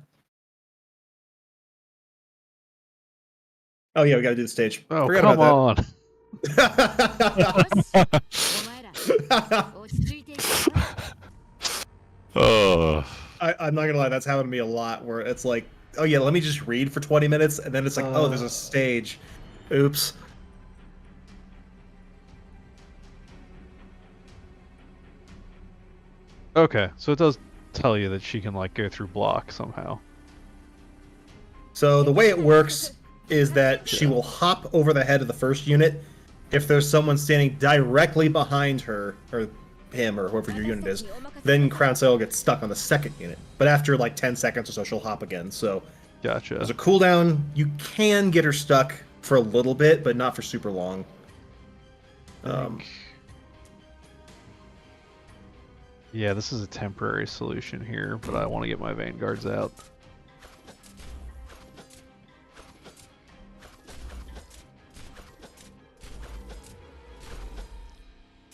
Oh yeah, we got to do the stage. Oh, Forgot come on. about that. Oh, I'm not gonna lie, that's happened to me a lot. Where it's like, oh yeah, let me just read for 20 minutes, and then it's like, oh, there's a stage. Oops. Okay, so it does tell you that she can like go through block somehow. So the way it works is that she will hop over the head of the first unit if there's someone standing directly behind her, or him or whoever your unit is, then Crown Sail gets stuck on the second unit. But after like 10 seconds or so, she'll hop again. So Gotcha. there's a cooldown. You can get her stuck for a little bit, but not for super long. Yeah, this is a temporary solution here, but I want to get my vanguards out.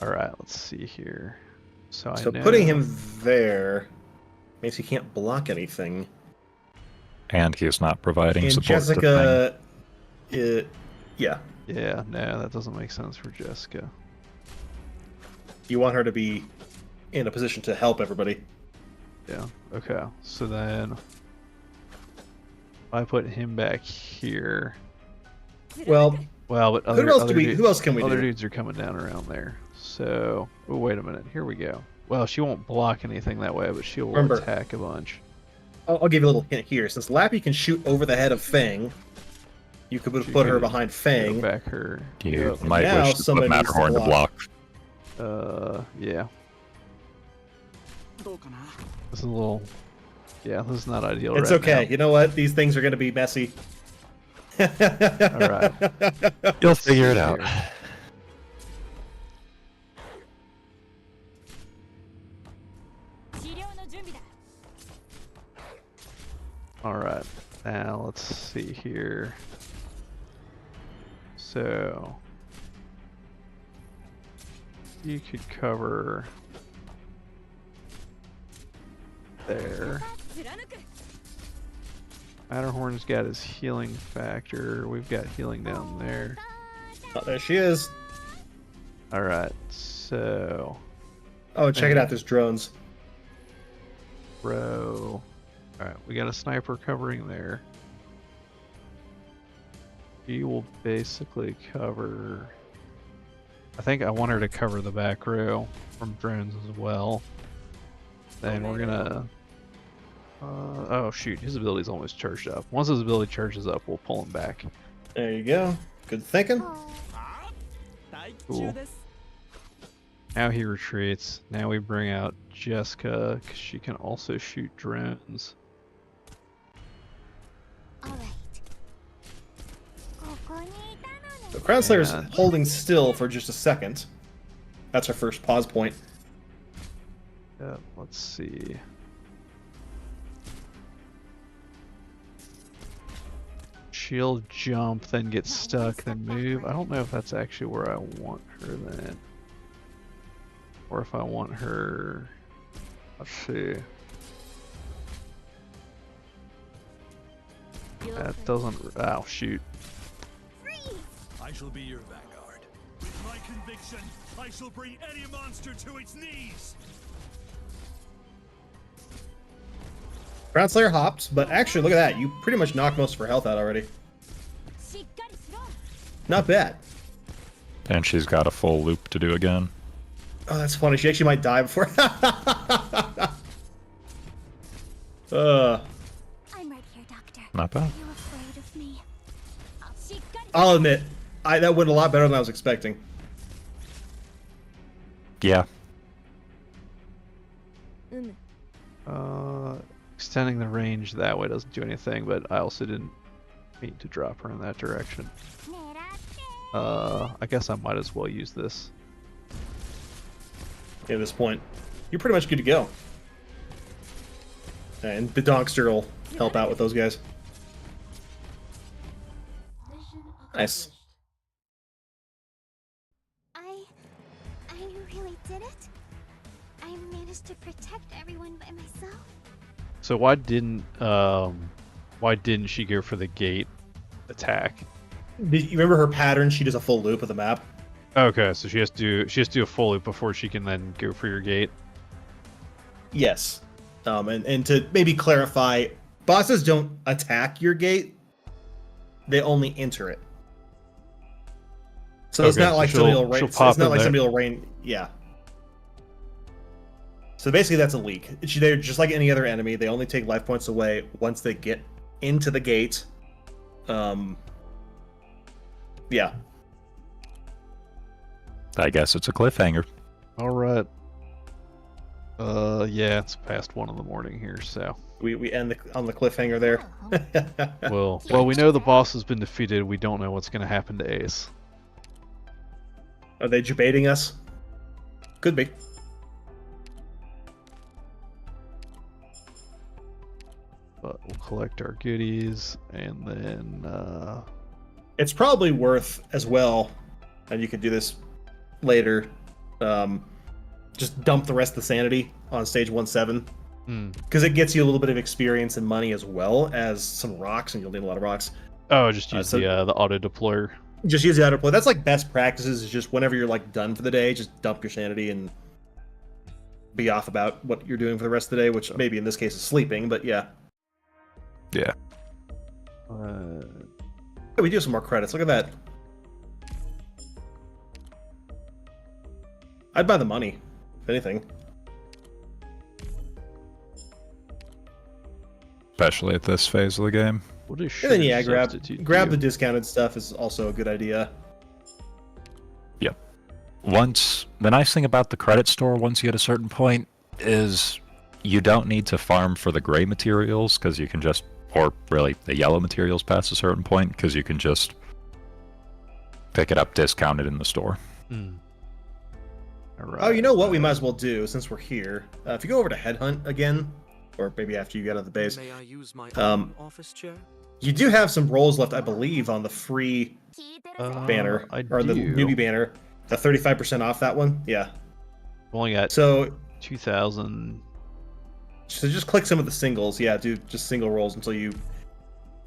Alright, let's see here. So I know... putting him there means he can't block anything. And he is not providing And support Jessica, yeah. Yeah, no, that doesn't make sense for Jessica. You want her to be in a position to help everybody. Yeah, okay. So then... I put him back here... Well, but who else can we other do? dudes are coming down around there. So, oh, wait a minute. Here we go. Well, she won't block anything that way, but she'll attack a bunch. I'll give you a little hint here. Since Lappy can shoot over the head of Fang, you could put her behind Fang. Back her. You might wish to put Matterhorn to block. Yeah. This is a little... Yeah, this is not ideal. It's right okay. now. You know what? These things are going to be messy. Alright. You'll figure it out. Alright, now let's see here. So... You could cover... there. Matterhorn's got his healing factor. We've got healing down there. Oh, there she is. Alright, so... Oh, check it out. There's drones. Row. Alright, we got a sniper covering there. He will basically cover... I think I want her to cover the back row from drones as well. Then we're gonna... oh shoot, his ability's almost charged up. Once his ability charges up, we'll pull him back. There you go. Good thinking. Cool. Now he retreats. Now we bring out Jessica, because she can also shoot drones. So Crown Slayer's holding still for just a second. That's our first pause point. Yeah, let's see. She'll jump, then get stuck, then move. I don't know if that's actually where I want her then. Or if I want her... Let's see. That doesn't... Oh, shoot. I shall be your vanguard. With my conviction, I shall bring any monster to its knees. Crown Slayer hopped, but actually, look at that. You pretty much knocked most of her health out already. Not bad. And she's got a full loop to do again. Oh, that's funny. She actually might die before. I'm right here, Doctor. Not bad. Are you afraid of me? I'll admit, that went a lot better than I was expecting. Yeah. Extending the range that way doesn't do anything, but I also didn't mean to drop her in that direction. I guess I might as well use this. At this point, you're pretty much good to go. And the Donkster will help out with those guys. Nice. I really did it? I managed to protect everyone by myself? So why didn't she go for the gate attack? You remember her pattern? She does a full loop of the map. Okay, so she has to do a full loop before she can then go for your gate. Yes. And to maybe clarify, bosses don't attack your gate. They only enter it. So it's not like somebody will rain. It's not like somebody will rain. Yeah. So basically, that's a leak. They're just like any other enemy. They only take life points away once they get into the gate. Yeah. I guess it's a cliffhanger. All right. Yeah, it's past 1 in the morning here, so. We end on the cliffhanger there. Well, we know the boss has been defeated. We don't know what's going to happen to Ace. Are they debating us? Could be. But we'll collect our goodies, and then It's probably worth as well, and you could do this later. Just dump the rest of the sanity on stage 1-7, because it gets you a little bit of experience and money as well as some rocks, and you'll need a lot of rocks. Oh, just use the auto deployer. Just use the auto deploy. That's like best practices. Is just whenever you're like done for the day, just dump your sanity and be off about what you're doing for the rest of the day, which maybe in this case is sleeping, but yeah. Yeah. We do have some more credits. Look at that. I'd buy the money, if anything. Especially at this phase of the game. What is And then yeah, substitute grab do? the discounted stuff is also a good idea. Yep. The nice thing about the credit store once you hit a certain point is you don't need to farm for the gray materials, because you can just, or really the yellow materials past a certain point, because you can just pick it up discounted in the store. All right. Oh, you know what we might as well do since we're here? If you go over to Headhunt again, or maybe after you get out of the base, May I use my office chair? you do have some rolls left, I believe, on the free banner, I or the do. newbie banner. The 35% off that one? Yeah. Only got So 2,000. So just click some of the singles. Yeah, do just single rolls until you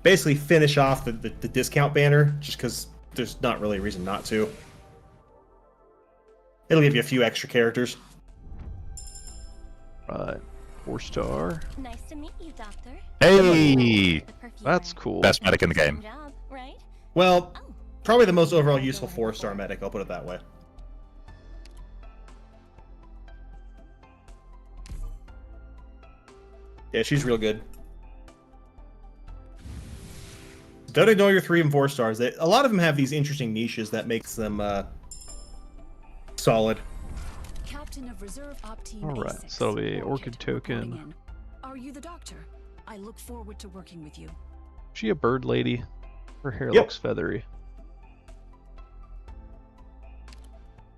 basically finish off the discount banner, just because there's not really a reason not to. It'll give you a few extra characters. Right. 4-star. Nice to meet you, Doctor. Hey! That's cool. Best medic in the game. Job, right? Well, probably the most overall useful 4-star medic, I'll put it that way. Yeah, she's real good. Don't ignore your 3 and 4 stars. A lot of them have these interesting niches that makes them solid. Captain of Reserve Op Team All right, A6. so that'll be Orchid Reporting token. in. Are you the doctor? I look forward to working with you. She a bird lady? Her hair Yep. looks feathery.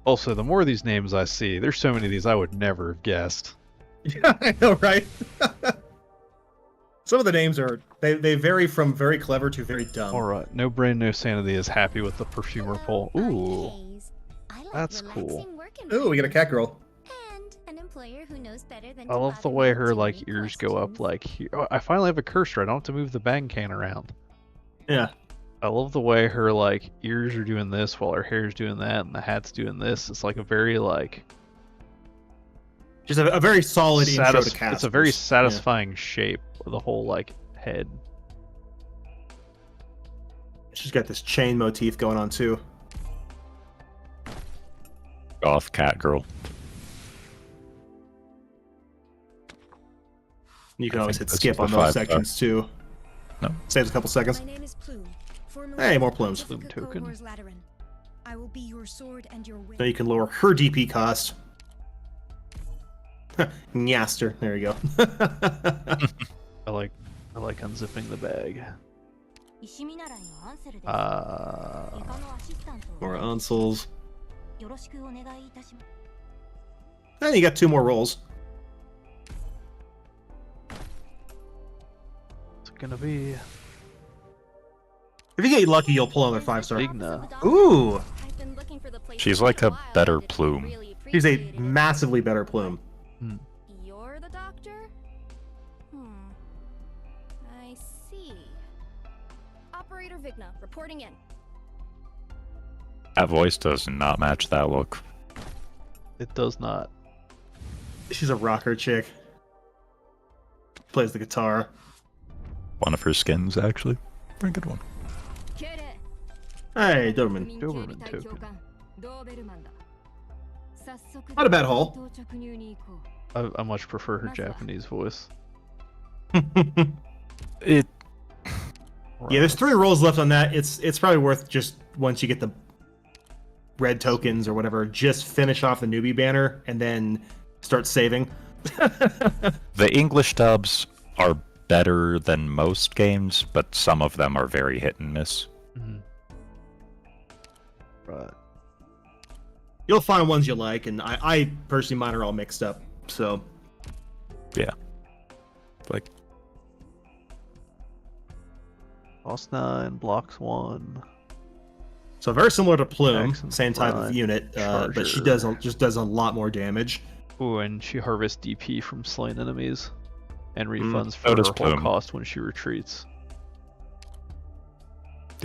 Also, the more of these names I see, there's so many of these I would never have guessed. Yeah, I know, right? Some of the names are they vary from very clever to very dumb. All right, no brain, no sanity is happy with the perfumer poll. Ooh, that's cool. Ooh, we got a cat girl. And an employer who knows better than I to love the bother way me her with like too ears many go up questions. like here. Oh, I finally have a cursor. I don't have to move the bang can around. Yeah. I love the way her like ears are doing this while her hair's doing that and the hat's doing this. It's like a very like Just a very solid intro to cast. It's a very satisfying shape of the whole like head. She's got this chain motif going on too. Goth cat girl. You can I always think hit that's skip the on those 5-star. sections too. No. Saves a couple seconds. My name is Plume. Formerly Hey, more plumes. Plume token. Cohor's Lateran. I will be your sword and your Now wing. you can lower her DP cost. Nyaster. There you go. I like unzipping the bag. More Unsels. よろしくお願いいたします。 And you got 2 more rolls. What's it gonna be? If you get lucky, you'll pull another 5-star. Digna. Ooh! She's like a better plume. She's a massively better plume. You're the doctor? I see. Operator Vigna, reporting in. That voice does not match that look. It does not. She's a rocker chick. Plays the guitar. One of her skins, actually. Very good one. Hey, Doberman. Doberman token. Not a bad haul. I much prefer her Japanese voice. It. Yeah, there's 3 rolls left on that. It's probably worth just once you get the red tokens or whatever, just finish off the newbie banner and then start saving. The English dubs are better than most games, but some of them are very hit and miss. Mhm. Right. You'll find ones you like, and I personally, mine are all mixed up. So Yeah. Like, Boss 9, blocks 1. so very similar to Plume, Excellent. same type of Right. unit, but she Charger. just does a lot more damage. Ooh, and she harvests DP from slain enemies. And refunds So for her does whole Plume. cost when she retreats.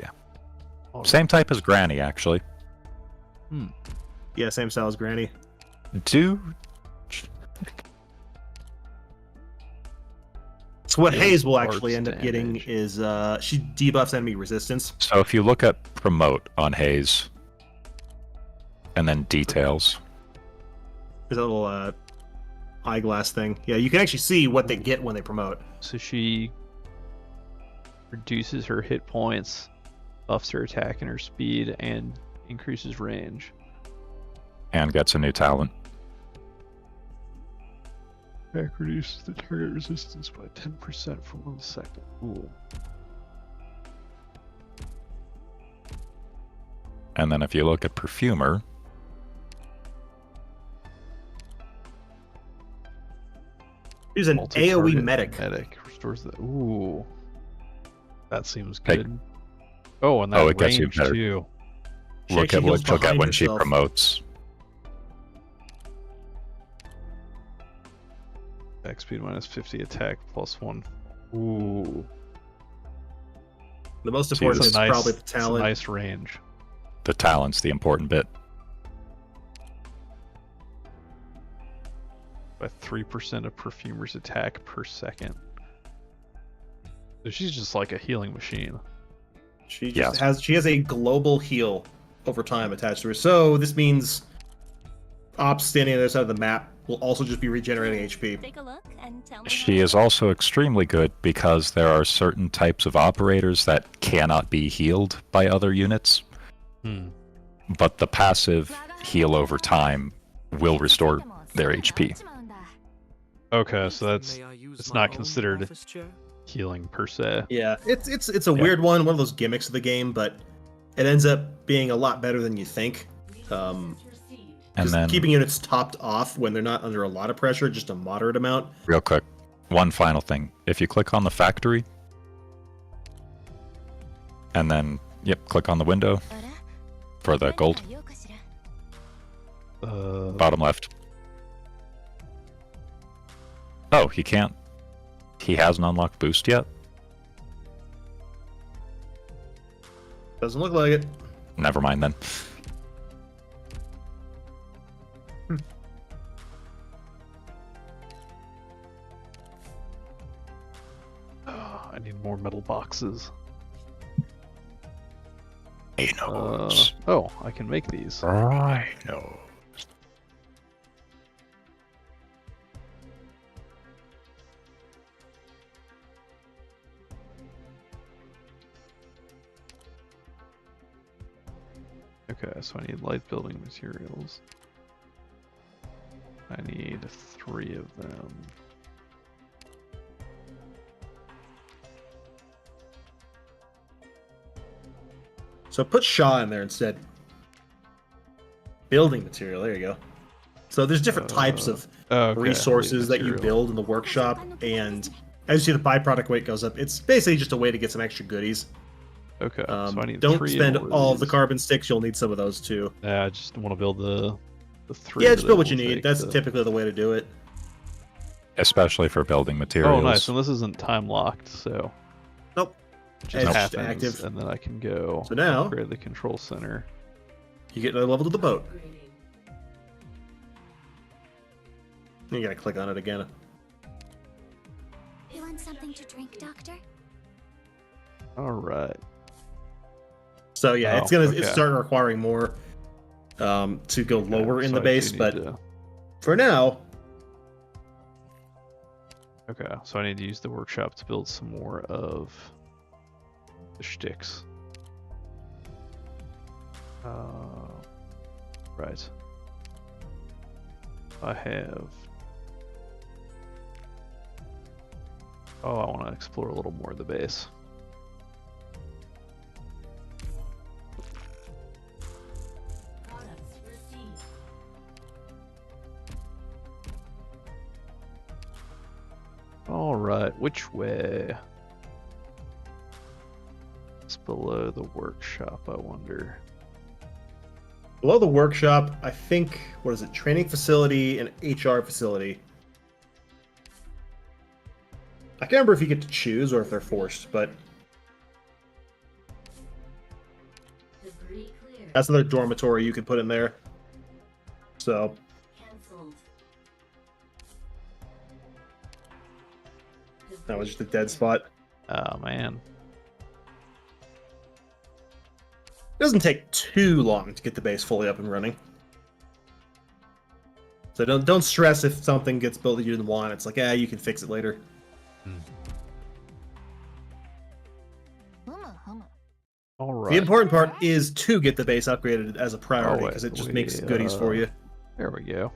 Yeah. Oh, same type as Granny, actually. Yeah, same style as Granny. Do So what Yeah, Hayes will arts actually end up getting damage. is she debuffs enemy resistance. so if you look at promote on Hayes, and then details, There's a little eyeglass thing. Yeah, you can actually see what they get when they promote. So she reduces her hit points, buffs her attack and her speed, and increases range. and gets a new talent. Attack reduces the target resistance by 10% for 1 second. Ooh. And then if you look at Perfumer, She's an AoE Multi-target medic. Medic restores the. Ooh. That seems Hey. good. Oh, and that it gets you range better. too. She look actually at heals what she'll get behind when she herself. promotes. Attack speed minus 50, attack plus 1. Ooh. The most See, important this is is probably the It's a talent. nice range. The talent's the important bit. By 3% of Perfumer's attack per second. So she's just like a healing machine. She just Yes. has a global heal over time attached to her. So this means ops standing on the other side of the map will also just be regenerating HP. Take a look and tell me. She is also extremely good because there are certain types of operators that cannot be healed by other units, but the passive heal over time will restore their HP. Okay, so that's May I use it's my not own considered office chair? healing per se. Yeah, it's a weird one of those gimmicks of the game, but it ends up being a lot better than you think. And Just then, keeping units topped off when they're not under a lot of pressure, just a moderate amount. real quick, one final thing. If you click on the factory, and then, click on the window for the gold, bottom left. Oh, he can't. He hasn't unlocked boost yet? Doesn't look like it. Never mind then. I need more metal boxes. He knows. Oh, I can make these. I know. Okay, so I need light building materials. I need 3 of them. So put Shaw in there instead. Building material, there you go. So there's different types of Okay, resources that you material. build in the workshop, and as you see the byproduct weight goes up, it's basically just a way to get some extra goodies. Okay, so I need Don't 3 spend of all of the these. carbon sticks, you'll need some of those too. Yeah, I just want to build the 3. Yeah, that just build what will you need. take That's the- typically the way to do it. Especially for building materials. Oh, nice. And this isn't time locked, so Nope. it just It's just happens, active. and then I can go So now- upgrade the control center. You get another level to the boat. You gotta click on it again. You want something to drink, Doctor? All right. So yeah, Oh, it's okay. starting requiring more to go lower in so the I do base, need but to- for now, Okay, so I need to use the workshop to build some more of the shticks. Right. I have Oh, I want to explore a little more of the base. All right, which way? It's below the workshop, I wonder. Below the workshop, I think, what is it? Training facility and HR facility. I can't remember if you get to choose or if they're forced, but that's another dormitory you could put in there. So that was just a dead spot. Oh man. It doesn't take too long to get the base fully up and running. So don't stress if something gets built that you didn't want. It's like, you can fix it later. All right. The important part is to get the base upgraded as a priority, because it just makes goodies for you. There we go.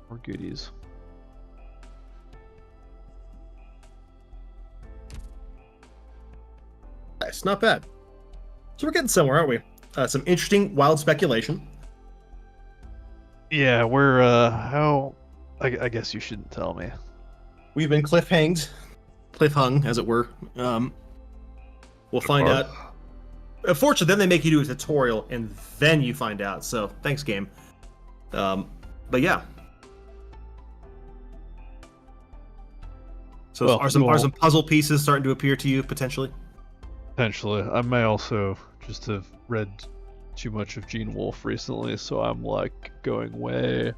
More goodies. Nice, not bad. So we're getting somewhere, aren't we? Some interesting wild speculation. Yeah, we're how I guess you shouldn't tell me. We've been cliffhung, as it were. We'll find out. Unfortunately, then they make you do a tutorial, and then you find out. So thanks, game. But yeah. So Well, are some puzzle pieces starting to appear to you potentially? Potentially. I may also just have read too much of Gene Wolfe recently, so I'm like going way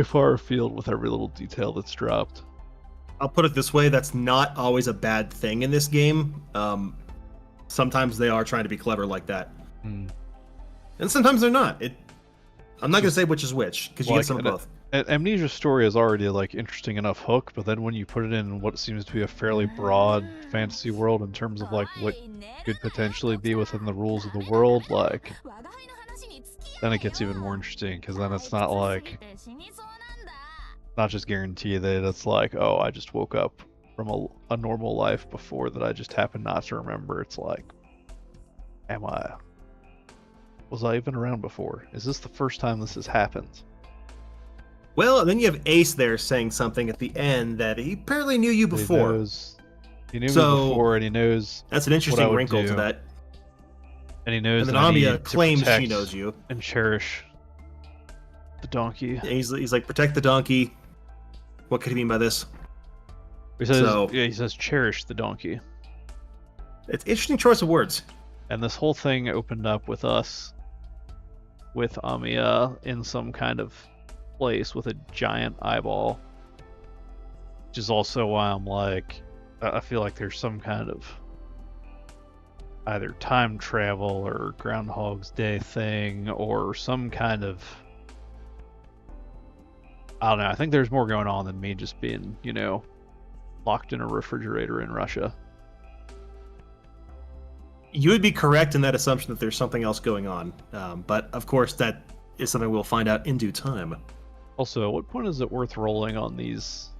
far afield with every little detail that's dropped. I'll put it this way, that's not always a bad thing in this game. Sometimes they are trying to be clever like that. And sometimes they're not. I'm not going to say which is which, because you get some of both. Amnesia's story is already like interesting enough hook, but then when you put it in what seems to be a fairly broad fantasy world in terms of like what could potentially be within the rules of the world, like then it gets even more interesting, because then it's not like not just guaranteed that it's like, oh, I just woke up from a normal life before that I just happened not to remember. It's like, was I even around before? Is this the first time this has happened? Well, and then you have Ace there saying something at the end that he apparently knew you before. He knew me before, and he knows. That's an interesting wrinkle to that. And he knows. And then that Amiya claims she knows you and cherish the donkey. And he's like, protect the donkey. What could he mean by this? He says cherish the donkey. It's interesting choice of words. And this whole thing opened up with us, with Amiya in some kind of place with a giant eyeball, which is also why I'm like, I feel like there's some kind of either time travel or Groundhog's Day thing or some kind of, I don't know, I think there's more going on than me just being, locked in a refrigerator in Russia. You would be correct in that assumption that there's something else going on, but of course that is something we'll find out in due time. Also, at what point is it worth rolling on these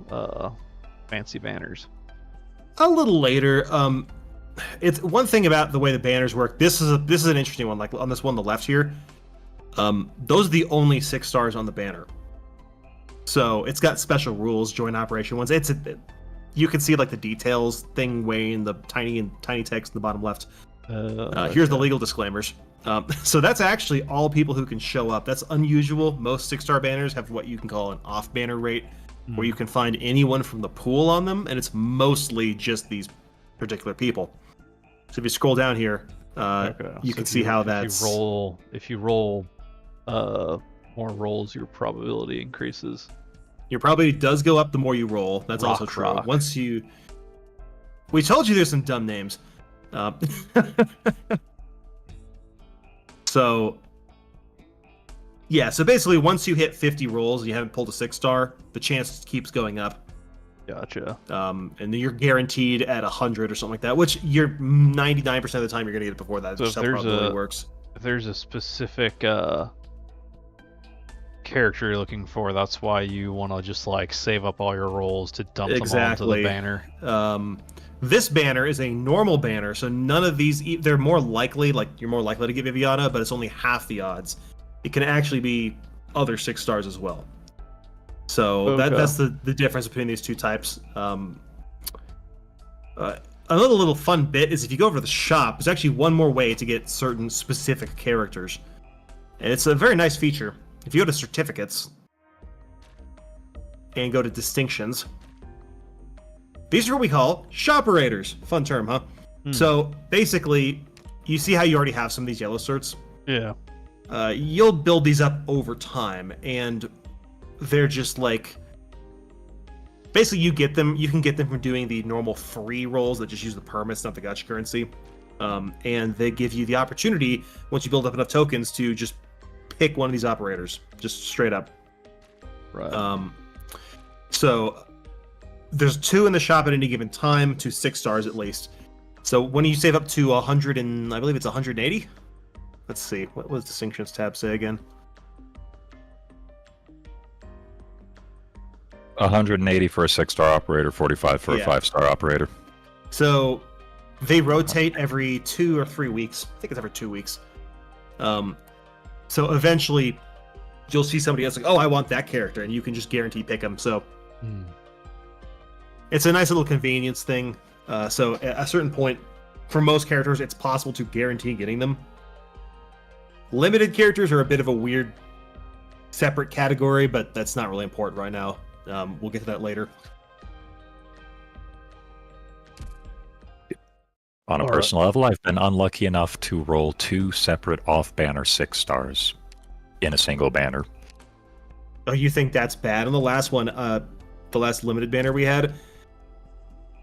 fancy banners? A little later. It's one thing about the way the banners work. This is an interesting one. Like on this one on the left here, those are the only 6 stars on the banner. So it's got special rules. Joint operation ones. You can see like the details thing way in the tiny text in the bottom left. Here's the legal disclaimers. So that's actually all people who can show up. That's unusual. Most 6-star banners have what you can call an off-banner rate, where you can find anyone from the pool on them, and it's mostly just these particular people. So if you scroll down here, you can see how that's... If you roll more rolls, your probability increases. Your probability does go up the more you roll. That's also true. Once you... We told you there's some dumb names. So, yeah, so basically once you hit 50 rolls and you haven't pulled a 6-star, the chance keeps going up. Gotcha. And then you're guaranteed at 100 or something like that, which you're 99% of the time you're going to get it before that. So That's just how probability works. If there's a specific character you're looking for. That's why you want to just like save up all your rolls to dump them all into the banner. This banner is a normal banner, so none of these, they're more likely, like you're more likely to get Viviana, but it's only half the odds. It can actually be other 6 stars as well. So that's the difference between these two types. Another little fun bit is if you go over to the shop, there's actually one more way to get certain specific characters. And it's a very nice feature. If you go to certificates and go to distinctions, these are what we call shoperators. Fun term, huh? So basically, you see how you already have some of these yellow certs? Yeah. You'll build these up over time, and they're just like... Basically, you can get them from doing the normal free rolls that just use the permits, not the gacha currency. And they give you the opportunity, once you build up enough tokens, to just pick one of these operators. Just straight up. Right. So there's 2 in the shop at any given time, to 6 stars at least. So when you save up to 100 and I believe it's 180. Let's see, what was distinctions tab say again? 180 for a 6-star operator, 45 for a 5-star operator. So they rotate every 2 or 3 weeks. I think it's every 2 weeks. So eventually you'll see somebody else like, oh, I want that character, and you can just guarantee pick them. So it's a nice little convenience thing. So at a certain point, for most characters, it's possible to guarantee getting them. Limited characters are a bit of a weird separate category, but that's not really important right now. We'll get to that later. On a personal level, I've been unlucky enough to roll 2 separate off-banner 6 stars in a single banner. Oh, you think that's bad? On the last one, the last limited banner we had,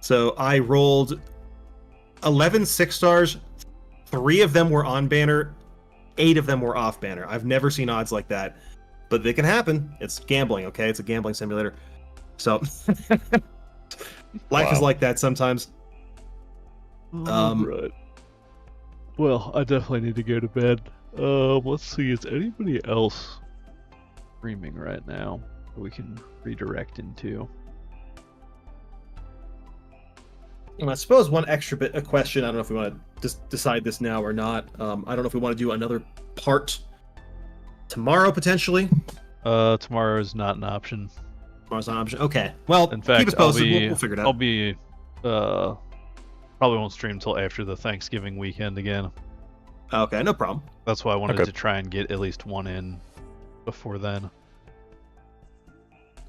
so I rolled 11 6 stars. 3 of them were on banner, 8 of them were off banner. I've never seen odds like that, but they can happen. It's gambling, okay? It's a gambling simulator. So life is like that sometimes. Right. Well, I definitely need to go to bed. Let's see, is anybody else streaming right now that we can redirect into? And I suppose one extra bit, a question, I don't know if we want to just decide this now or not. I don't know if we want to do another part tomorrow, potentially. Tomorrow is not an option. Tomorrow's not an option. Okay. Well, in fact, keep us posted. We'll figure it out. I'll be, probably won't stream until after the Thanksgiving weekend again. Okay, no problem. That's why I wanted to try and get at least one in before then.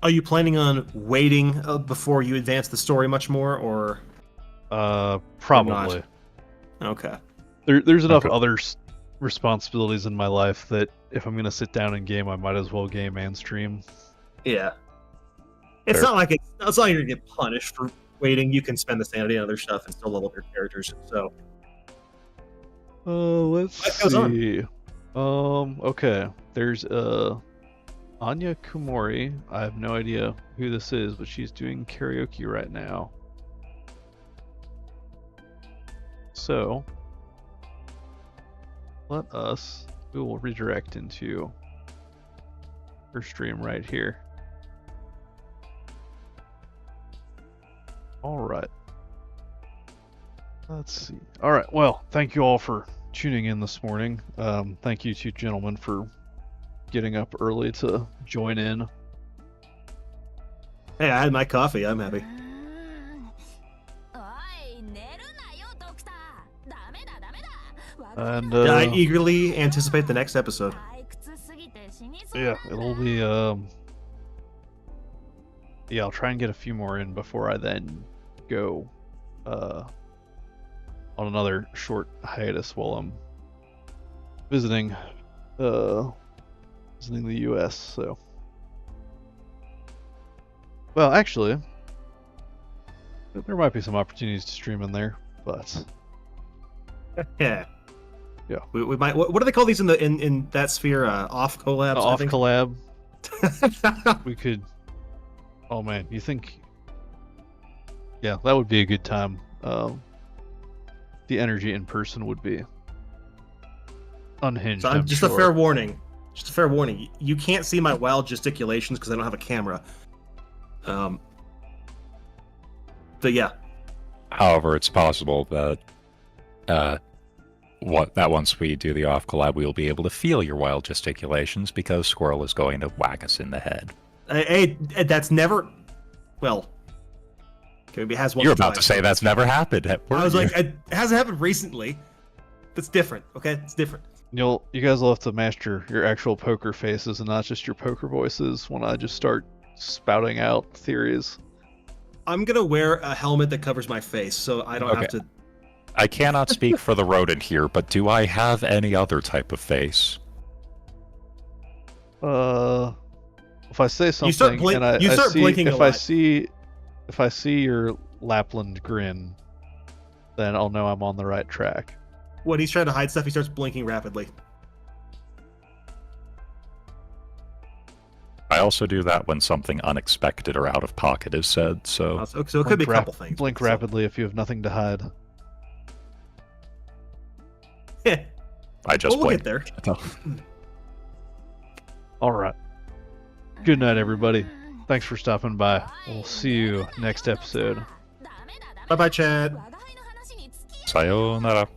Are you planning on waiting before you advance the story much more, or? Probably. Okay. There's enough other responsibilities in my life that if I'm gonna sit down and game, I might as well game and stream. Yeah. It's not like it's not like you're gonna get punished for waiting. You can spend the sanity on other stuff and still level up your characters. So. Let's see. Okay. There's Anya Kumori. I have no idea who this is, but she's doing karaoke right now. So, we will redirect into her stream right here. Alright. Let's see. Alright, well, thank you all for tuning in this morning. Thank you two gentlemen for getting up early to join in. Hey, I had my coffee. I'm happy. And I eagerly anticipate the next episode. Yeah, it'll be yeah, I'll try and get a few more in before I then go on another short hiatus while I'm visiting the US. So, well, actually, there might be some opportunities to stream in there, but yeah. Yeah, we might. What do they call these in that sphere? Off collabs. Off collab. We could. Oh man, you think? Yeah, that would be a good time. The energy in person would be unhinged. So I'm just sure. a fair warning. Just a fair warning. You can't see my wild gesticulations because I don't have a camera. But yeah. However, it's possible that once we do the off collab, we'll be able to feel your wild gesticulations because Squirrel is going to whack us in the head. Hey, that's never. Well, okay, maybe it has one. You're about to say that's never happened. I was like, it hasn't happened recently. That's different. Okay, it's different. You guys will have to master your actual poker faces and not just your poker voices when I just start spouting out theories. I'm gonna wear a helmet that covers my face, so I don't have to. I cannot speak for the rodent here, but do I have any other type of face? If I say something and I see, blinking if I see your Lapland grin, then I'll know I'm on the right track. What, he's trying to hide stuff? He starts blinking rapidly. I also do that when something unexpected or out of pocket is said, so... So it could be a couple things. Blink rapidly if you have nothing to hide. I just we'll blinked. Get there. Alright. Good night, everybody. Thanks for stopping by. We'll see you next episode. Bye-bye, Chad. Sayonara.